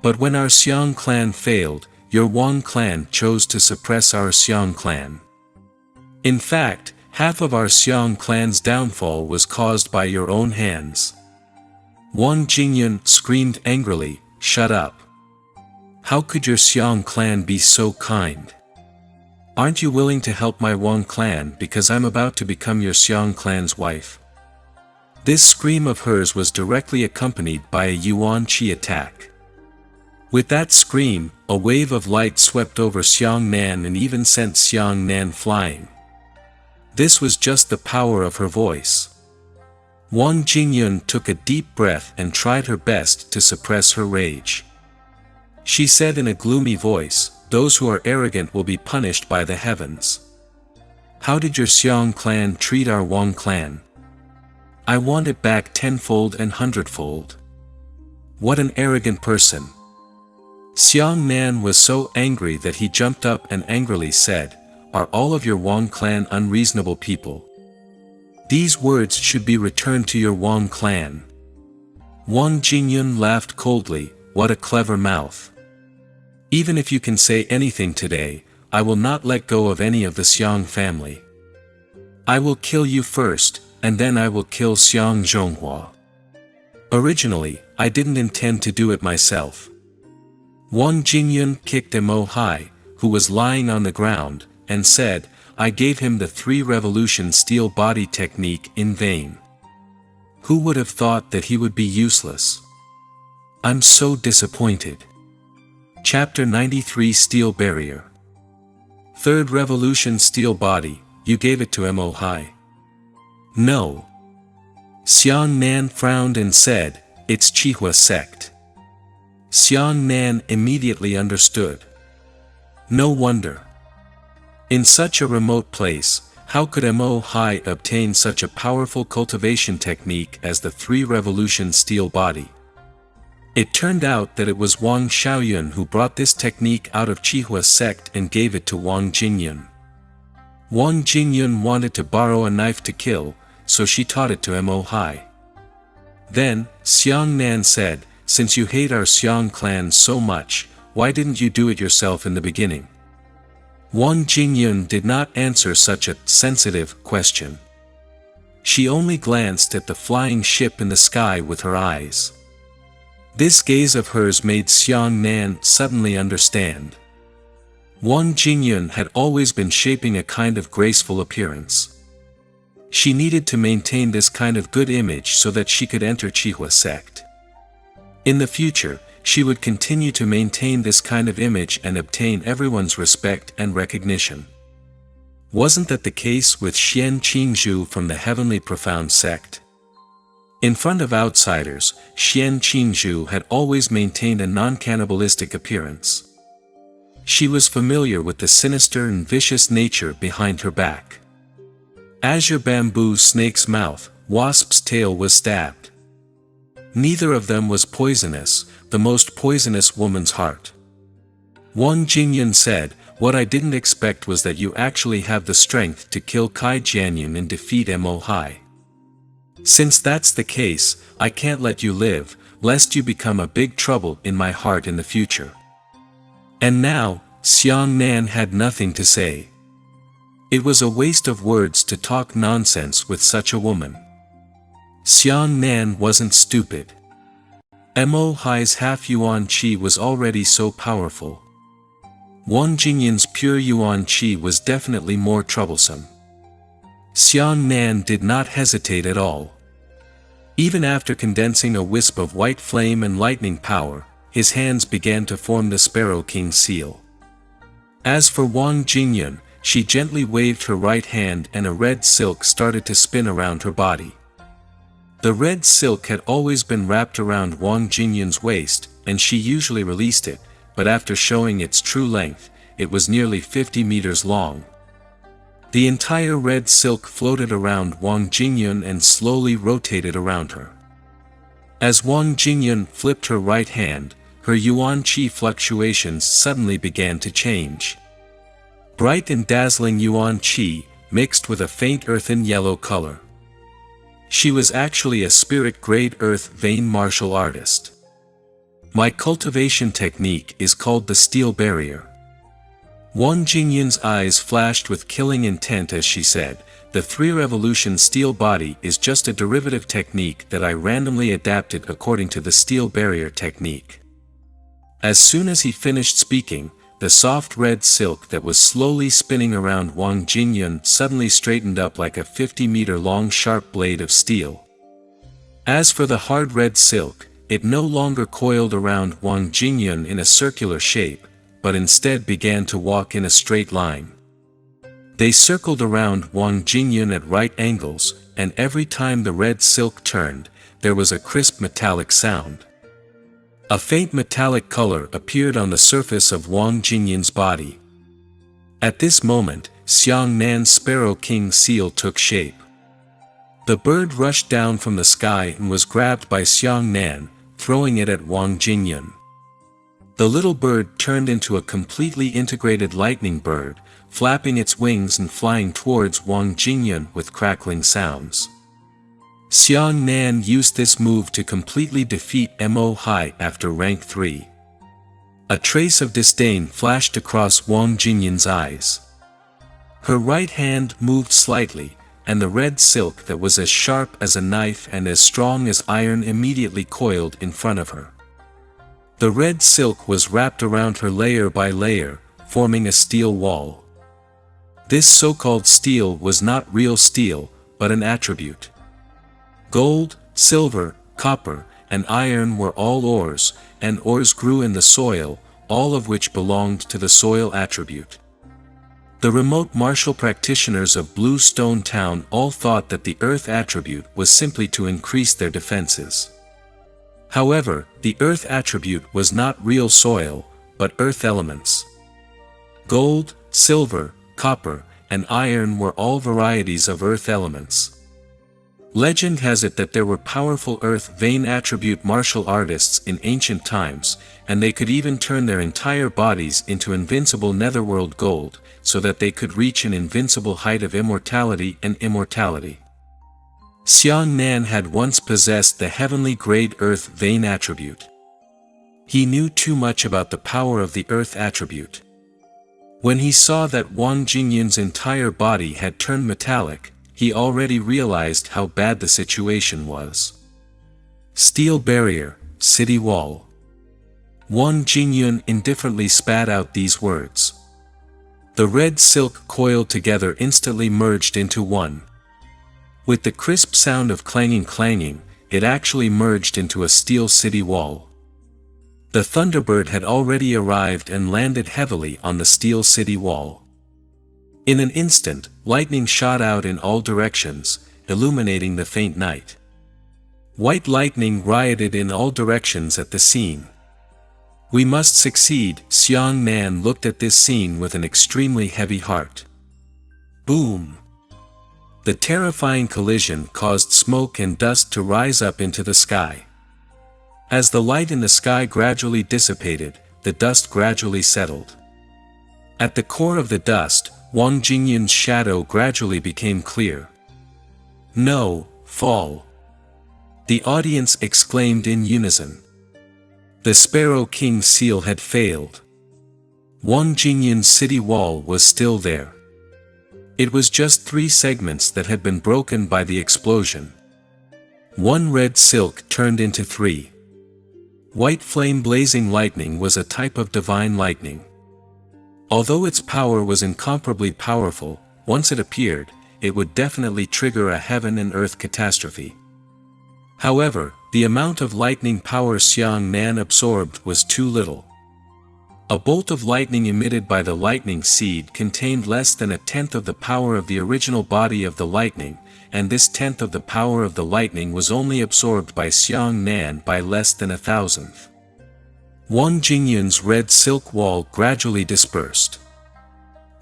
But when our Xiang clan failed, your Wang clan chose to suppress our Xiang clan. In fact, half of our Xiang clan's downfall was caused by your own hands." Wang Jingyun screamed angrily, "Shut up! How could your Xiang clan be so kind? Aren't you willing to help my Wang clan because I'm about to become your Xiang clan's wife?" This scream of hers was directly accompanied by a Yuan Qi attack. With that scream, a wave of light swept over Xiang Nan and even sent Xiang Nan flying. This was just the power of her voice. Wang Jingyun took a deep breath and tried her best to suppress her rage. She said in a gloomy voice, "Those who are arrogant will be punished by the heavens. How did your Xiang clan treat our Wang clan? I want it back tenfold and hundredfold. What an arrogant person." Xiang Nan was so angry that he jumped up and angrily said, "Are all of your Wang clan unreasonable people? These words should be returned to your Wang clan." Wang Jingyun laughed coldly, "What a clever mouth. Even if you can say anything today, I will not let go of any of the Xiang family. I will kill you first, and then I will kill Xiang Zhonghua. Originally, I didn't intend to do it myself. Wang Jingyun kicked Mo Hai, who was lying on the ground, and said, I gave him the 3-revolution steel body technique in vain. Who would have thought that he would be useless? I'm so disappointed. Chapter 93 Steel Barrier. 3rd Revolution Steel Body, you gave it to Mo Hai. No. Xiang Nan frowned and said, it's Chihua sect. Xiang Nan immediately understood. No wonder. In such a remote place, how could Mo Hai obtain such a powerful cultivation technique as the 3-revolution steel body? It turned out that it was Wang Xiaoyun who brought this technique out of Chihua sect and gave it to Wang Jingyun. Wang Jingyun wanted to borrow a knife to kill, so she taught it to Mo Hai. Then, Xiang Nan said, since you hate our Xiang clan so much, why didn't you do it yourself in the beginning? Wang Jingyun did not answer such a sensitive question. She only glanced at the flying ship in the sky with her eyes. This gaze of hers made Xiang Nan suddenly understand. Wang Jingyun had always been shaping a kind of graceful appearance. She needed to maintain this kind of good image so that she could enter Chihua sect. In the future, she would continue to maintain this kind of image and obtain everyone's respect and recognition. Wasn't that the case with Xian Qingzhu from the Heavenly Profound sect? In front of outsiders, Xian Qingzhu had always maintained a non-cannibalistic appearance. She was familiar with the sinister and vicious nature behind her back. Azure bamboo snake's mouth, wasp's tail was stabbed. Neither of them was poisonous, the most poisonous woman's heart. Wang Jingyun said, what I didn't expect was that you actually have the strength to kill Kai Jianyun and defeat Mo Hai. Since that's the case, I can't let you live, lest you become a big trouble in my heart in the future. And now, Xiang Nan had nothing to say. It was a waste of words to talk nonsense with such a woman. Xiang Nan wasn't stupid. Mo Hai's half-yuan qi was already so powerful. Wang Jingyun's pure yuan qi was definitely more troublesome. Xiang Nan did not hesitate at all. Even after condensing a wisp of white flame and lightning power, his hands began to form the Sparrow King seal. As for Wang Jingyun, she gently waved her right hand and a red silk started to spin around her body. The red silk had always been wrapped around Wang Jingyun's waist, and she usually released it, but after showing its true length, it was nearly 50 meters long. The entire red silk floated around Wang Jingyun and slowly rotated around her. As Wang Jingyun flipped her right hand, her yuan qi fluctuations suddenly began to change. Bright and dazzling yuan qi, mixed with a faint earthen yellow color. She was actually a spirit-grade earth vein martial artist. My cultivation technique is called the steel barrier. Wang Jingyun's eyes flashed with killing intent as she said, the 3-revolution steel body is just a derivative technique that I randomly adapted according to the steel barrier technique. As soon as he finished speaking, the soft red silk that was slowly spinning around Wang Jingyun suddenly straightened up like a 50-meter long sharp blade of steel. As for the hard red silk, it no longer coiled around Wang Jingyun in a circular shape, but instead began to walk in a straight line. They circled around Wang Jingyun at right angles, and every time the red silk turned, there was a crisp metallic sound. A faint metallic color appeared on the surface of Wang Jingyun's body. At this moment, Xiang Nan's Sparrow King seal took shape. The bird rushed down from the sky and was grabbed by Xiang Nan, throwing it at Wang Jingyun. The little bird turned into a completely integrated lightning bird, flapping its wings and flying towards Wang Jingyun with crackling sounds. Xiang Nan used this move to completely defeat Mo Hai after rank 3. A trace of disdain flashed across Wang Jinyan's eyes. Her right hand moved slightly, and the red silk that was as sharp as a knife and as strong as iron immediately coiled in front of her. The red silk was wrapped around her layer by layer, forming a steel wall. This so-called steel was not real steel, but an attribute. Gold, silver, copper, and iron were all ores, and ores grew in the soil, all of which belonged to the soil attribute. The remote martial practitioners of Blue Stone Town all thought that the earth attribute was simply to increase their defenses. However, the earth attribute was not real soil, but earth elements. Gold, silver, copper, and iron were all varieties of earth elements. Legend has it that there were powerful earth vein attribute martial artists in ancient times, and they could even turn their entire bodies into invincible netherworld gold, so that they could reach an invincible height of immortality and immortality. Xiang Nan had once possessed the heavenly grade earth vein attribute. He knew too much about the power of the earth attribute. When he saw that Wang Jinyan's entire body had turned metallic, he already realized how bad the situation was. Steel barrier, city wall. Wang Jinyan indifferently spat out these words. The red silk coiled together instantly merged into one. With the crisp sound of clanging, it actually merged into a steel city wall. The Thunderbird had already arrived and landed heavily on the steel city wall. In an instant, lightning shot out in all directions, illuminating the faint night. White lightning rioted in all directions at the scene. We must succeed. Xiang Nan looked at this scene with an extremely heavy heart. Boom! The terrifying collision caused smoke and dust to rise up into the sky. As the light in the sky gradually dissipated, the dust gradually settled. At the core of the dust, Wang Jinyan's shadow gradually became clear. No, fall! The audience exclaimed in unison. The Sparrow King's seal had failed. Wang Jinyan's city wall was still there. It was just 3 segments that had been broken by the explosion. One red silk turned into 3. White flame blazing lightning was a type of divine lightning. Although its power was incomparably powerful, once it appeared, it would definitely trigger a heaven and earth catastrophe. However, the amount of lightning power Xiang Nan absorbed was too little. A bolt of lightning emitted by the lightning seed contained less than 1/10 of the power of the original body of the lightning, and this 1/10 of the power of the lightning was only absorbed by Xiang Nan by less than 1,000th. Wang Jinyan's red silk wall gradually dispersed.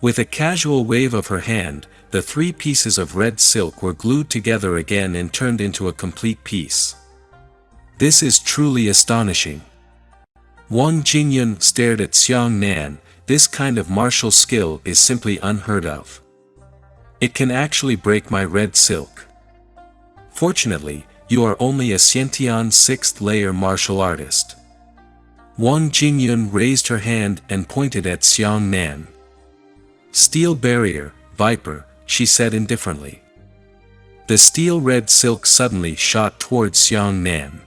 With a casual wave of her hand, the 3 pieces of red silk were glued together again and turned into a complete piece. This is truly astonishing. Wang Jinyan stared at Xiang Nan. This kind of martial skill is simply unheard of. It can actually break my red silk. Fortunately, you are only a Xiantian 6th layer martial artist. Wang Jinyan raised her hand and pointed at Xiang Nan. Steel barrier, viper, she said indifferently. The steel red silk suddenly shot towards Xiang Nan.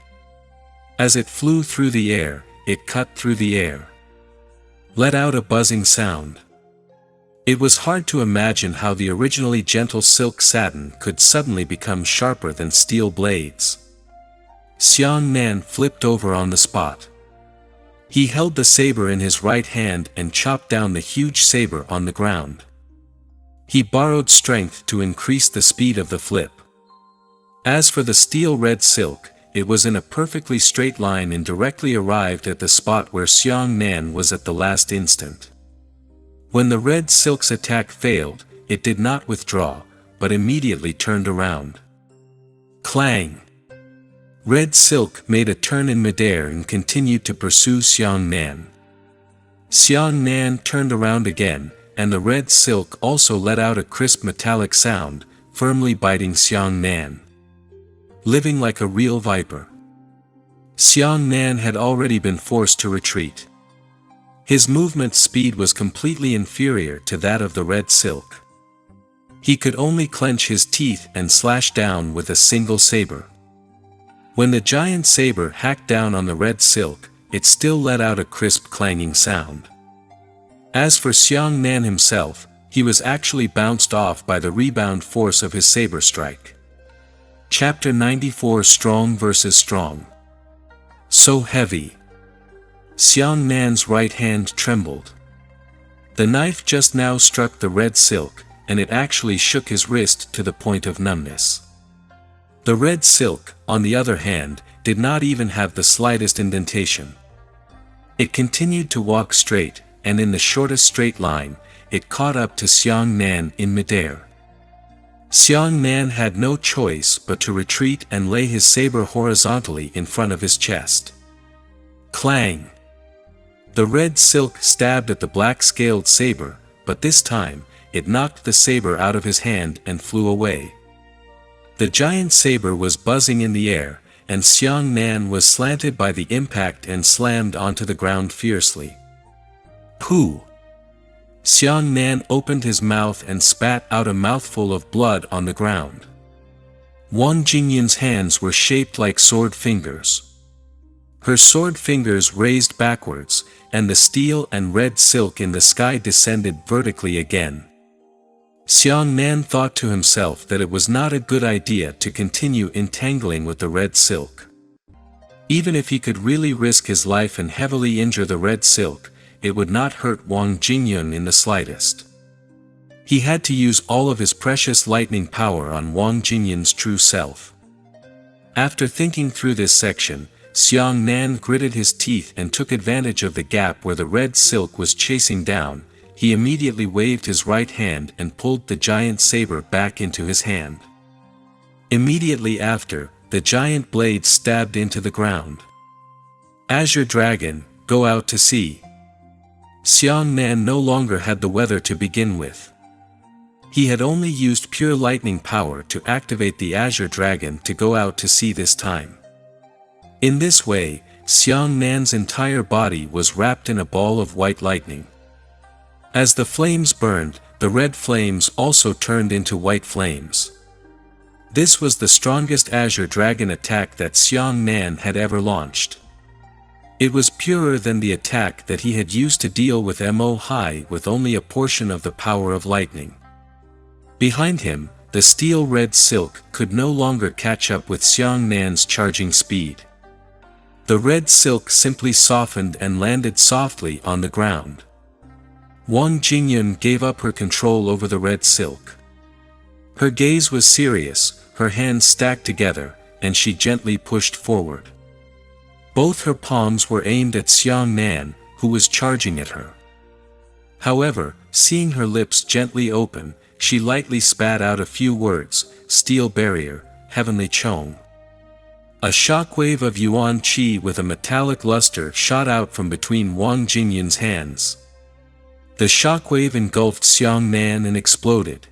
As it flew through the air, it cut through the air. Let out a buzzing sound. It was hard to imagine how the originally gentle silk satin could suddenly become sharper than steel blades. Xiang Nan flipped over on the spot. He held the saber in his right hand and chopped down the huge saber on the ground. He borrowed strength to increase the speed of the flip. As for the steel red silk, it was in a perfectly straight line and directly arrived at the spot where Xiang Nan was at the last instant. When the red silk's attack failed, it did not withdraw, but immediately turned around. Clang! Red silk made a turn in midair and continued to pursue Xiang Nan. Xiang Nan turned around again, and the red silk also let out a crisp metallic sound, firmly biting Xiang Nan. Living like a real viper. Xiang Nan had already been forced to retreat. His movement speed was completely inferior to that of the red silk. He could only clench his teeth and slash down with a single saber. When the giant saber hacked down on the red silk, it still let out a crisp clanging sound. As for Xiang Nan himself, he was actually bounced off by the rebound force of his saber strike. Chapter 94 Strong vs. Strong. So heavy. Xiang Nan's right hand trembled. The knife just now struck the red silk, and it actually shook his wrist to the point of numbness. The red silk, on the other hand, did not even have the slightest indentation. It continued to walk straight, and in the shortest straight line, it caught up to Xiang Nan in midair. Xiang Nan had no choice but to retreat and lay his saber horizontally in front of his chest. Clang! The red silk stabbed at the black-scaled saber, but this time, it knocked the saber out of his hand and flew away. The giant saber was buzzing in the air, and Xiang Nan was slanted by the impact and slammed onto the ground fiercely. Pooh! Xiang Nan opened his mouth and spat out a mouthful of blood on the ground. Wang Jingyun's hands were shaped like sword fingers. Her sword fingers raised backwards, and the steel and red silk in the sky descended vertically again. Xiang Nan thought to himself that it was not a good idea to continue entangling with the red silk. Even if he could really risk his life and heavily injure the red silk, it would not hurt Wang Jingyun in the slightest. He had to use all of his precious lightning power on Wang Jingyun's true self. After thinking through this section, Xiang Nan gritted his teeth and took advantage of the gap where the red silk was chasing down. He immediately waved his right hand and pulled the giant saber back into his hand. Immediately after, the giant blade stabbed into the ground. Azure Dragon, go out to sea. Xiang Nan no longer had the weather to begin with. He had only used pure lightning power to activate the Azure Dragon to go out to sea this time. In this way, Xiang Nan's entire body was wrapped in a ball of white lightning. As the flames burned, the red flames also turned into white flames. This was the strongest Azure Dragon attack that Xiang Nan had ever launched. It was purer than the attack that he had used to deal with Mo Hai with only a portion of the power of lightning. Behind him, the steel red silk could no longer catch up with Xiang Nan's charging speed. The red silk simply softened and landed softly on the ground. Wang Jingyun gave up her control over the red silk. Her gaze was serious, her hands stacked together, and she gently pushed forward. Both her palms were aimed at Xiang Nan, who was charging at her. However, seeing her lips gently open, she lightly spat out a few words: steel barrier, heavenly chong. A shockwave of yuan qi with a metallic luster shot out from between Wang Jingyun's hands. The shockwave engulfed Xiang Nan and exploded.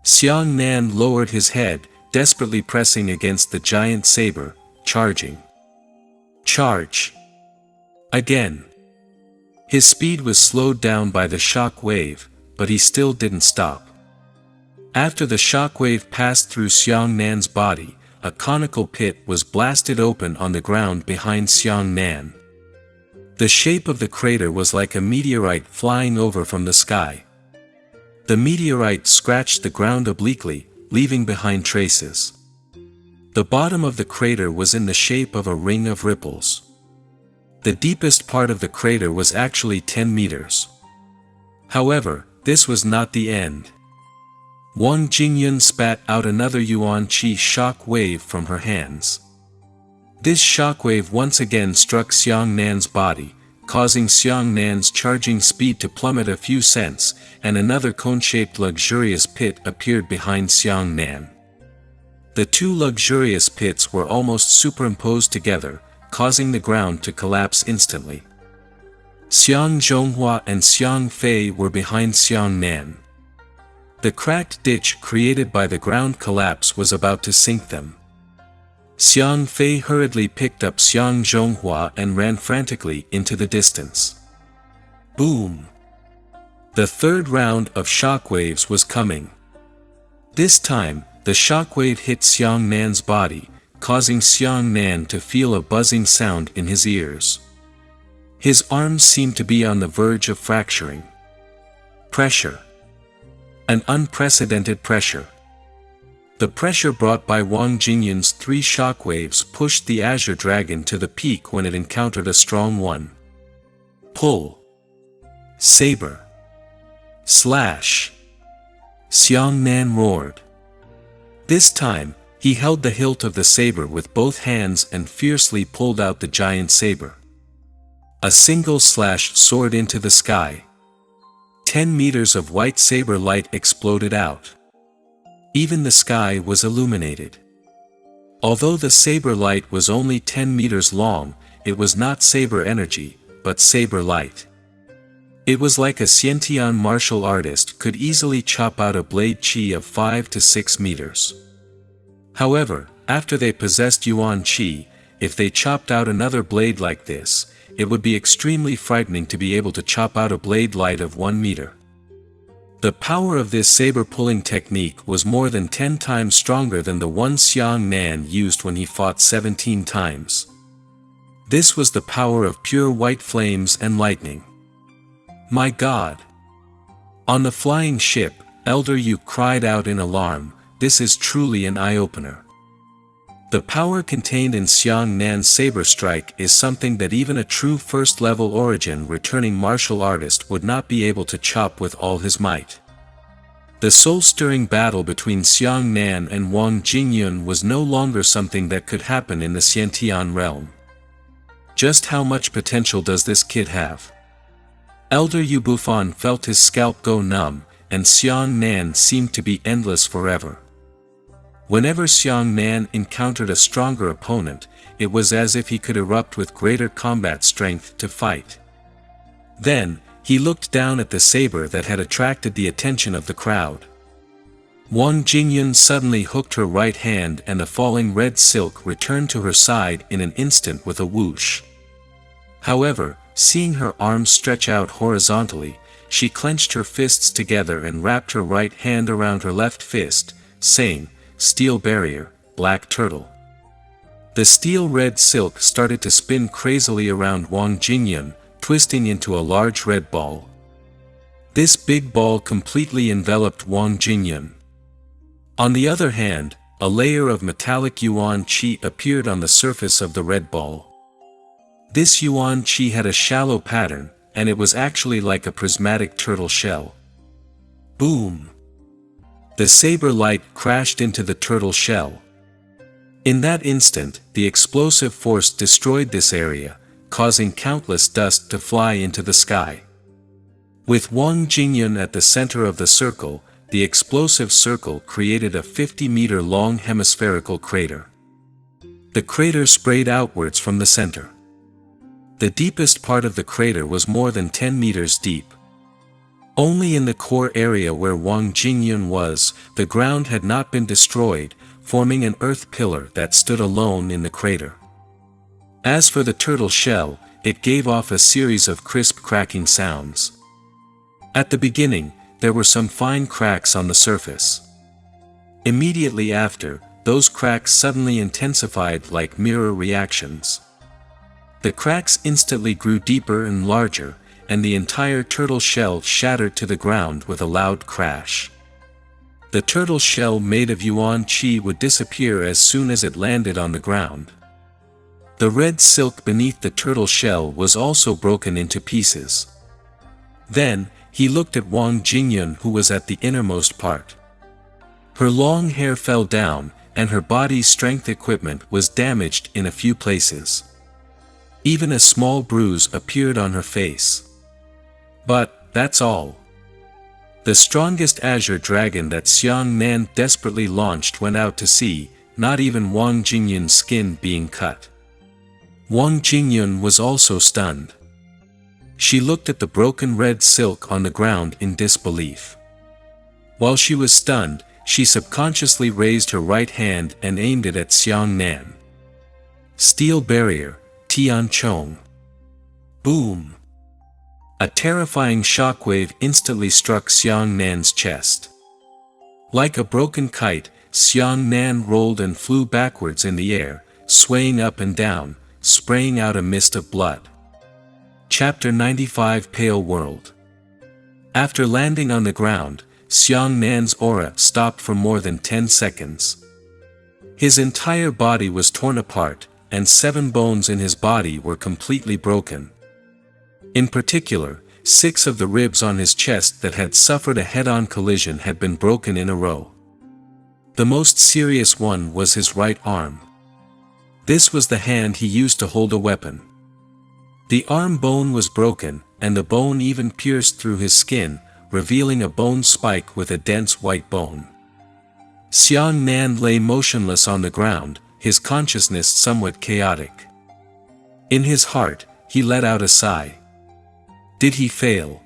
Xiang Nan lowered his head, desperately pressing against the giant saber, charging. Charge! Again. His speed was slowed down by the shock wave, but he still didn't stop. After the shock wave passed through Xiang Nan's body, a conical pit was blasted open on the ground behind Xiang Nan. The shape of the crater was like a meteorite flying over from the sky. The meteorite scratched the ground obliquely, leaving behind traces. The bottom of the crater was in the shape of a ring of ripples. The deepest part of the crater was actually 10 meters. However, this was not the end. Wang Jingyun spat out another yuan qi shock wave from her hands. This shockwave once again struck Xiang Nan's body, causing Xiang Nan's charging speed to plummet a few cents, and another cone-shaped luxurious pit appeared behind Xiang Nan. The two luxurious pits were almost superimposed together, causing the ground to collapse instantly. Xiang Zhonghua and Xiang Fei were behind Xiang Nan. The cracked ditch created by the ground collapse was about to sink them. Xiang Fei hurriedly picked up Xiang Zhonghua and ran frantically into the distance. Boom! The third round of shockwaves was coming. This time, the shockwave hit Xiang Nan's body, causing Xiang Nan to feel a buzzing sound in his ears. His arms seemed to be on the verge of fracturing. Pressure. An unprecedented pressure. The pressure brought by Wang Jingyun's 3 shockwaves pushed the Azure Dragon to the peak when it encountered a strong one. Pull. Saber. Slash. Xiang Nan roared. This time, he held the hilt of the saber with both hands and fiercely pulled out the giant saber. A single slash soared into the sky. 10 meters of white saber light exploded out. Even the sky was illuminated. Although the saber light was only 10 meters long, it was not saber energy, but saber light. It was like a Xiantian martial artist could easily chop out a blade chi of 5 to 6 meters. However, after they possessed Yuan Qi, if they chopped out another blade like this, it would be extremely frightening to be able to chop out a blade light of 1 meter. The power of this saber-pulling technique was more than 10 times stronger than the one Xiang Nan used when he fought 17 times. This was the power of pure white flames and lightning. My God! On the flying ship, Elder Yu cried out in alarm, "This is truly an eye-opener." The power contained in Xiang Nan's saber strike is something that even a true first-level origin returning martial artist would not be able to chop with all his might. The soul-stirring battle between Xiang Nan and Wang Jingyun was no longer something that could happen in the Xiantian realm. Just how much potential does this kid have? Elder Yu Bufan felt his scalp go numb, and Xiang Nan seemed to be endless forever. Whenever Xiang Nan encountered a stronger opponent, it was as if he could erupt with greater combat strength to fight. Then, he looked down at the saber that had attracted the attention of the crowd. Wang Jingyun suddenly hooked her right hand and the falling red silk returned to her side in an instant with a whoosh. However, seeing her arms stretch out horizontally, she clenched her fists together and wrapped her right hand around her left fist, saying, "Steel barrier, black turtle." The steel red silk started to spin crazily around Wang Jingyun, twisting into a large red ball. This big ball completely enveloped Wang Jingyun. On the other hand, a layer of metallic Yuan Qi appeared on the surface of the red ball. This Yuan Qi had a shallow pattern, and it was actually like a prismatic turtle shell. Boom! The saber light crashed into the turtle shell. In that instant, the explosive force destroyed this area, causing countless dust to fly into the sky. With Wang Jingyun at the center of the circle, the explosive circle created a 50-meter-long hemispherical crater. The crater sprayed outwards from the center. The deepest part of the crater was more than 10 meters deep. Only in the core area where Wang Jingyun was, the ground had not been destroyed, forming an earth pillar that stood alone in the crater. As for the turtle shell, it gave off a series of crisp cracking sounds. At the beginning, there were some fine cracks on the surface. Immediately after, those cracks suddenly intensified like mirror reactions. The cracks instantly grew deeper and larger, and the entire turtle shell shattered to the ground with a loud crash. The turtle shell made of Yuan Qi would disappear as soon as it landed on the ground. The red silk beneath the turtle shell was also broken into pieces. Then, he looked at Wang Jingyun, who was at the innermost part. Her long hair fell down, and her body's strength equipment was damaged in a few places. Even a small bruise appeared on her face. But, that's all. The strongest azure dragon that Xiang Nan desperately launched went out to sea, not even Wang Jingyun's skin being cut. Wang Jingyun was also stunned. She looked at the broken red silk on the ground in disbelief. While she was stunned, she subconsciously raised her right hand and aimed it at Xiang Nan. Steel barrier, Tian Chong. Boom! A terrifying shockwave instantly struck Xiang Nan's chest. Like a broken kite, Xiang Nan rolled and flew backwards in the air, swaying up and down, spraying out a mist of blood. Chapter 95 Pale World. After landing on the ground, Xiang Nan's aura stopped for more than 10 seconds. His entire body was torn apart, and 7 bones in his body were completely broken. In particular, 6 of the ribs on his chest that had suffered a head-on collision had been broken in a row. The most serious one was his right arm. This was the hand he used to hold a weapon. The arm bone was broken, and the bone even pierced through his skin, revealing a bone spike with a dense white bone. Xiang Nan lay motionless on the ground, his consciousness somewhat chaotic. In his heart, he let out a sigh. Did he fail?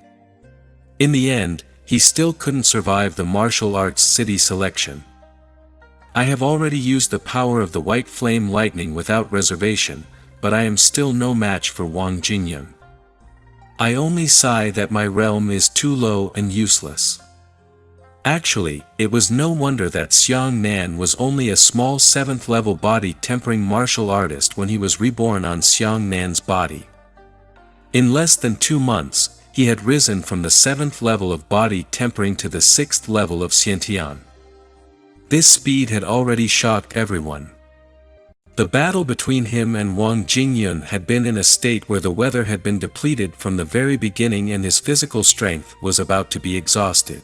In the end, he still couldn't survive the martial arts city selection. I have already used the power of the white flame lightning without reservation, but I am still no match for Wang Jingyun. I only sigh that my realm is too low and useless. Actually, it was no wonder that Xiang Nan was only a small 7th level body tempering martial artist when he was reborn on Xiang Nan's body. In less than 2 months, he had risen from the 7th level of body tempering to the 6th level of Xiantian. This speed had already shocked everyone. The battle between him and Wang Jingyun had been in a state where the weather had been depleted from the very beginning and his physical strength was about to be exhausted.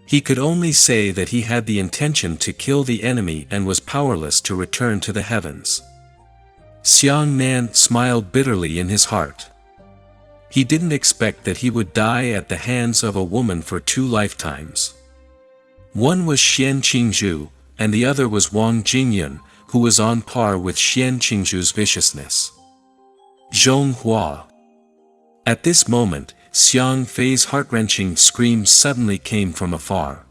He could only say that he had the intention to kill the enemy and was powerless to return to the heavens. Xiang Nan smiled bitterly in his heart. He didn't expect that he would die at the hands of a woman for 2 lifetimes. One was Xian Qingzhu, and the other was Wang Jingyun, who was on par with Xian Qingzhu's viciousness. Zhonghua. At this moment, Xiang Fei's heart-wrenching screams suddenly came from afar.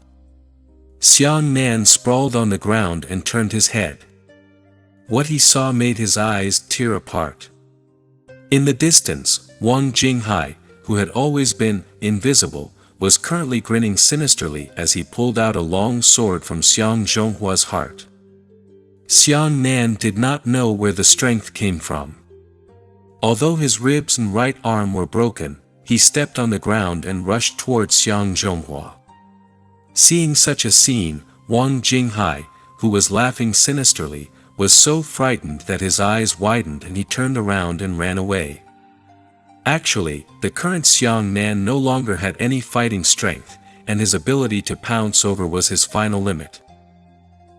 Xiang Nan sprawled on the ground and turned his head. What he saw made his eyes tear apart. In the distance, Wang Jinghai, who had always been invisible, was currently grinning sinisterly as he pulled out a long sword from Xiang Zhonghua's heart. Xiang Nan did not know where the strength came from. Although his ribs and right arm were broken, he stepped on the ground and rushed towards Xiang Zhonghua. Seeing such a scene, Wang Jinghai, who was laughing sinisterly, was so frightened that his eyes widened and he turned around and ran away. Actually, the current Xiang Nan no longer had any fighting strength, and his ability to pounce over was his final limit.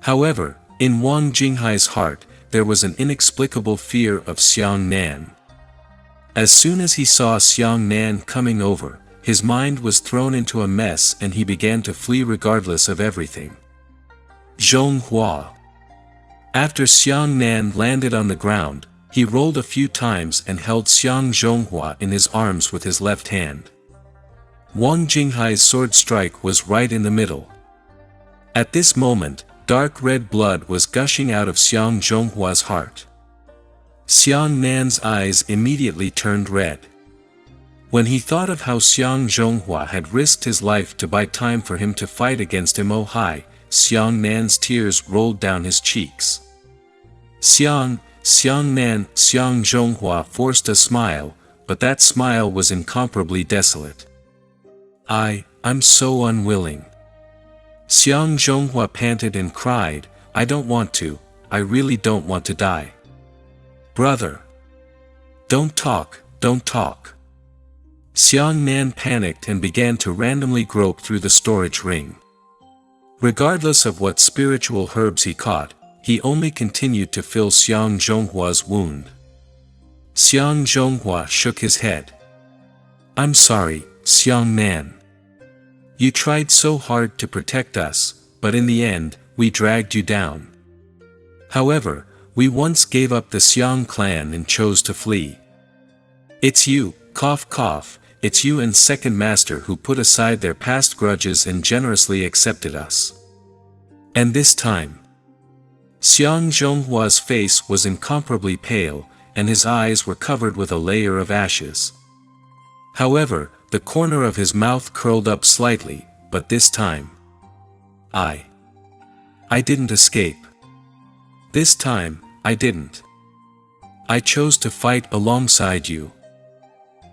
However, in Wang Jinghai's heart, there was an inexplicable fear of Xiang Nan. As soon as he saw Xiang Nan coming over, his mind was thrown into a mess and he began to flee regardless of everything. Zhonghua. After Xiang Nan landed on the ground, he rolled a few times and held Xiang Zhonghua in his arms with his left hand. Wang Jinghai's sword strike was right in the middle. At this moment, dark red blood was gushing out of Xiang Zhonghua's heart. Xiang Nan's eyes immediately turned red. When he thought of how Xiang Zhonghua had risked his life to buy time for him to fight against him, Xiang Nan's tears rolled down his cheeks. Xiang Nan, Xiang Zhonghua forced a smile, but that smile was incomparably desolate. I'm so unwilling. Xiang Zhonghua panted and cried, I don't want to, I really don't want to die. Brother! Don't talk, don't talk. Xiang Nan panicked and began to randomly grope through the storage ring. Regardless of what spiritual herbs he caught, he only continued to fill Xiang Zhonghua's wound. Xiang Zhonghua shook his head. I'm sorry, Xiang Nan. You tried so hard to protect us, but in the end, we dragged you down. However, we once gave up the Xiang clan and chose to flee. It's you, cough cough, it's you and Second Master who put aside their past grudges and generously accepted us. And this time, Xiang Zhonghua's face was incomparably pale, and his eyes were covered with a layer of ashes. However, the corner of his mouth curled up slightly, but this time, I didn't escape. This time, I didn't. I chose to fight alongside you.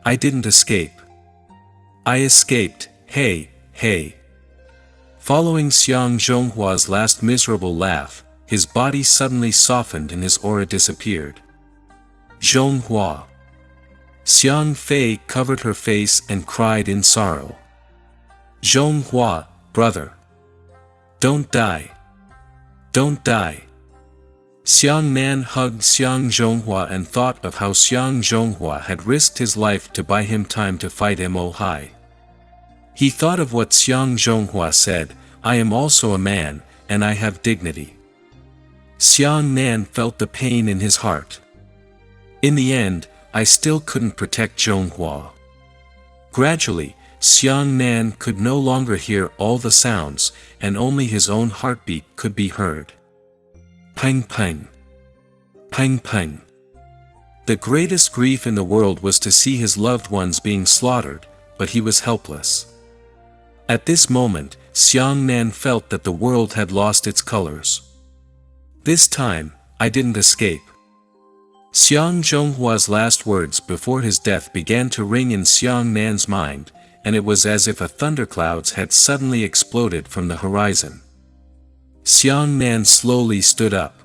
I didn't escape. I escaped, hey, hey. Following Xiang Zhonghua's last miserable laugh, his body suddenly softened and his aura disappeared. Zhonghua. Xiang Fei covered her face and cried in sorrow. Zhonghua, brother. Don't die. Don't die. Xiang Nan hugged Xiang Zhonghua and thought of how Xiang Zhonghua had risked his life to buy him time to fight Mo Hai. He thought of what Xiang Zhonghua said, I am also a man, and I have dignity. Xiang Nan felt the pain in his heart. In the end, I still couldn't protect Zhonghua. Gradually, Xiang Nan could no longer hear all the sounds, and only his own heartbeat could be heard. Pang pang. Pang pang. The greatest grief in the world was to see his loved ones being slaughtered, but he was helpless. At this moment, Xiang Nan felt that the world had lost its colors. This time, I didn't escape. Xiang Zhonghua's last words before his death began to ring in Xiang Nan's mind, and it was as if a thunderclouds had suddenly exploded from the horizon. Xiang Nan slowly stood up.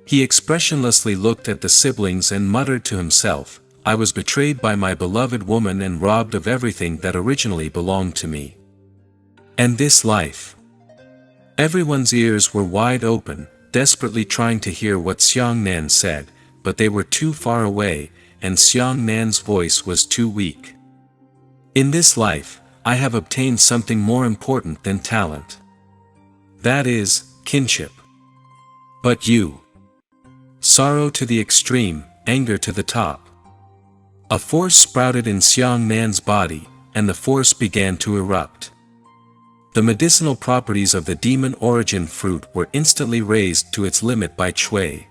He expressionlessly looked at the siblings and muttered to himself, I was betrayed by my beloved woman and robbed of everything that originally belonged to me. And this life. Everyone's ears were wide open, desperately trying to hear what Xiang Nan said, but they were too far away, and Xiang Nan's voice was too weak. In this life, I have obtained something more important than talent. That is, kinship. But you. Sorrow to the extreme, anger to the top. A force sprouted in Xiang Nan's body, and the force began to erupt. The medicinal properties of the demon origin fruit were instantly raised to its limit by Chui.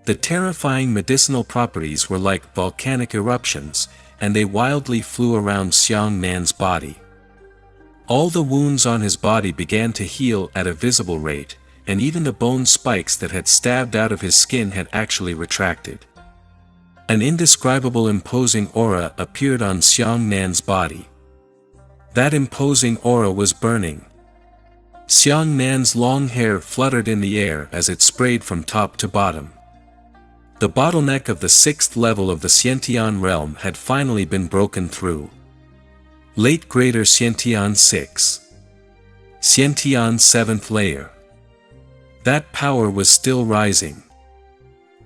The terrifying medicinal properties were like volcanic eruptions, and they wildly flew around Xiang Nan's body. All the wounds on his body began to heal at a visible rate, and even the bone spikes that had stabbed out of his skin had actually retracted. An indescribable imposing aura appeared on Xiang Nan's body. That imposing aura was burning. Xiang Nan's long hair fluttered in the air as it sprayed from top to bottom. The bottleneck of the 6th level of the Xiantian realm had finally been broken through. Late Greater Xiantian 6. Xiantian 7th layer. That power was still rising.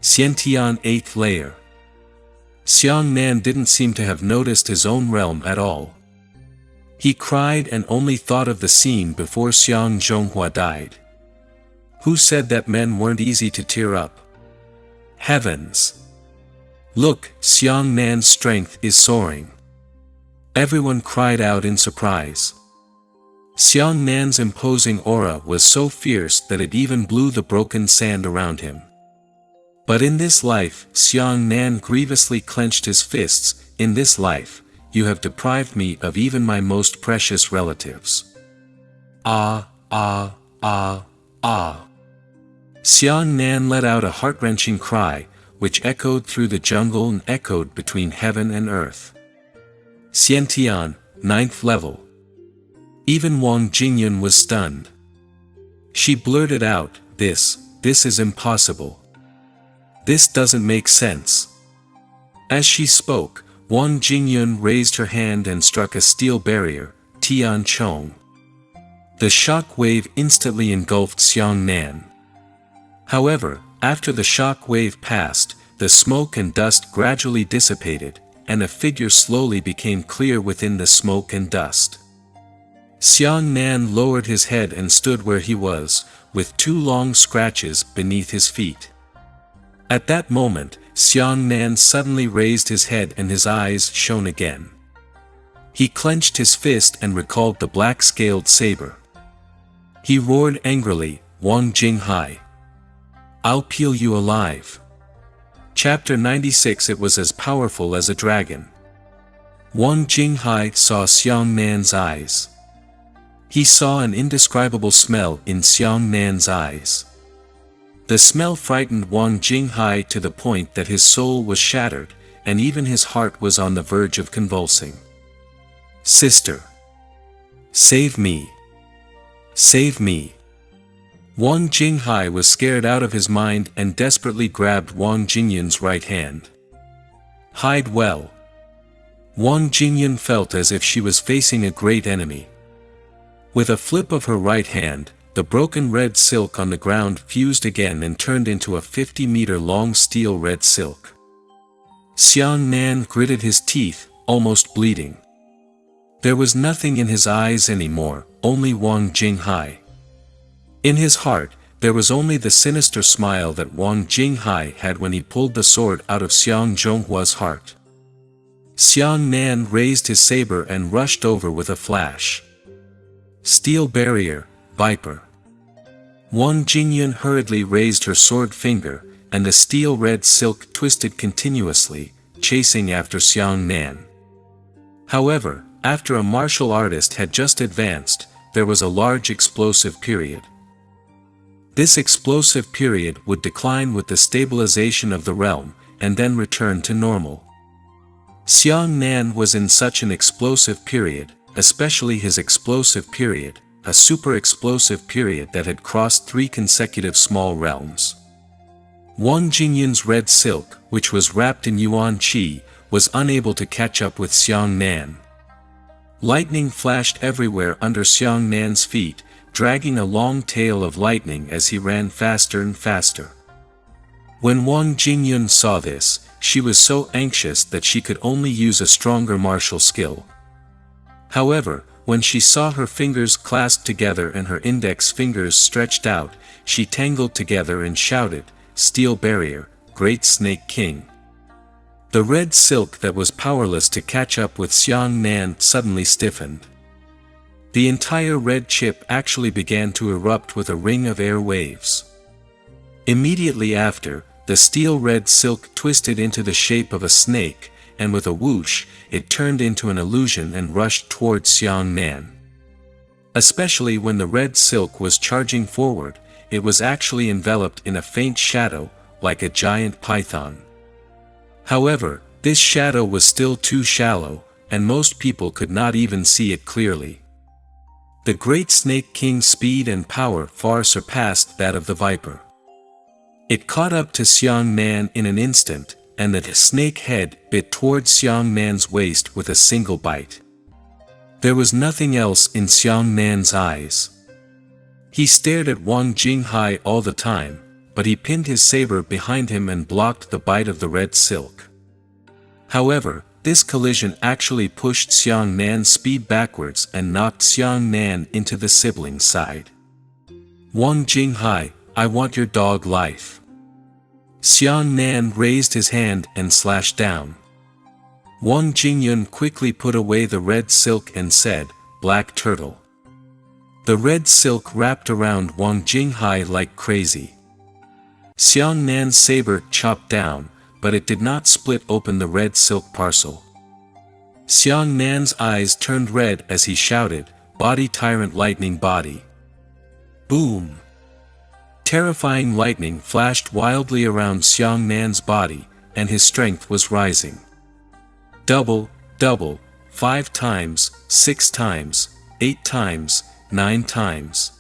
Xiantian 8th layer. Xiang Nan didn't seem to have noticed his own realm at all. He cried and only thought of the scene before Xiang Zhonghua died. Who said that men weren't easy to tear up? Heavens! Look, Xiang Nan's strength is soaring. Everyone cried out in surprise. Xiang Nan's imposing aura was so fierce that it even blew the broken sand around him. But in this life, Xiang Nan grievously clenched his fists, in this life, you have deprived me of even my most precious relatives. Ah, ah, ah, ah. Xiang Nan let out a heart-wrenching cry, which echoed through the jungle and echoed between heaven and earth. Xiantian, 9th level. Even Wang Jingyun was stunned. She blurted out, This is impossible. This doesn't make sense. As she spoke, Wang Jingyun raised her hand and struck a steel barrier, Tian Chong. The shock wave instantly engulfed Xiang Nan. However, after the shock wave passed, the smoke and dust gradually dissipated, and a figure slowly became clear within the smoke and dust. Xiang Nan lowered his head and stood where he was, with 2 long scratches beneath his feet. At that moment, Xiang Nan suddenly raised his head and his eyes shone again. He clenched his fist and recalled the black-scaled saber. He roared angrily, Wang Jinghai. I'll peel you alive. Chapter 96. It was as powerful as a dragon. Wang Jinghai saw Xiang Nan's eyes. He saw an indescribable smell in Xiang Nan's eyes. The smell frightened Wang Jinghai to the point that his soul was shattered, and even his heart was on the verge of convulsing. "Sister! Save me! Save me!" Wang Jinghai was scared out of his mind and desperately grabbed Wang Jinyan's right hand. "Hide well." Wang Jinyan felt as if she was facing a great enemy. With a flip of her right hand, the broken red silk on the ground fused again and turned into a 50-meter-long steel red silk. Xiang Nan gritted his teeth, almost bleeding. There was nothing in his eyes anymore, only Wang Jinghai. In his heart, there was only the sinister smile that Wang Jinghai had when he pulled the sword out of Xiang Zhonghua's heart. Xiang Nan raised his saber and rushed over with a flash. "Steel barrier, Viper." Wang Jinyan hurriedly raised her sword finger, and the steel red silk twisted continuously, chasing after Xiang Nan. However, after a martial artist had just advanced, there was a large explosive period. This explosive period would decline with the stabilization of the realm, and then return to normal. Xiang Nan was in such an explosive period, especially his explosive period, a super explosive period that had crossed 3 consecutive small realms. Wang Jinyan's red silk, which was wrapped in yuan qi, was unable to catch up with Xiang Nan. Lightning flashed everywhere under Xiang Nan's feet, dragging a long tail of lightning as he ran faster and faster. When Wang Jinyan saw this, she was so anxious that she could only use a stronger martial skill. However, when she saw her fingers clasped together and her index fingers stretched out, she tangled together and shouted, "Steel barrier, Great Snake King." The red silk that was powerless to catch up with Xiang Nan suddenly stiffened. The entire red chip actually began to erupt with a ring of air waves. Immediately after, the steel red silk twisted into the shape of a snake, and with a whoosh, it turned into an illusion and rushed towards Xiang Nan. Especially when the red silk was charging forward, it was actually enveloped in a faint shadow, like a giant python. However, this shadow was still too shallow, and most people could not even see it clearly. The Great Snake King's speed and power far surpassed that of the Viper. It caught up to Xiang Nan in an instant, and the snake head bit towards Xiang Nan's waist with a single bite. There was nothing else in Xiang Nan's eyes. He stared at Wang Jinghai all the time, but he pinned his saber behind him and blocked the bite of the red silk. However, this collision actually pushed Xiang Nan's speed backwards and knocked Xiang Nan into the sibling's side. "Wang Jinghai, I want your dog life." Xiang Nan raised his hand and slashed down. Wang Jingyun quickly put away the red silk and said, "Black turtle." The red silk wrapped around Wang Jinghai like crazy. Xiang Nan's saber chopped down, but it did not split open the red silk parcel. Xiang Nan's eyes turned red as he shouted, "Body tyrant lightning body." Boom! Terrifying lightning flashed wildly around Xiang Nan's body, and his strength was rising. Double, double, 5 times, 6 times, 8 times, 9 times.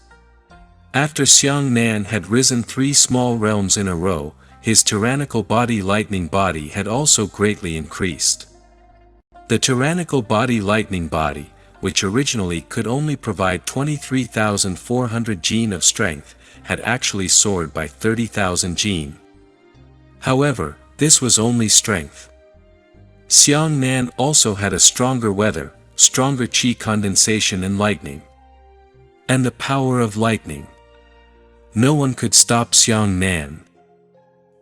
After Xiang Nan had risen 3 small realms in a row, his tyrannical body lightning body had also greatly increased. The tyrannical body lightning body, which originally could only provide 23,400 gene of strength, had actually soared by 30,000 gene. However, this was only strength. Xiang Nan also had a stronger weather, stronger qi condensation and lightning. And the power of lightning. No one could stop Xiang Nan.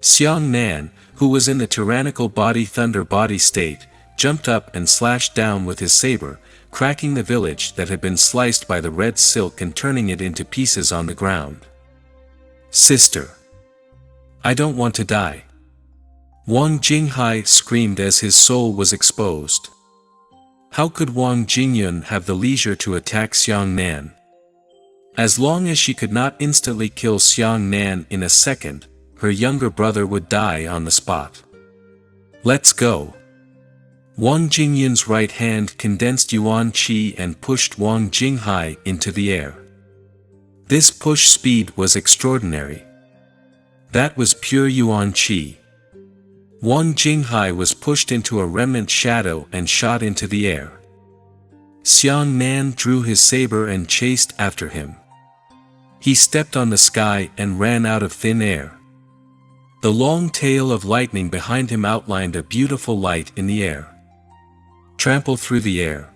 Xiang Nan, who was in the tyrannical body thunder body state, jumped up and slashed down with his saber, cracking the village that had been sliced by the red silk and turning it into pieces on the ground. "Sister! I don't want to die!" Wang Jinghai screamed as his soul was exposed. How could Wang Jingyun have the leisure to attack Xiang Nan? As long as she could not instantly kill Xiang Nan in a second, her younger brother would die on the spot. Let's go. Wang Jingyun's right hand condensed Yuan Qi and pushed Wang Jinghai into the air. This push speed was extraordinary. That was pure Yuan Qi. Wang Jinghai was pushed into a remnant shadow and shot into the air. Xiang Nan drew his saber and chased after him. He stepped on the sky and ran out of thin air. The long tail of lightning behind him outlined a beautiful light in the air. Trampled through the air.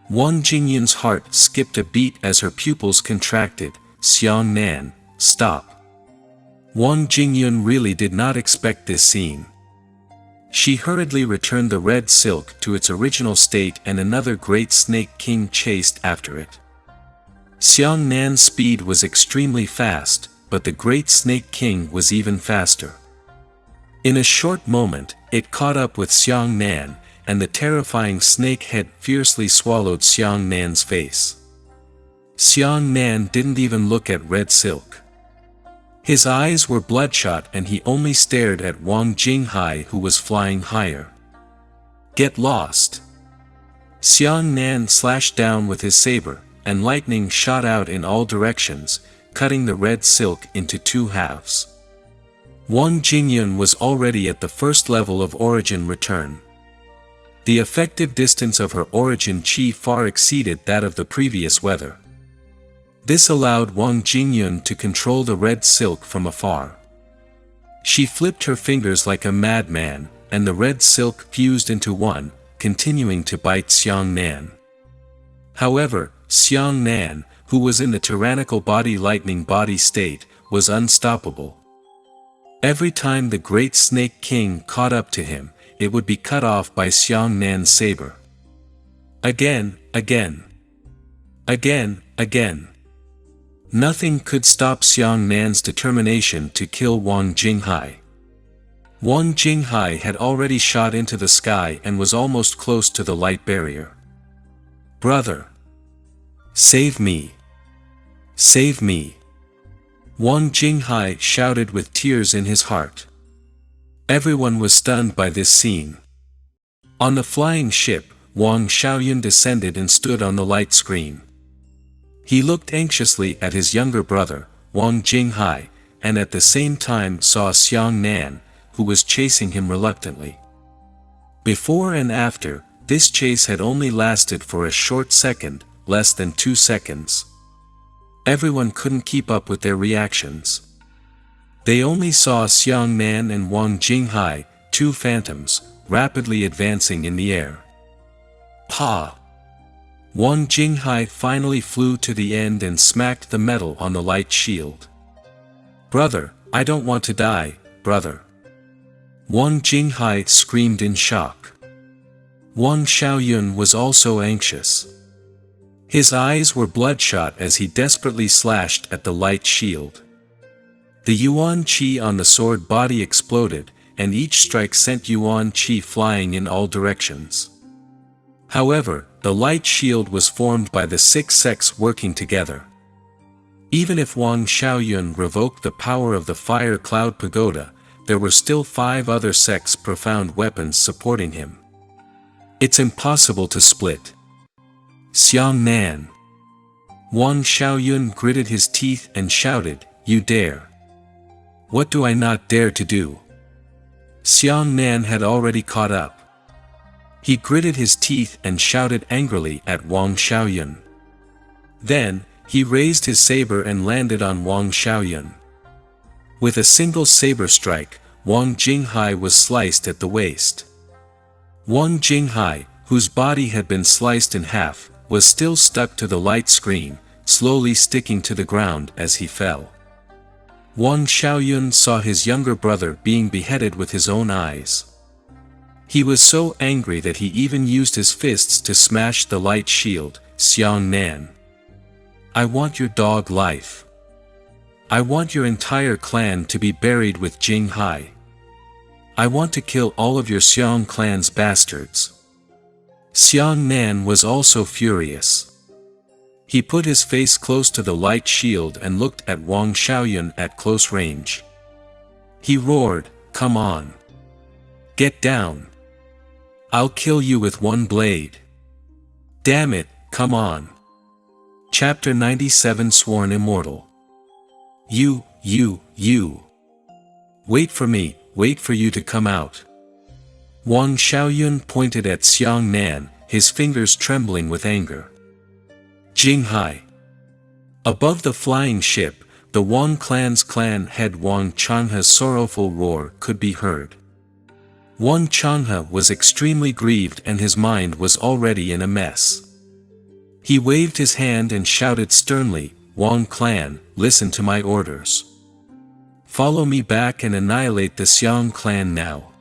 Wang Jingyun's heart skipped a beat as her pupils contracted. Xiang Nan, stop. Wang Jingyun really did not expect this scene. She hurriedly returned the red silk to its original state and another great snake king chased after it. Xiang Nan's speed was extremely fast, but the great snake king was even faster. In a short moment, it caught up with Xiang Nan, and the terrifying snake head fiercely swallowed Xiang Nan's face. Xiang Nan didn't even look at red silk. His eyes were bloodshot and he only stared at Wang Jinghai, who was flying higher. Get lost! Xiang Nan slashed down with his saber, and lightning shot out in all directions, cutting the red silk into two halves. Wang Jingyun was already at the first level of origin return. The effective distance of her origin chi far exceeded that of the previous weather. This allowed Wang Jingyun to control the red silk from afar. She flipped her fingers like a madman, and the red silk fused into one, continuing to bite Xiang Nan. However, Xiang Nan, who was in the tyrannical body lightning body state, was unstoppable. Every time the great snake king caught up to him, it would be cut off by Xiang Nan's saber. Again, again. Again, again. Nothing could stop Xiang Nan's determination to kill Wang Jinghai. Wang Jinghai had already shot into the sky and was almost close to the light barrier. Brother! Save me! Save me! Wang Jinghai shouted with tears in his heart. Everyone was stunned by this scene. On the flying ship, Wang Xiaoyun descended and stood on the light screen. He looked anxiously at his younger brother, Wang Jinghai, and at the same time saw Xiang Nan, who was chasing him reluctantly. Before and after, this chase had only lasted for a short second, less than 2 seconds. Everyone couldn't keep up with their reactions. They only saw Xiang Nan and Wang Jinghai, two phantoms, rapidly advancing in the air. Pa! Wang Jinghai finally flew to the end and smacked the metal on the light shield. Brother, I don't want to die, brother. Wang Jinghai screamed in shock. Wang Xiaoyun was also anxious. His eyes were bloodshot as he desperately slashed at the light shield. The Yuan Qi on the sword body exploded, and each strike sent Yuan Qi flying in all directions. However, the light shield was formed by the 6 sects working together. Even if Wang Xiaoyun revoked the power of the fire cloud pagoda, there were still 5 other sects' profound weapons supporting him. It's impossible to split. Xiang Nan! Wang Xiaoyun gritted his teeth and shouted, "You dare! What do I not dare to do?" Xiang Nan had already caught up. He gritted his teeth and shouted angrily at Wang Xiaoyun. Then, he raised his saber and landed on Wang Xiaoyun. With a single saber strike, Wang Jinghai was sliced at the waist. Wang Jinghai, whose body had been sliced in half, was still stuck to the light screen, slowly sticking to the ground as he fell. Wang Xiaoyun saw his younger brother being beheaded with his own eyes. He was so angry that he even used his fists to smash the light shield. Xiang Nan! I want your dog life. I want your entire clan to be buried with Jinghai. I want to kill all of your Xiang clan's bastards. Xiang Nan was also furious. He put his face close to the light shield and looked at Wang Xiaoyun at close range. He roared, "Come on! Get down! I'll kill you with one blade! Damn it, come on!" Chapter 97 Sworn Immortal. You. Wait for me, wait for you to come out. Wang Xiaoyun pointed at Xiang Nan, his fingers trembling with anger. Jinghai. Above the flying ship, the Wang clan's clan head Wang Changhe's sorrowful roar could be heard. Wang Changhe was extremely grieved and his mind was already in a mess. He waved his hand and shouted sternly, "Wang clan, listen to my orders. Follow me back and annihilate the Xiang clan now.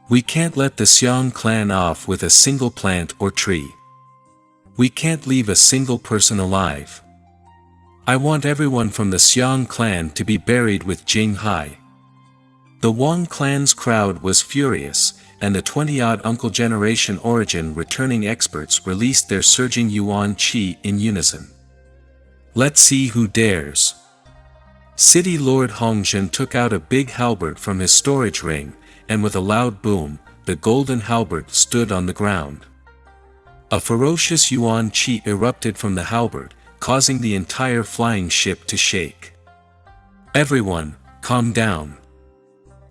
We can't let the Xiang clan off with a single plant or tree. We can't leave a single person alive. I want everyone from the Xiang clan to be buried with Jinghai." The Wang clan's crowd was furious, and the 20-odd uncle generation origin returning experts released their surging yuan qi in unison. Let's see who dares. City Lord Hongzhen took out a big halberd from his storage ring, and with a loud boom, the golden halberd stood on the ground. A ferocious yuan qi erupted from the halberd, causing the entire flying ship to shake. Everyone, calm down.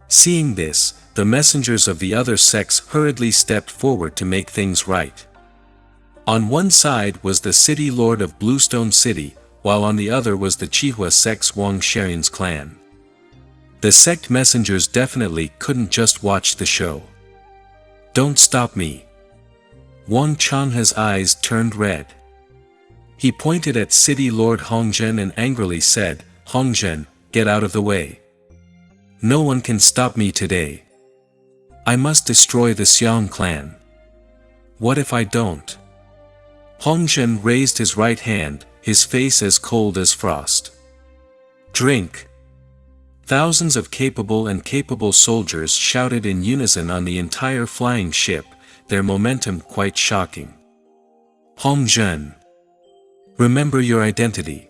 Seeing this, the messengers of the other sects hurriedly stepped forward to make things right. On one side was the city lord of Bluestone City, while on the other was the Chihua sect's Wang Xiaoyun's clan. The sect messengers definitely couldn't just watch the show. Don't stop me. Wang Changhe's eyes turned red. He pointed at City Lord Hongzhen and angrily said, "Hongzhen, get out of the way. No one can stop me today. I must destroy the Xiang clan. What if I don't?" Hongzhen raised his right hand, his face as cold as frost. "Drink." Thousands of capable soldiers shouted in unison on the entire flying ship, their momentum quite shocking. "Hongzhen, remember your identity.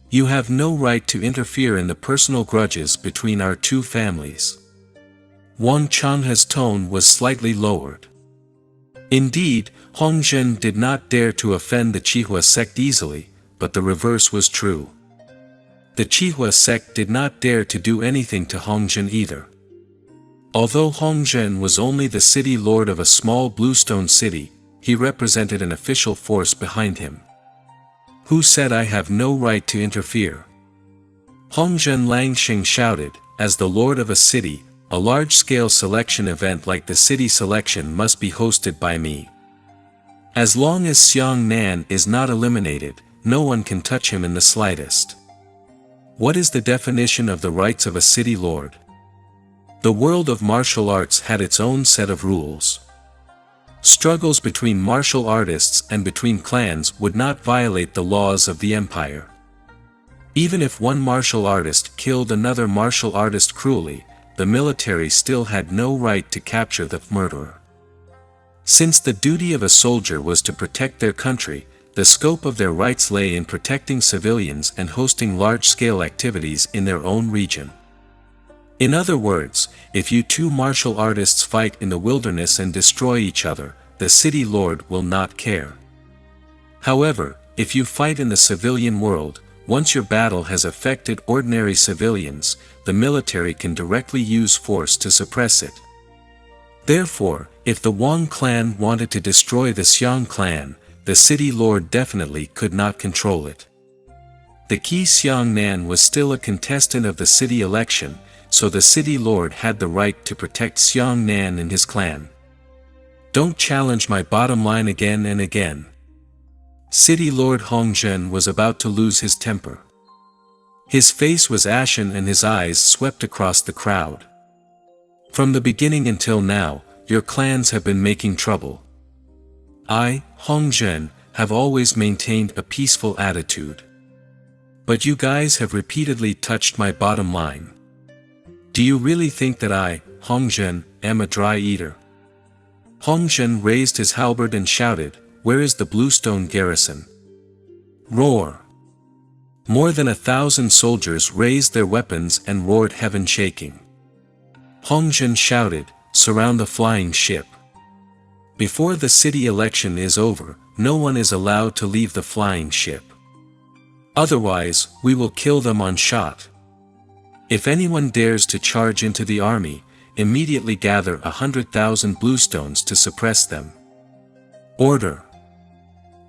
You have no right to interfere in the personal grudges between our two families." Wang Changhe's tone was slightly lowered. Indeed, Hongzhen did not dare to offend the Chihua sect easily, but the reverse was true. The Chihua sect did not dare to do anything to Hongzhen either. Although Hongzhen was only the city lord of a small bluestone city, he represented an official force behind him. "Who said I have no right to interfere?" Hongzhen Langxing shouted. "As the lord of a city, a large-scale selection event like the city selection must be hosted by me. As long as Xiang Nan is not eliminated, no one can touch him in the slightest." What is the definition of the rights of a city lord? The world of martial arts had its own set of rules. Struggles between martial artists and between clans would not violate the laws of the empire. Even if one martial artist killed another martial artist cruelly, the military still had no right to capture the murderer. Since the duty of a soldier was to protect their country, the scope of their rights lay in protecting civilians and hosting large-scale activities in their own region. In other words, if you two martial artists fight in the wilderness and destroy each other, the city lord will not care. However, if you fight in the civilian world, once your battle has affected ordinary civilians, the military can directly use force to suppress it. Therefore, if the Wang clan wanted to destroy the Xiang clan, the city lord definitely could not control it. The key Xiang Nan was still a contestant of the city election, so the city lord had the right to protect Xiang Nan and his clan. "Don't challenge my bottom line again and again." City Lord Hongzhen was about to lose his temper. His face was ashen and his eyes swept across the crowd. "From the beginning until now, your clans have been making trouble. I, Hongzhen, have always maintained a peaceful attitude. But you guys have repeatedly touched my bottom line. Do you really think that I, Hongzhen, am a dry eater? Hong Zhen raised his halberd and shouted, "Where is the Bluestone garrison?" Roar! More than 1,000 soldiers raised their weapons and roared, heaven shaking. Hong Zhen shouted, "Surround the flying ship. Before the city election is over, no one is allowed to leave the flying ship. Otherwise, we will kill them on shot. If anyone dares to charge into the army, immediately gather 100,000 bluestones to suppress them." Order!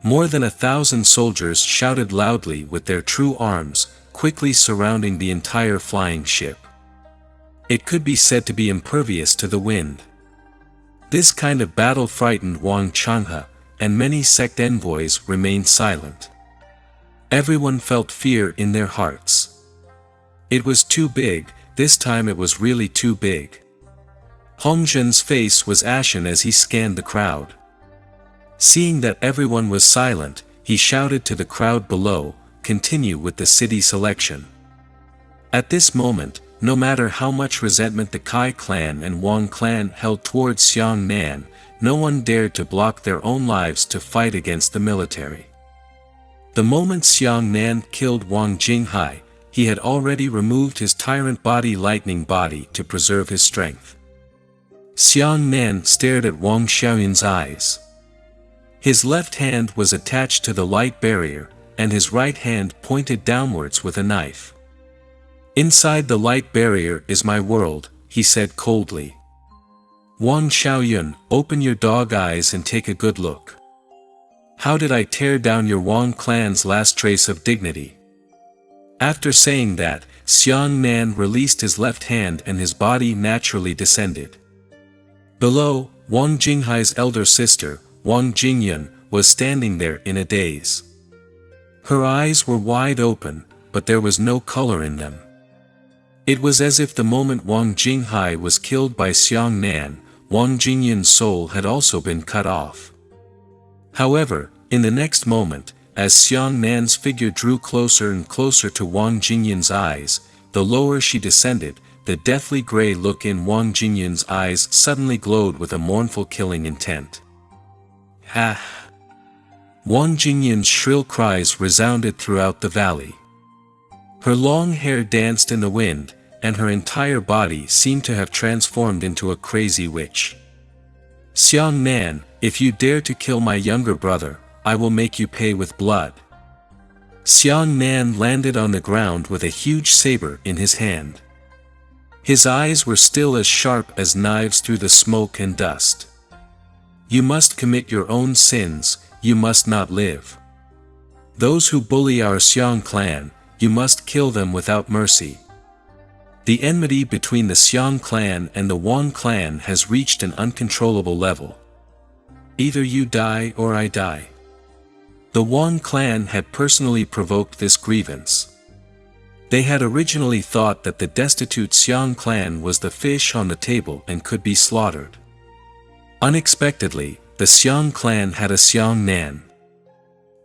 More than 1,000 soldiers shouted loudly with their true arms, quickly surrounding the entire flying ship. It could be said to be impervious to the wind. This kind of battle frightened Wang Changhe, and many sect envoys remained silent. Everyone felt fear in their hearts. It was too big, this time it was really too big. Hong Zhen's face was ashen as he scanned the crowd. Seeing that everyone was silent, he shouted to the crowd below, "Continue with the city selection." At this moment, no matter how much resentment the Kai clan and Wang clan held towards Xiang Nan, no one dared to block their own lives to fight against the military. The moment Xiang Nan killed Wang Jinghai, he had already removed his tyrant body lightning body to preserve his strength. Xiang Nan stared at Wang Xiaoyun's eyes. His left hand was attached to the light barrier, and his right hand pointed downwards with a knife. "Inside the light barrier is my world," he said coldly. "Wang Xiaoyun, open your dog eyes and take a good look. How did I tear down your Wang clan's last trace of dignity?" After saying that, Xiang Nan released his left hand and his body naturally descended. Below, Wang Jinghai's elder sister, Wang Jingyun, was standing there in a daze. Her eyes were wide open, but there was no color in them. It was as if the moment Wang Jinghai was killed by Xiang Nan, Wang Jingyun's soul had also been cut off. However, in the next moment, as Xiang Nan's figure drew closer and closer to Wang Jingyun's eyes, the lower she descended, the deathly gray look in Wang Jingyun's eyes suddenly glowed with a mournful killing intent. "Ha!" Wang Jingyun's shrill cries resounded throughout the valley. Her long hair danced in the wind, and her entire body seemed to have transformed into a crazy witch. "Xiang Nan, if you dare to kill my younger brother, I will make you pay with blood." Xiang Nan landed on the ground with a huge saber in his hand. His eyes were still as sharp as knives through the smoke and dust. "You must commit your own sins, you must not live. Those who bully our Xiang clan, you must kill them without mercy." The enmity between the Xiang clan and the Wang clan has reached an uncontrollable level. Either you die or I die. The Wang clan had personally provoked this grievance. They had originally thought that the destitute Xiang clan was the fish on the table and could be slaughtered. Unexpectedly, the Xiang clan had a Xiang Nan.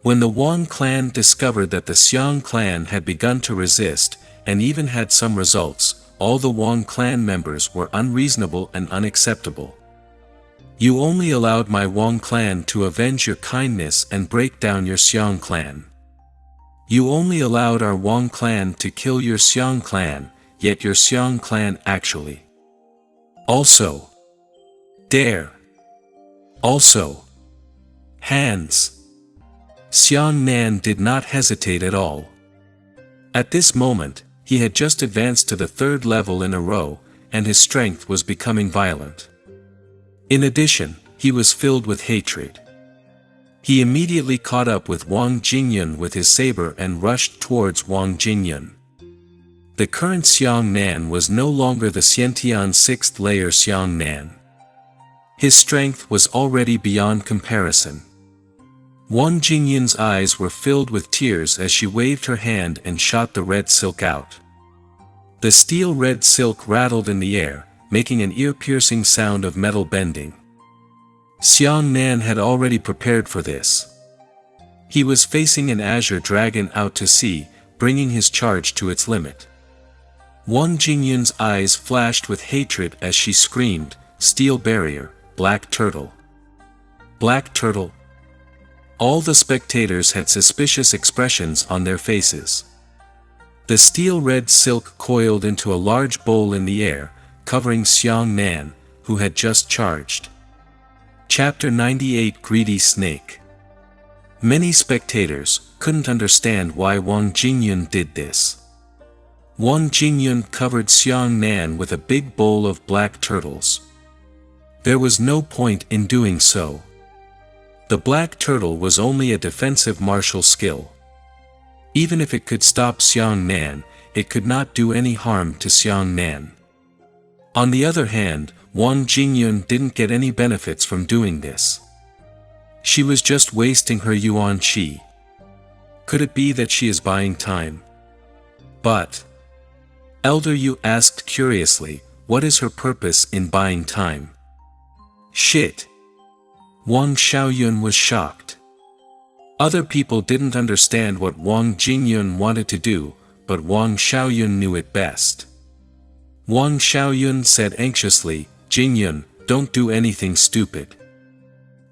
When the Wang clan discovered that the Xiang clan had begun to resist, and even had some results, all the Wang clan members were unreasonable and unacceptable. "You only allowed my Wang clan to avenge your kindness and break down your Xiang clan. You only allowed our Wang clan to kill your Xiang clan, yet your Xiang clan actually also dare. Also hands." Xiang Nan did not hesitate at all. At this moment, he had just advanced to the 3rd level in a row, and his strength was becoming violent. In addition, he was filled with hatred. He immediately caught up with Wang Jingyun with his saber and rushed towards Wang Jingyun. The current Xiang Nan was no longer the Xiantian 6th layer Xiang Nan. His strength was already beyond comparison. Wang Jingyun's eyes were filled with tears as she waved her hand and shot the red silk out. The steel red silk rattled in the air, making an ear-piercing sound of metal bending. Xiang Nan had already prepared for this. He was facing an azure dragon out to sea, bringing his charge to its limit. Wang Jingyun's eyes flashed with hatred as she screamed, "Steel barrier, Black Turtle. Black Turtle. All the spectators had suspicious expressions on their faces. The steel-red silk coiled into a large bowl in the air, covering Xiang Nan, who had just charged. Chapter 98 Greedy Snake. Many spectators couldn't understand why Wang Jingyun did this. Wang Jingyun covered Xiang Nan with a big bowl of black turtles. There was no point in doing so. The black turtle was only a defensive martial skill. Even if it could stop Xiang Nan, it could not do any harm to Xiang Nan. On the other hand, Wang Jingyun didn't get any benefits from doing this. She was just wasting her yuan qi. Could it be that she is buying time? But Elder Yu asked curiously, what is her purpose in buying time? Shit. Wang Xiaoyun was shocked. Other people didn't understand what Wang Jingyun wanted to do, but Wang Xiaoyun knew it best. Wang Xiaoyun said anxiously, Jingyun, don't do anything stupid.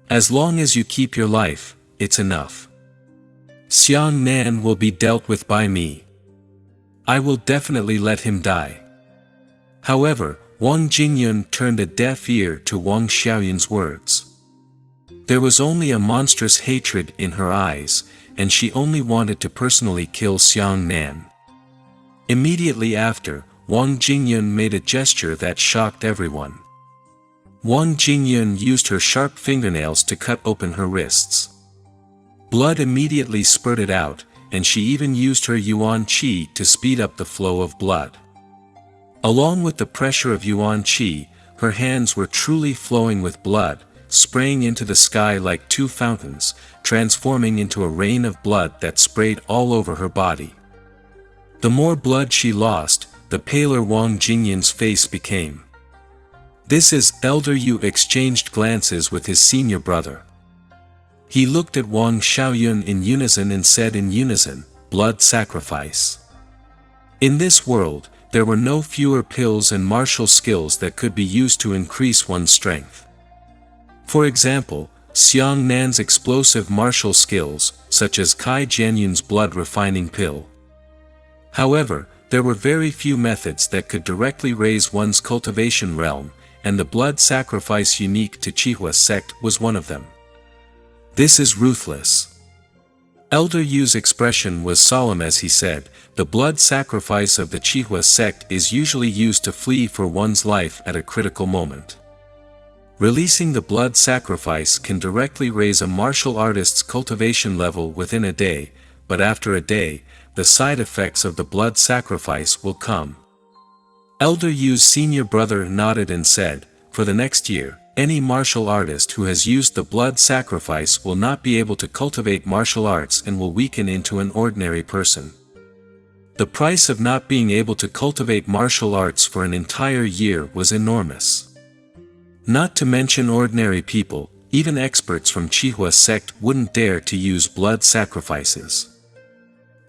As long as you keep your life, it's enough. Xiang Nan will be dealt with by me. I will definitely let him die. However, Wang Jingyun turned a deaf ear to Wang Xiaoyun's words. There was only a monstrous hatred in her eyes, and she only wanted to personally kill Xiang Nan. Immediately after, Wang Jingyun made a gesture that shocked everyone. Wang Jingyun used her sharp fingernails to cut open her wrists. Blood immediately spurted out, and she even used her yuan qi to speed up the flow of blood. Along with the pressure of yuan qi, her hands were truly flowing with blood, spraying into the sky like two fountains, transforming into a rain of blood that sprayed all over her body. The more blood she lost, the paler Wang Jingyun's face became. This is Elder Yu exchanged glances with his senior brother. He looked at Wang Xiaoyun in unison and said in unison, blood sacrifice. In this world, there were no fewer pills and martial skills that could be used to increase one's strength. For example, Xiang Nan's explosive martial skills, such as Kai Jianyun's blood refining pill. However, there were very few methods that could directly raise one's cultivation realm, and the blood sacrifice unique to Qihua sect was one of them. This is ruthless. Elder Yu's expression was solemn as he said, the blood sacrifice of the Qihua sect is usually used to flee for one's life at a critical moment. Releasing the blood sacrifice can directly raise a martial artist's cultivation level within a day, but after a day, the side effects of the blood sacrifice will come. Elder Yu's senior brother nodded and said, for the next year, any martial artist who has used the blood sacrifice will not be able to cultivate martial arts and will weaken into an ordinary person. The price of not being able to cultivate martial arts for an entire year was enormous. Not to mention ordinary people, even experts from Qihua sect wouldn't dare to use blood sacrifices.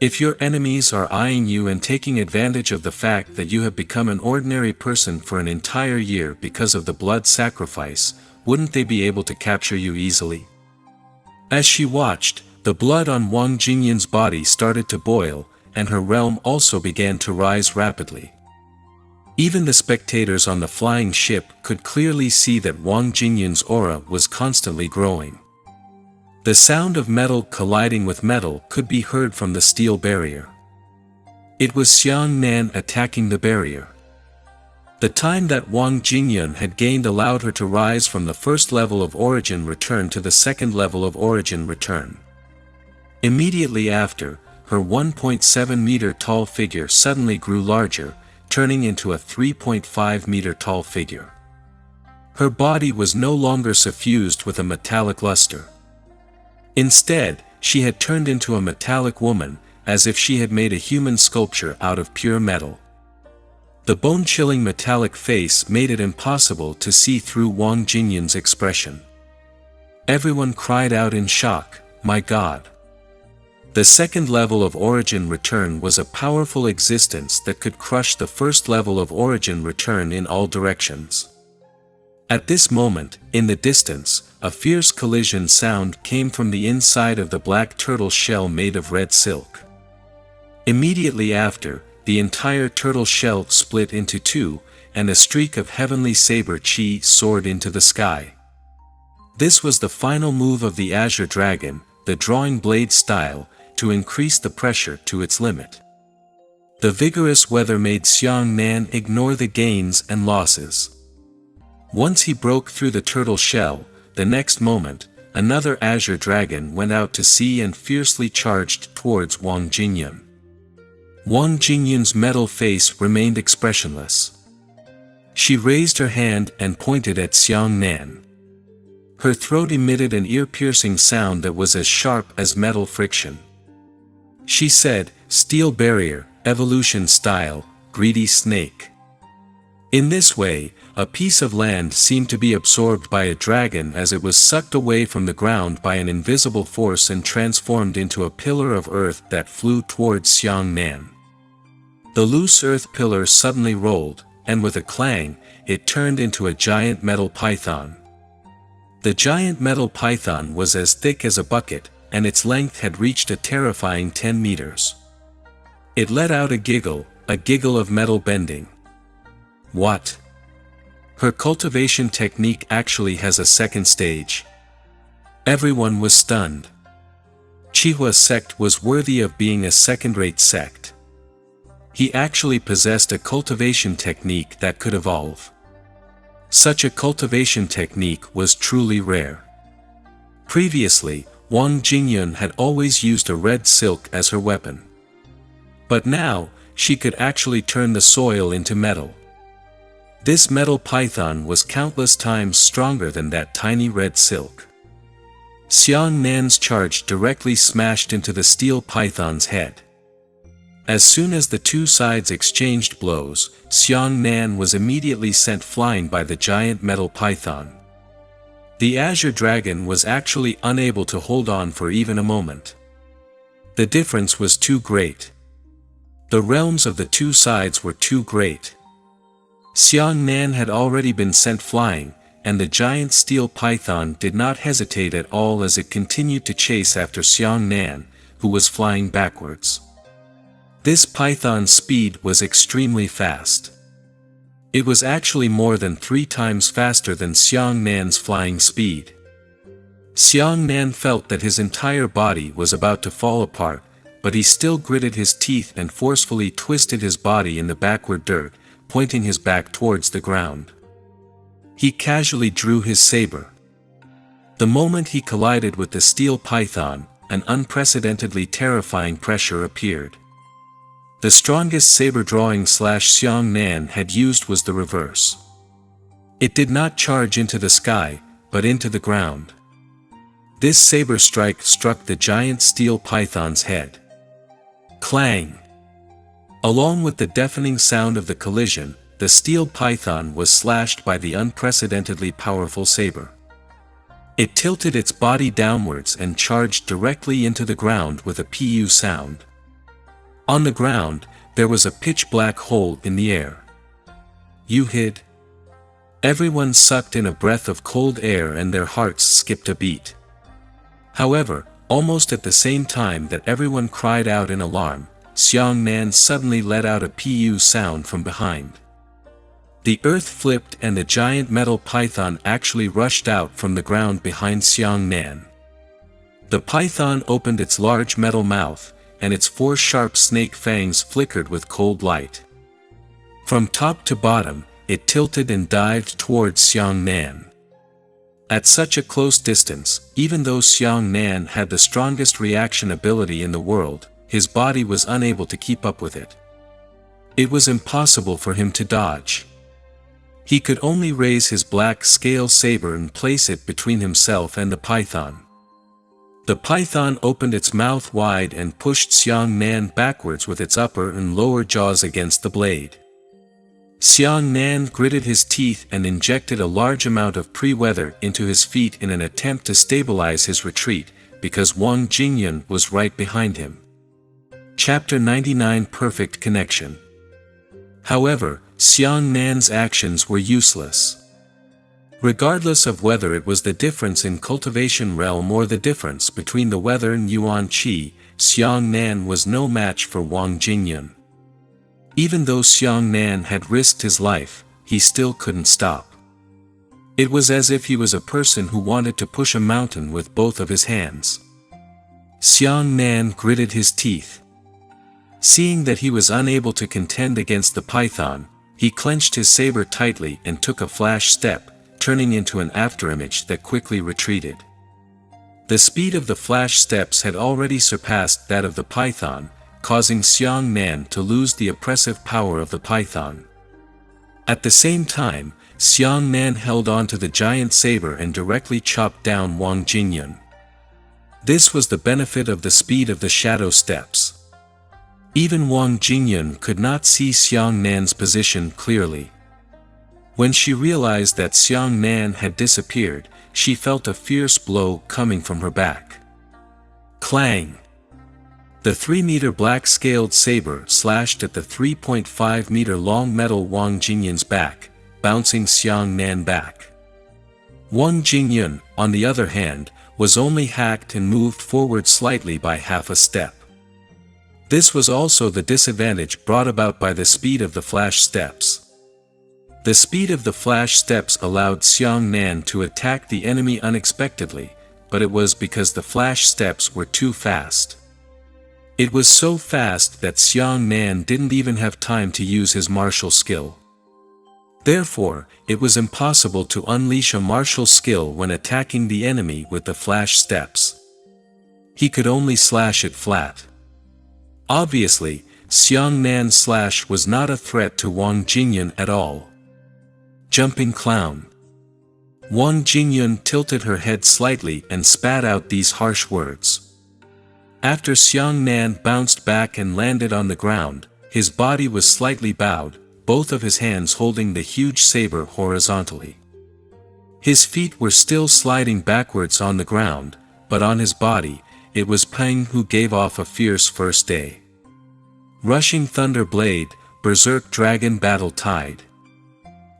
If your enemies are eyeing you and taking advantage of the fact that you have become an ordinary person for an entire year because of the blood sacrifice, wouldn't they be able to capture you easily? As she watched, the blood on Wang Jingyun's body started to boil, and her realm also began to rise rapidly. Even the spectators on the flying ship could clearly see that Wang Jingyun's aura was constantly growing. The sound of metal colliding with metal could be heard from the steel barrier. It was Xiang Nan attacking the barrier. The time that Wang Jingyun had gained allowed her to rise from the first level of origin return to the second level of origin return. Immediately after, her 1.7 meter tall figure suddenly grew larger, turning into a 3.5 meter tall figure. Her body was no longer suffused with a metallic luster. Instead, she had turned into a metallic woman, as if she had made a human sculpture out of pure metal. The bone-chilling metallic face made it impossible to see through Wang Jingyun's expression. Everyone cried out in shock, "My God!" The second level of origin return was a powerful existence that could crush the first level of origin return in all directions. At this moment, in the distance, a fierce collision sound came from the inside of the black turtle shell made of red silk. Immediately after, the entire turtle shell split into two, and a streak of heavenly saber chi soared into the sky. This was the final move of the Azure Dragon, the drawing blade style, to increase the pressure to its limit. The vigorous weather made Xiang Nan ignore the gains and losses. Once he broke through the turtle shell, the next moment, another Azure Dragon went out to sea and fiercely charged towards Wang Jingyun. Wang Jingyun's metal face remained expressionless. She raised her hand and pointed at Xiang Nan. Her throat emitted an ear-piercing sound that was as sharp as metal friction. She said, "Steel barrier, evolution style, greedy snake." In this way, a piece of land seemed to be absorbed by a dragon as it was sucked away from the ground by an invisible force and transformed into a pillar of earth that flew towards Xiang Nan. The loose earth pillar suddenly rolled, and with a clang, it turned into a giant metal python. The giant metal python was as thick as a bucket, and its length had reached a terrifying 10 meters. It let out a giggle of metal bending. What? Her cultivation technique actually has a second stage. Everyone was stunned. Chihua's sect was worthy of being a second-rate sect. He actually possessed a cultivation technique that could evolve. Such a cultivation technique was truly rare. Previously, Wang Jingyun had always used a red silk as her weapon. But now, she could actually turn the soil into metal. This metal python was countless times stronger than that tiny red silk. Xiang Nan's charge directly smashed into the steel python's head. As soon as the two sides exchanged blows, Xiang Nan was immediately sent flying by the giant metal python. The Azure Dragon was actually unable to hold on for even a moment. The difference was too great. The realms of the two sides were too great. Xiang Nan had already been sent flying, and the giant steel python did not hesitate at all as it continued to chase after Xiang Nan, who was flying backwards. This python's speed was extremely fast. It was actually more than 3 times faster than Xiang Nan's flying speed. Xiang Nan felt that his entire body was about to fall apart, but he still gritted his teeth and forcefully twisted his body in the backward dirt, pointing his back towards the ground. He casually drew his saber. The moment he collided with the steel python, an unprecedentedly terrifying pressure appeared. The strongest saber drawing Xiang Nan had used was the reverse. It did not charge into the sky, but into the ground. This saber strike struck the giant steel python's head. Clang! Along with the deafening sound of the collision, the steel python was slashed by the unprecedentedly powerful saber. It tilted its body downwards and charged directly into the ground with a pu sound. On the ground, there was a pitch-black hole in the air. You hid? Everyone sucked in a breath of cold air and their hearts skipped a beat. However, almost at the same time that everyone cried out in alarm, Xiang Nan suddenly let out a pu sound from behind. The earth flipped and the giant metal python actually rushed out from the ground behind Xiang Nan. The python opened its large metal mouth, and its 4 sharp snake fangs flickered with cold light. From top to bottom, it tilted and dived towards Xiang Nan. At such a close distance, even though Xiang Nan had the strongest reaction ability in the world, his body was unable to keep up with it. It was impossible for him to dodge. He could only raise his black scale saber and place it between himself and the python. The python opened its mouth wide and pushed Xiang Nan backwards with its upper and lower jaws against the blade. Xiang Nan gritted his teeth and injected a large amount of pre-weather into his feet in an attempt to stabilize his retreat, because Wang Jingyun was right behind him. Chapter 99 Perfect Connection. However, Xiang Nan's actions were useless. Regardless of whether it was the difference in cultivation realm or the difference between the weather and Yuan Qi, Xiang Nan was no match for Wang Jingyun. Even though Xiang Nan had risked his life, he still couldn't stop. It was as if he was a person who wanted to push a mountain with both of his hands. Xiang Nan gritted his teeth. Seeing that he was unable to contend against the python, he clenched his saber tightly and took a flash step, turning into an afterimage that quickly retreated. The speed of the flash steps had already surpassed that of the python, causing Xiang Nan to lose the oppressive power of the python. At the same time, Xiang Nan held on to the giant saber and directly chopped down Wang Jingyun. This was the benefit of the speed of the shadow steps. Even Wang Jingyun could not see Xiang Nan's position clearly. When she realized that Xiang Nan had disappeared, she felt a fierce blow coming from her back. Clang! The 3-meter black-scaled saber slashed at the 3.5-meter-long metal Wang Jingyun's back, bouncing Xiang Nan back. Wang Jingyun, on the other hand, was only hacked and moved forward slightly by half a step. This was also the disadvantage brought about by the speed of the flash steps. The speed of the flash steps allowed Xiang Nan to attack the enemy unexpectedly, but it was because the flash steps were too fast. It was so fast that Xiang Nan didn't even have time to use his martial skill. Therefore, it was impossible to unleash a martial skill when attacking the enemy with the flash steps. He could only slash it flat. Obviously, Xiang Nan's slash was not a threat to Wang Jingyun at all. Jumping clown. Wang Jingyun tilted her head slightly and spat out these harsh words. After Xiang Nan bounced back and landed on the ground, his body was slightly bowed, both of his hands holding the huge saber horizontally. His feet were still sliding backwards on the ground, but on his body, it was Peng who gave off a fierce first day. Rushing thunder blade, berserk dragon battle tide.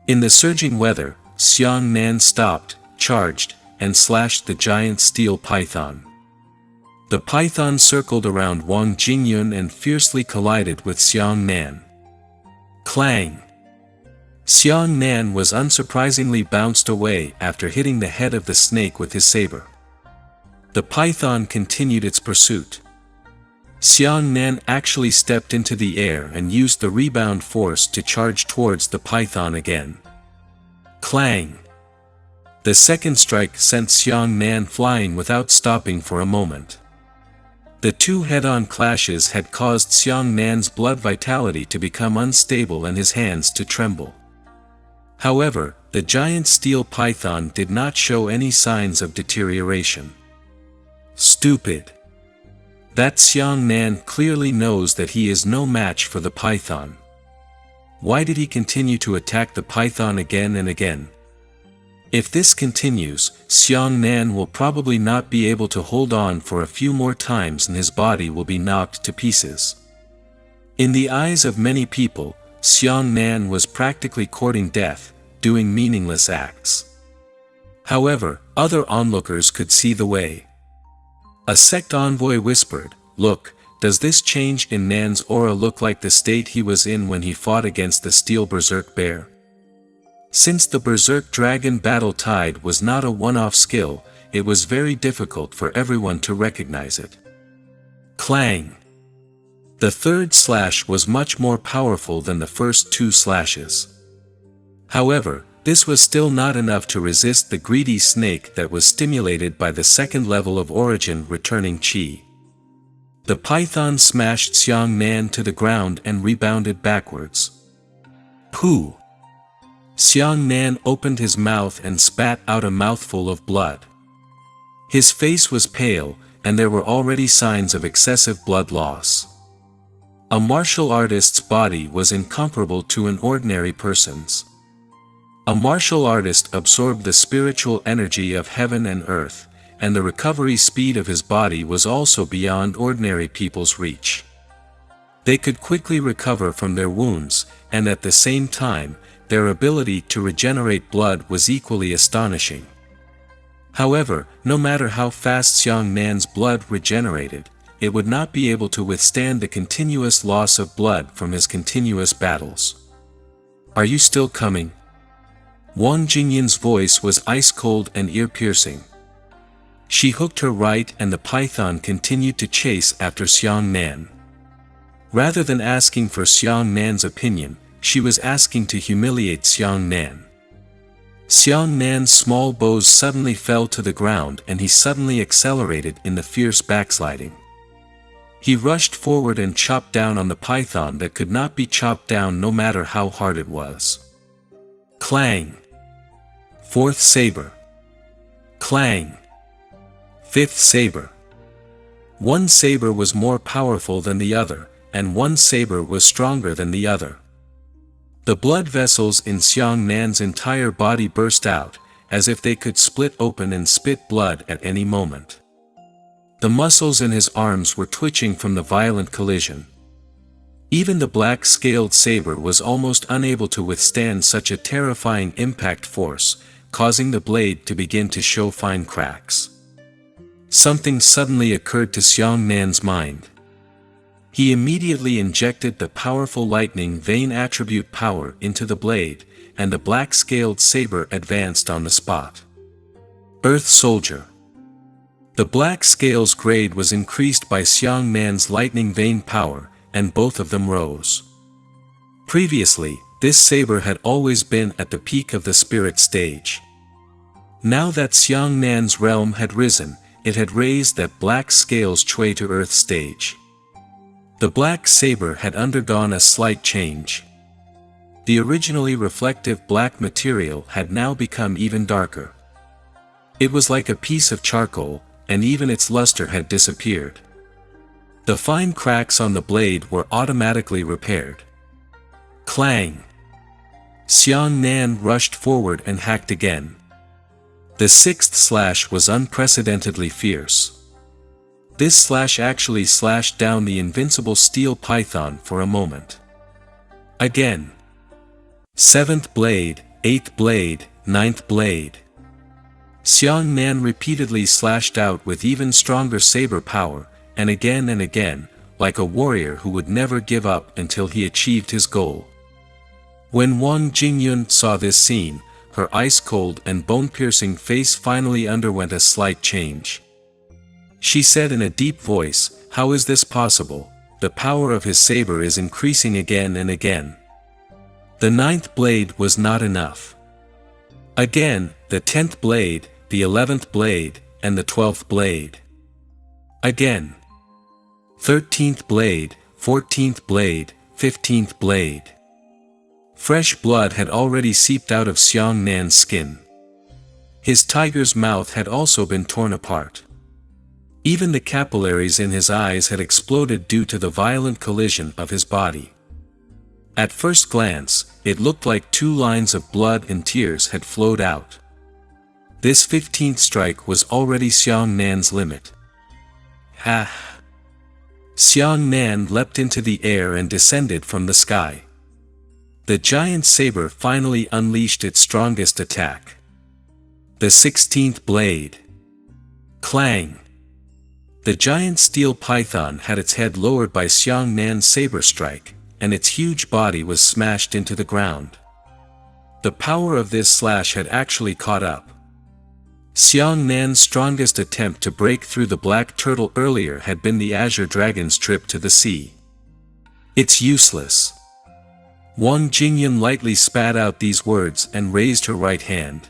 In the surging weather, Xiang Nan stopped, charged, and slashed the giant steel python. The python circled around Wang Jingyun and fiercely collided with Xiang Nan. Clang! Xiang Nan was unsurprisingly bounced away after hitting the head of the snake with his saber. The python continued its pursuit. Xiang Nan actually stepped into the air and used the rebound force to charge towards the python again. Clang! The second strike sent Xiang Nan flying without stopping for a moment. The two head-on clashes had caused Xiang Nan's blood vitality to become unstable and his hands to tremble. However, the giant steel python did not show any signs of deterioration. Stupid! That Xiang Nan clearly knows that he is no match for the python. Why did he continue to attack the python again and again? If this continues, Xiang Nan will probably not be able to hold on for a few more times and his body will be knocked to pieces. In the eyes of many people, Xiang Nan was practically courting death, doing meaningless acts. However, other onlookers could see the way. A sect envoy whispered, "Look, does this change in Nan's aura look like the state he was in when he fought against the steel berserk bear?" Since the berserk dragon battle tide was not a one-off skill, it was very difficult for everyone to recognize it. Clang! The third slash was much more powerful than the first two slashes. However, this was still not enough to resist the greedy snake that was stimulated by the second level of origin returning chi. The python smashed Xiang Nan to the ground and rebounded backwards. Pooh! Xiang Nan opened his mouth and spat out a mouthful of blood. His face was pale, and there were already signs of excessive blood loss. A martial artist's body was incomparable to an ordinary person's. A martial artist absorbed the spiritual energy of heaven and earth, and the recovery speed of his body was also beyond ordinary people's reach. They could quickly recover from their wounds, and at the same time, their ability to regenerate blood was equally astonishing. However, no matter how fast Xiang Nan's blood regenerated, it would not be able to withstand the continuous loss of blood from his continuous battles. "Are you still coming?" Wang Jingyan's voice was ice-cold and ear-piercing. She hooked her right and the python continued to chase after Xiang Nan. Rather than asking for Xiang Nan's opinion, she was asking to humiliate Xiang Nan. Xiang Nan's small bows suddenly fell to the ground and he suddenly accelerated in the fierce backsliding. He rushed forward and chopped down on the python that could not be chopped down no matter how hard it was. Clang! Fourth saber. Clang! Fifth saber. One saber was more powerful than the other, and one saber was stronger than the other. The blood vessels in Xiang Nan's entire body burst out, as if they could split open and spit blood at any moment. The muscles in his arms were twitching from the violent collision. Even the black-scaled saber was almost unable to withstand such a terrifying impact force, causing the blade to begin to show fine cracks. Something suddenly occurred to Xiang Nan's mind. He immediately injected the powerful lightning vein attribute power into the blade, and the black-scaled saber advanced on the spot. Earth Soldier. The black scale's grade was increased by Xiang Nan's lightning vein power, and both of them rose. Previously, this saber had always been at the peak of the spirit stage. Now that Xiang Nan's realm had risen, it had raised that black scale's Chui to earth stage. The black saber had undergone a slight change. The originally reflective black material had now become even darker. It was like a piece of charcoal, and even its luster had disappeared. The fine cracks on the blade were automatically repaired. Clang! Xiang Nan rushed forward and hacked again. The sixth slash was unprecedentedly fierce. This slash actually slashed down the invincible steel python for a moment. Again. Seventh blade, eighth blade, ninth blade. Xiang Nan repeatedly slashed out with even stronger saber power, and again, like a warrior who would never give up until he achieved his goal. When Wang Jingyun saw this scene, her ice-cold and bone-piercing face finally underwent a slight change. She said in a deep voice, "How is this possible? The power of his saber is increasing again and again." The ninth blade was not enough. Again, the 10th blade, the 11th blade, and the 12th blade. Again. 13th blade, 14th blade, 15th blade. Fresh blood had already seeped out of Xiang Nan's skin. His tiger's mouth had also been torn apart. Even the capillaries in his eyes had exploded due to the violent collision of his body. At first glance, it looked like 2 lines of blood and tears had flowed out. This 15th strike was already Xiang Nan's limit. Ha! Xiang Nan leapt into the air and descended from the sky. The giant saber finally unleashed its strongest attack. The 16th blade. Clang! The giant steel python had its head lowered by Xiang Nan's saber strike, and its huge body was smashed into the ground. The power of this slash had actually caught up. Xiang Nan's strongest attempt to break through the black turtle earlier had been the azure dragon's trip to the sea. "It's useless." Wang Jingyun lightly spat out these words and raised her right hand.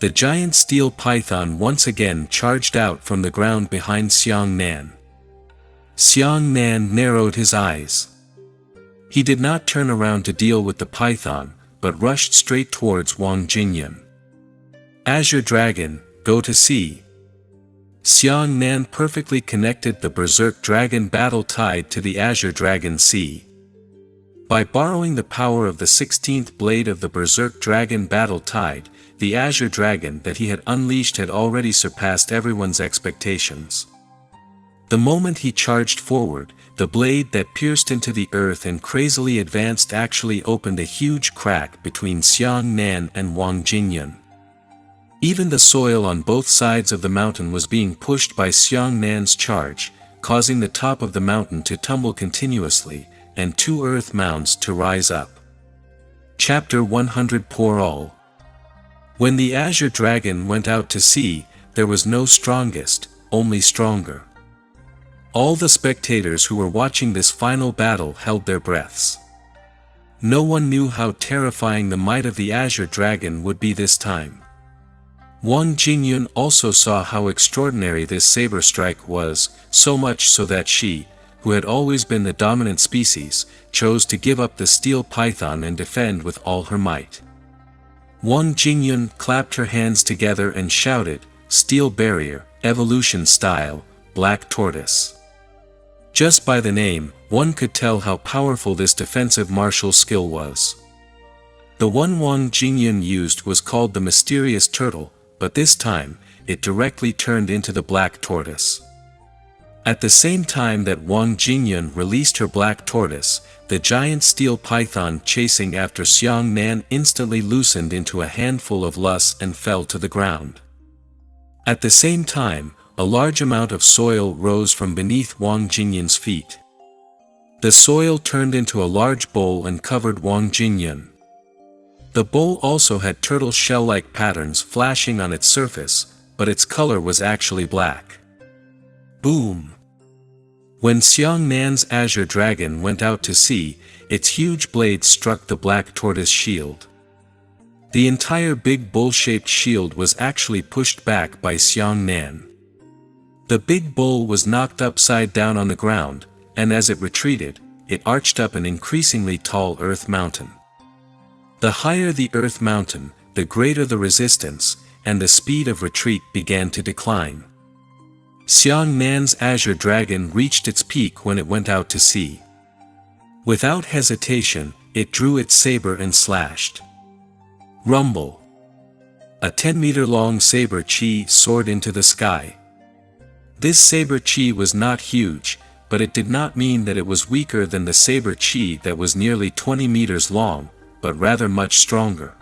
The giant steel python once again charged out from the ground behind Xiang Nan. Xiang Nan narrowed his eyes. He did not turn around to deal with the python, but rushed straight towards Wang Jingyun. "Azure Dragon, go to sea." Xiang Nan perfectly connected the Berserk Dragon battle tide to the Azure Dragon Sea. By borrowing the power of the 16th blade of the Berserk Dragon battle tide, the Azure Dragon that he had unleashed had already surpassed everyone's expectations. The moment he charged forward, the blade that pierced into the earth and crazily advanced actually opened a huge crack between Xiang Nan and Wang Jingyun. Even the soil on both sides of the mountain was being pushed by Xiang Nan's charge, causing the top of the mountain to tumble continuously, and 2 earth mounds to rise up. Chapter 100 Pour All. When the Azure Dragon went out to sea, there was no strongest, only stronger. All the spectators who were watching this final battle held their breaths. No one knew how terrifying the might of the Azure Dragon would be this time. Wang Jingyun also saw how extraordinary this saber strike was, so much so that she, who had always been the dominant species, chose to give up the steel python and defend with all her might. Wang Jingyun clapped her hands together and shouted, "Steel barrier, evolution style, black tortoise." Just by the name, one could tell how powerful this defensive martial skill was. The one Wang Jingyun used was called the mysterious turtle, but this time, it directly turned into the black tortoise. At the same time that Wang Jingyun released her black tortoise, the giant steel python chasing after Xiang Nan instantly loosened into a handful of lus and fell to the ground. At the same time, a large amount of soil rose from beneath Wang Jingyun's feet. The soil turned into a large bowl and covered Wang Jingyun. The bowl also had turtle shell-like patterns flashing on its surface, but its color was actually black. Boom! When Xiang Nan's Azure Dragon went out to sea, its huge blade struck the black tortoise shield. The entire big bowl-shaped shield was actually pushed back by Xiang Nan. The big bowl was knocked upside down on the ground, and as it retreated, it arched up an increasingly tall earth mountain. The higher the earth mountain, the greater the resistance, and the speed of retreat began to decline. Xiang Nan's Azure Dragon reached its peak when it went out to sea. Without hesitation, it drew its saber and slashed. Rumble! A 10-meter-long saber chi soared into the sky. This saber chi was not huge, but it did not mean that it was weaker than the saber chi that was nearly 20 meters long, but rather much stronger.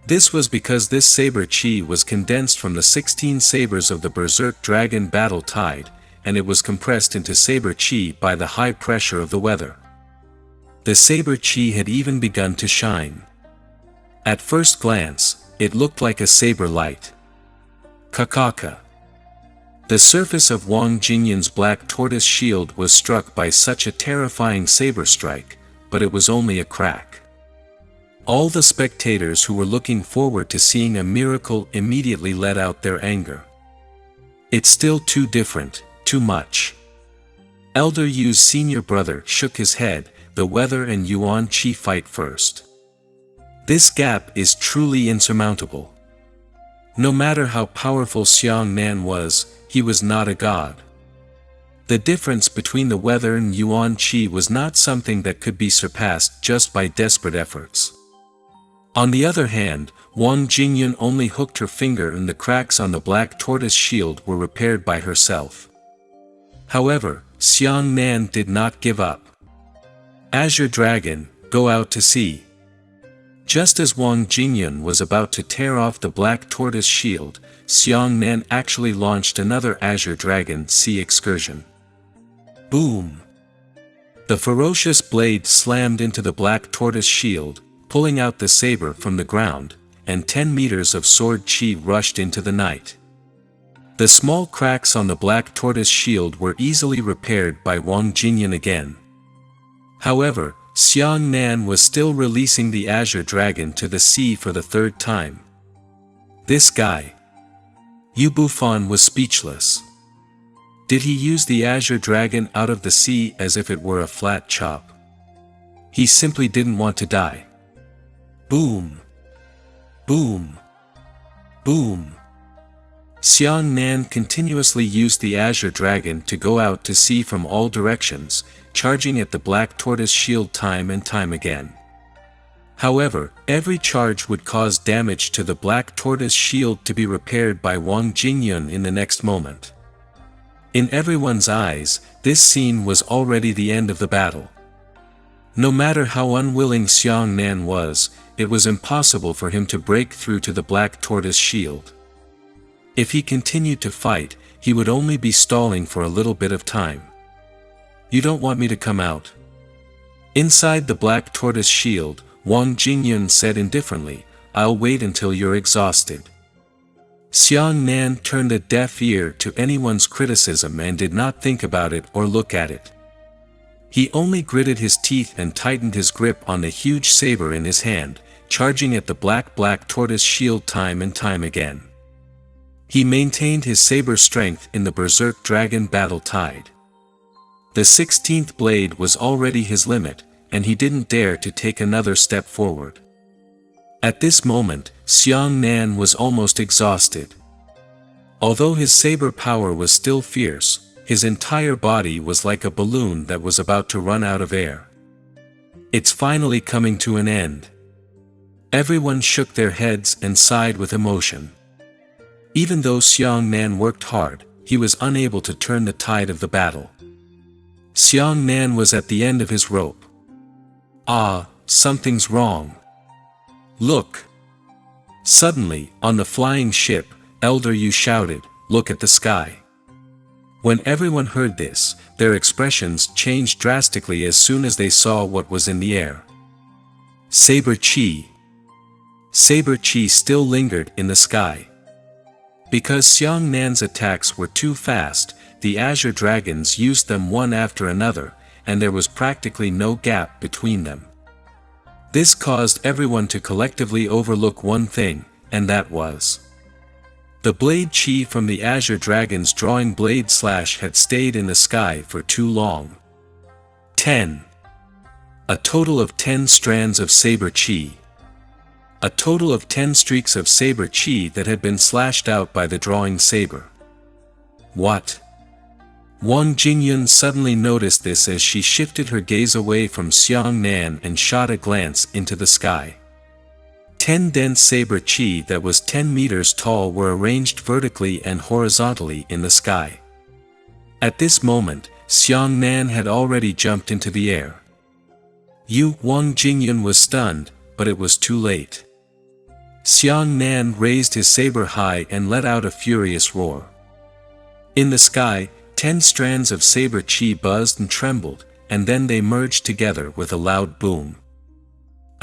This was because this saber chi was condensed from the 16 sabers of the Berserk Dragon battle tide, and it was compressed into saber chi by the high pressure of the weather. The saber chi had even begun to shine. At first glance, it looked like a saber light. Kakaka. The surface of Wang Jingyun's black tortoise shield was struck by such a terrifying saber strike, but it was only a crack. All the spectators who were looking forward to seeing a miracle immediately let out their anger. It's still too different, too much. Elder Yu's senior brother shook his head, the weather and Yuan Qi fight first. This gap is truly insurmountable. No matter how powerful Xiang Nan was, he was not a god. The difference between the weather and Yuan Qi was not something that could be surpassed just by desperate efforts. On the other hand, Wang Jingyun only hooked her finger and the cracks on the black tortoise shield were repaired by herself. However, Xiang Nan did not give up. Azure Dragon, go out to sea. Just as Wang Jingyun was about to tear off the black tortoise shield, Xiang Nan actually launched another Azure Dragon sea excursion. Boom! The ferocious blade slammed into the black tortoise shield, pulling out the saber from the ground, and 10 meters of sword chi rushed into the night. The small cracks on the black tortoise shield were easily repaired by Wang Jingyun again. However, Xiang Nan was still releasing the Azure Dragon to the sea for the third time. This guy. Yu Bufan was speechless. Did he use the Azure Dragon out of the sea as if it were a flat chop? He simply didn't want to die. Boom! Boom! Boom! Xiang Nan continuously used the Azure Dragon to go out to sea from all directions, charging at the black tortoise shield time and time again. However, every charge would cause damage to the black tortoise shield to be repaired by Wang Jingyun in the next moment. In everyone's eyes, this scene was already the end of the battle. No matter how unwilling Xiang Nan was, it was impossible for him to break through to the black tortoise shield. If he continued to fight, he would only be stalling for a little bit of time. "You don't want me to come out?" Inside the black tortoise shield, Wang Jingyun said indifferently, "I'll wait until you're exhausted." Xiang Nan turned a deaf ear to anyone's criticism and did not think about it or look at it. He only gritted his teeth and tightened his grip on the huge saber in his hand, charging at the black tortoise shield time and time again. He maintained his saber strength in the berserk dragon battle tide. The 16th blade was already his limit, and he didn't dare to take another step forward. At this moment, Xiang Nan was almost exhausted. Although his saber power was still fierce, his entire body was like a balloon that was about to run out of air. "It's finally coming to an end." Everyone shook their heads and sighed with emotion. Even though Xiang Nan worked hard, he was unable to turn the tide of the battle. Xiang Nan was at the end of his rope. "Ah, something's wrong. Look!" Suddenly, on the flying ship, Elder Yu shouted, "Look at the sky." When everyone heard this, their expressions changed drastically as soon as they saw what was in the air. Saber Chi. Saber Chi still lingered in the sky. Because Xiang Nan's attacks were too fast, the Azure Dragons used them one after another, and there was practically no gap between them. This caused everyone to collectively overlook one thing, and that was the blade chi from the Azure Dragon's drawing blade slash had stayed in the sky for too long. 10. A total of 10 strands of saber chi. A total of 10 streaks of saber chi that had been slashed out by the drawing saber. What? Wang Jingyun suddenly noticed this as she shifted her gaze away from Xiang Nan and shot a glance into the sky. 10 dense saber chi that was 10 meters tall were arranged vertically and horizontally in the sky. At this moment, Xiang Nan had already jumped into the air. Wang Jingyun was stunned, but it was too late. Xiang Nan raised his saber high and let out a furious roar. In the sky, 10 strands of saber chi buzzed and trembled, and then they merged together with a loud boom.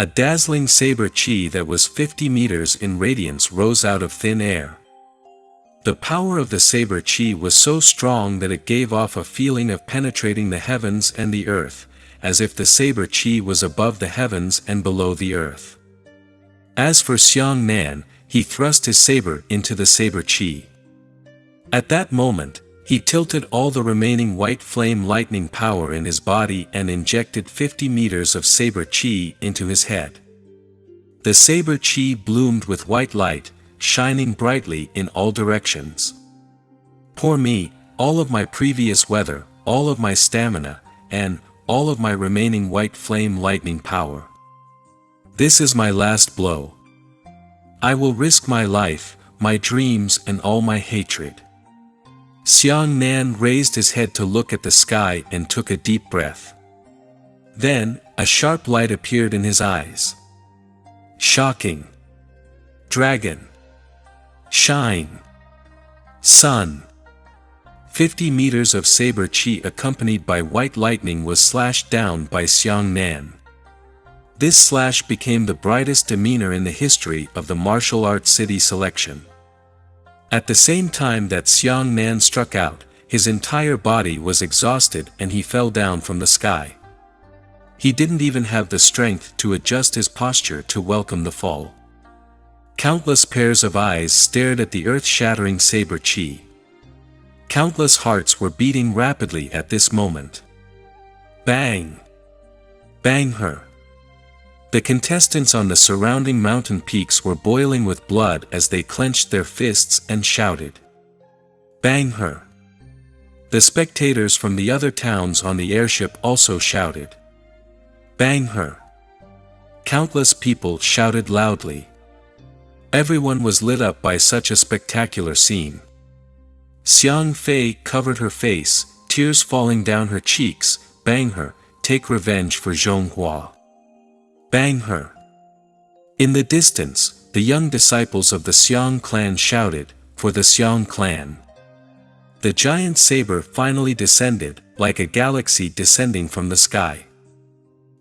A dazzling saber chi that was 50 meters in radiance rose out of thin air. The power of the saber chi was so strong that it gave off a feeling of penetrating the heavens and the earth, as if the saber chi was above the heavens and below the earth. As for Xiang Nan, he thrust his saber into the saber chi. At that moment, he tilted all the remaining white flame lightning power in his body and injected 50 meters of saber chi into his head. The saber chi bloomed with white light, shining brightly in all directions. Poor me, all of my previous weather, all of my stamina, and all of my remaining white flame lightning power. This is my last blow. I will risk my life, my dreams and all my hatred. Xiang Nan raised his head to look at the sky and took a deep breath. Then, a sharp light appeared in his eyes. Shocking. Dragon. Shine. Sun. 50 meters of saber chi accompanied by white lightning was slashed down by Xiang Nan. This slash became the brightest demeanor in the history of the martial arts city selection. At the same time that Xiang Nan struck out, his entire body was exhausted and he fell down from the sky. He didn't even have the strength to adjust his posture to welcome the fall. Countless pairs of eyes stared at the earth-shattering saber chi. Countless hearts were beating rapidly at this moment. Bang! Bang her! The contestants on the surrounding mountain peaks were boiling with blood as they clenched their fists and shouted. Bang her! The spectators from the other towns on the airship also shouted. Bang her! Countless people shouted loudly. Everyone was lit up by such a spectacular scene. Xiang Fei covered her face, tears falling down her cheeks. Bang her, take revenge for Zhonghua. Bang her. In the distance, the young disciples of the Xiang clan shouted, for the Xiang clan. The giant saber finally descended, like a galaxy descending from the sky.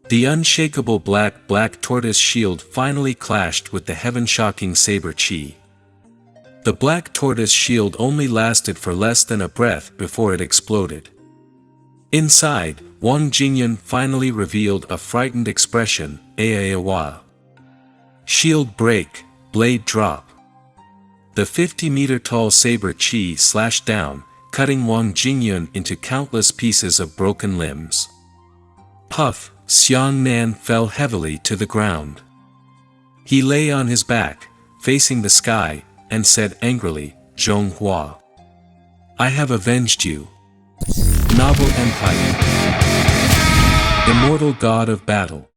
The unshakable black tortoise shield finally clashed with the heaven-shocking saber chi. The black tortoise shield only lasted for less than a breath before it exploded. Inside, Wang Jingyun finally revealed a frightened expression, "Aawa." Shield break, blade drop. The 50-meter-tall saber chi slashed down, cutting Wang Jingyun into countless pieces of broken limbs. Puff, Xiang Nan fell heavily to the ground. He lay on his back, facing the sky, and said angrily, "Zhonghua, I have avenged you." Novel Empire. Immortal God of Battle.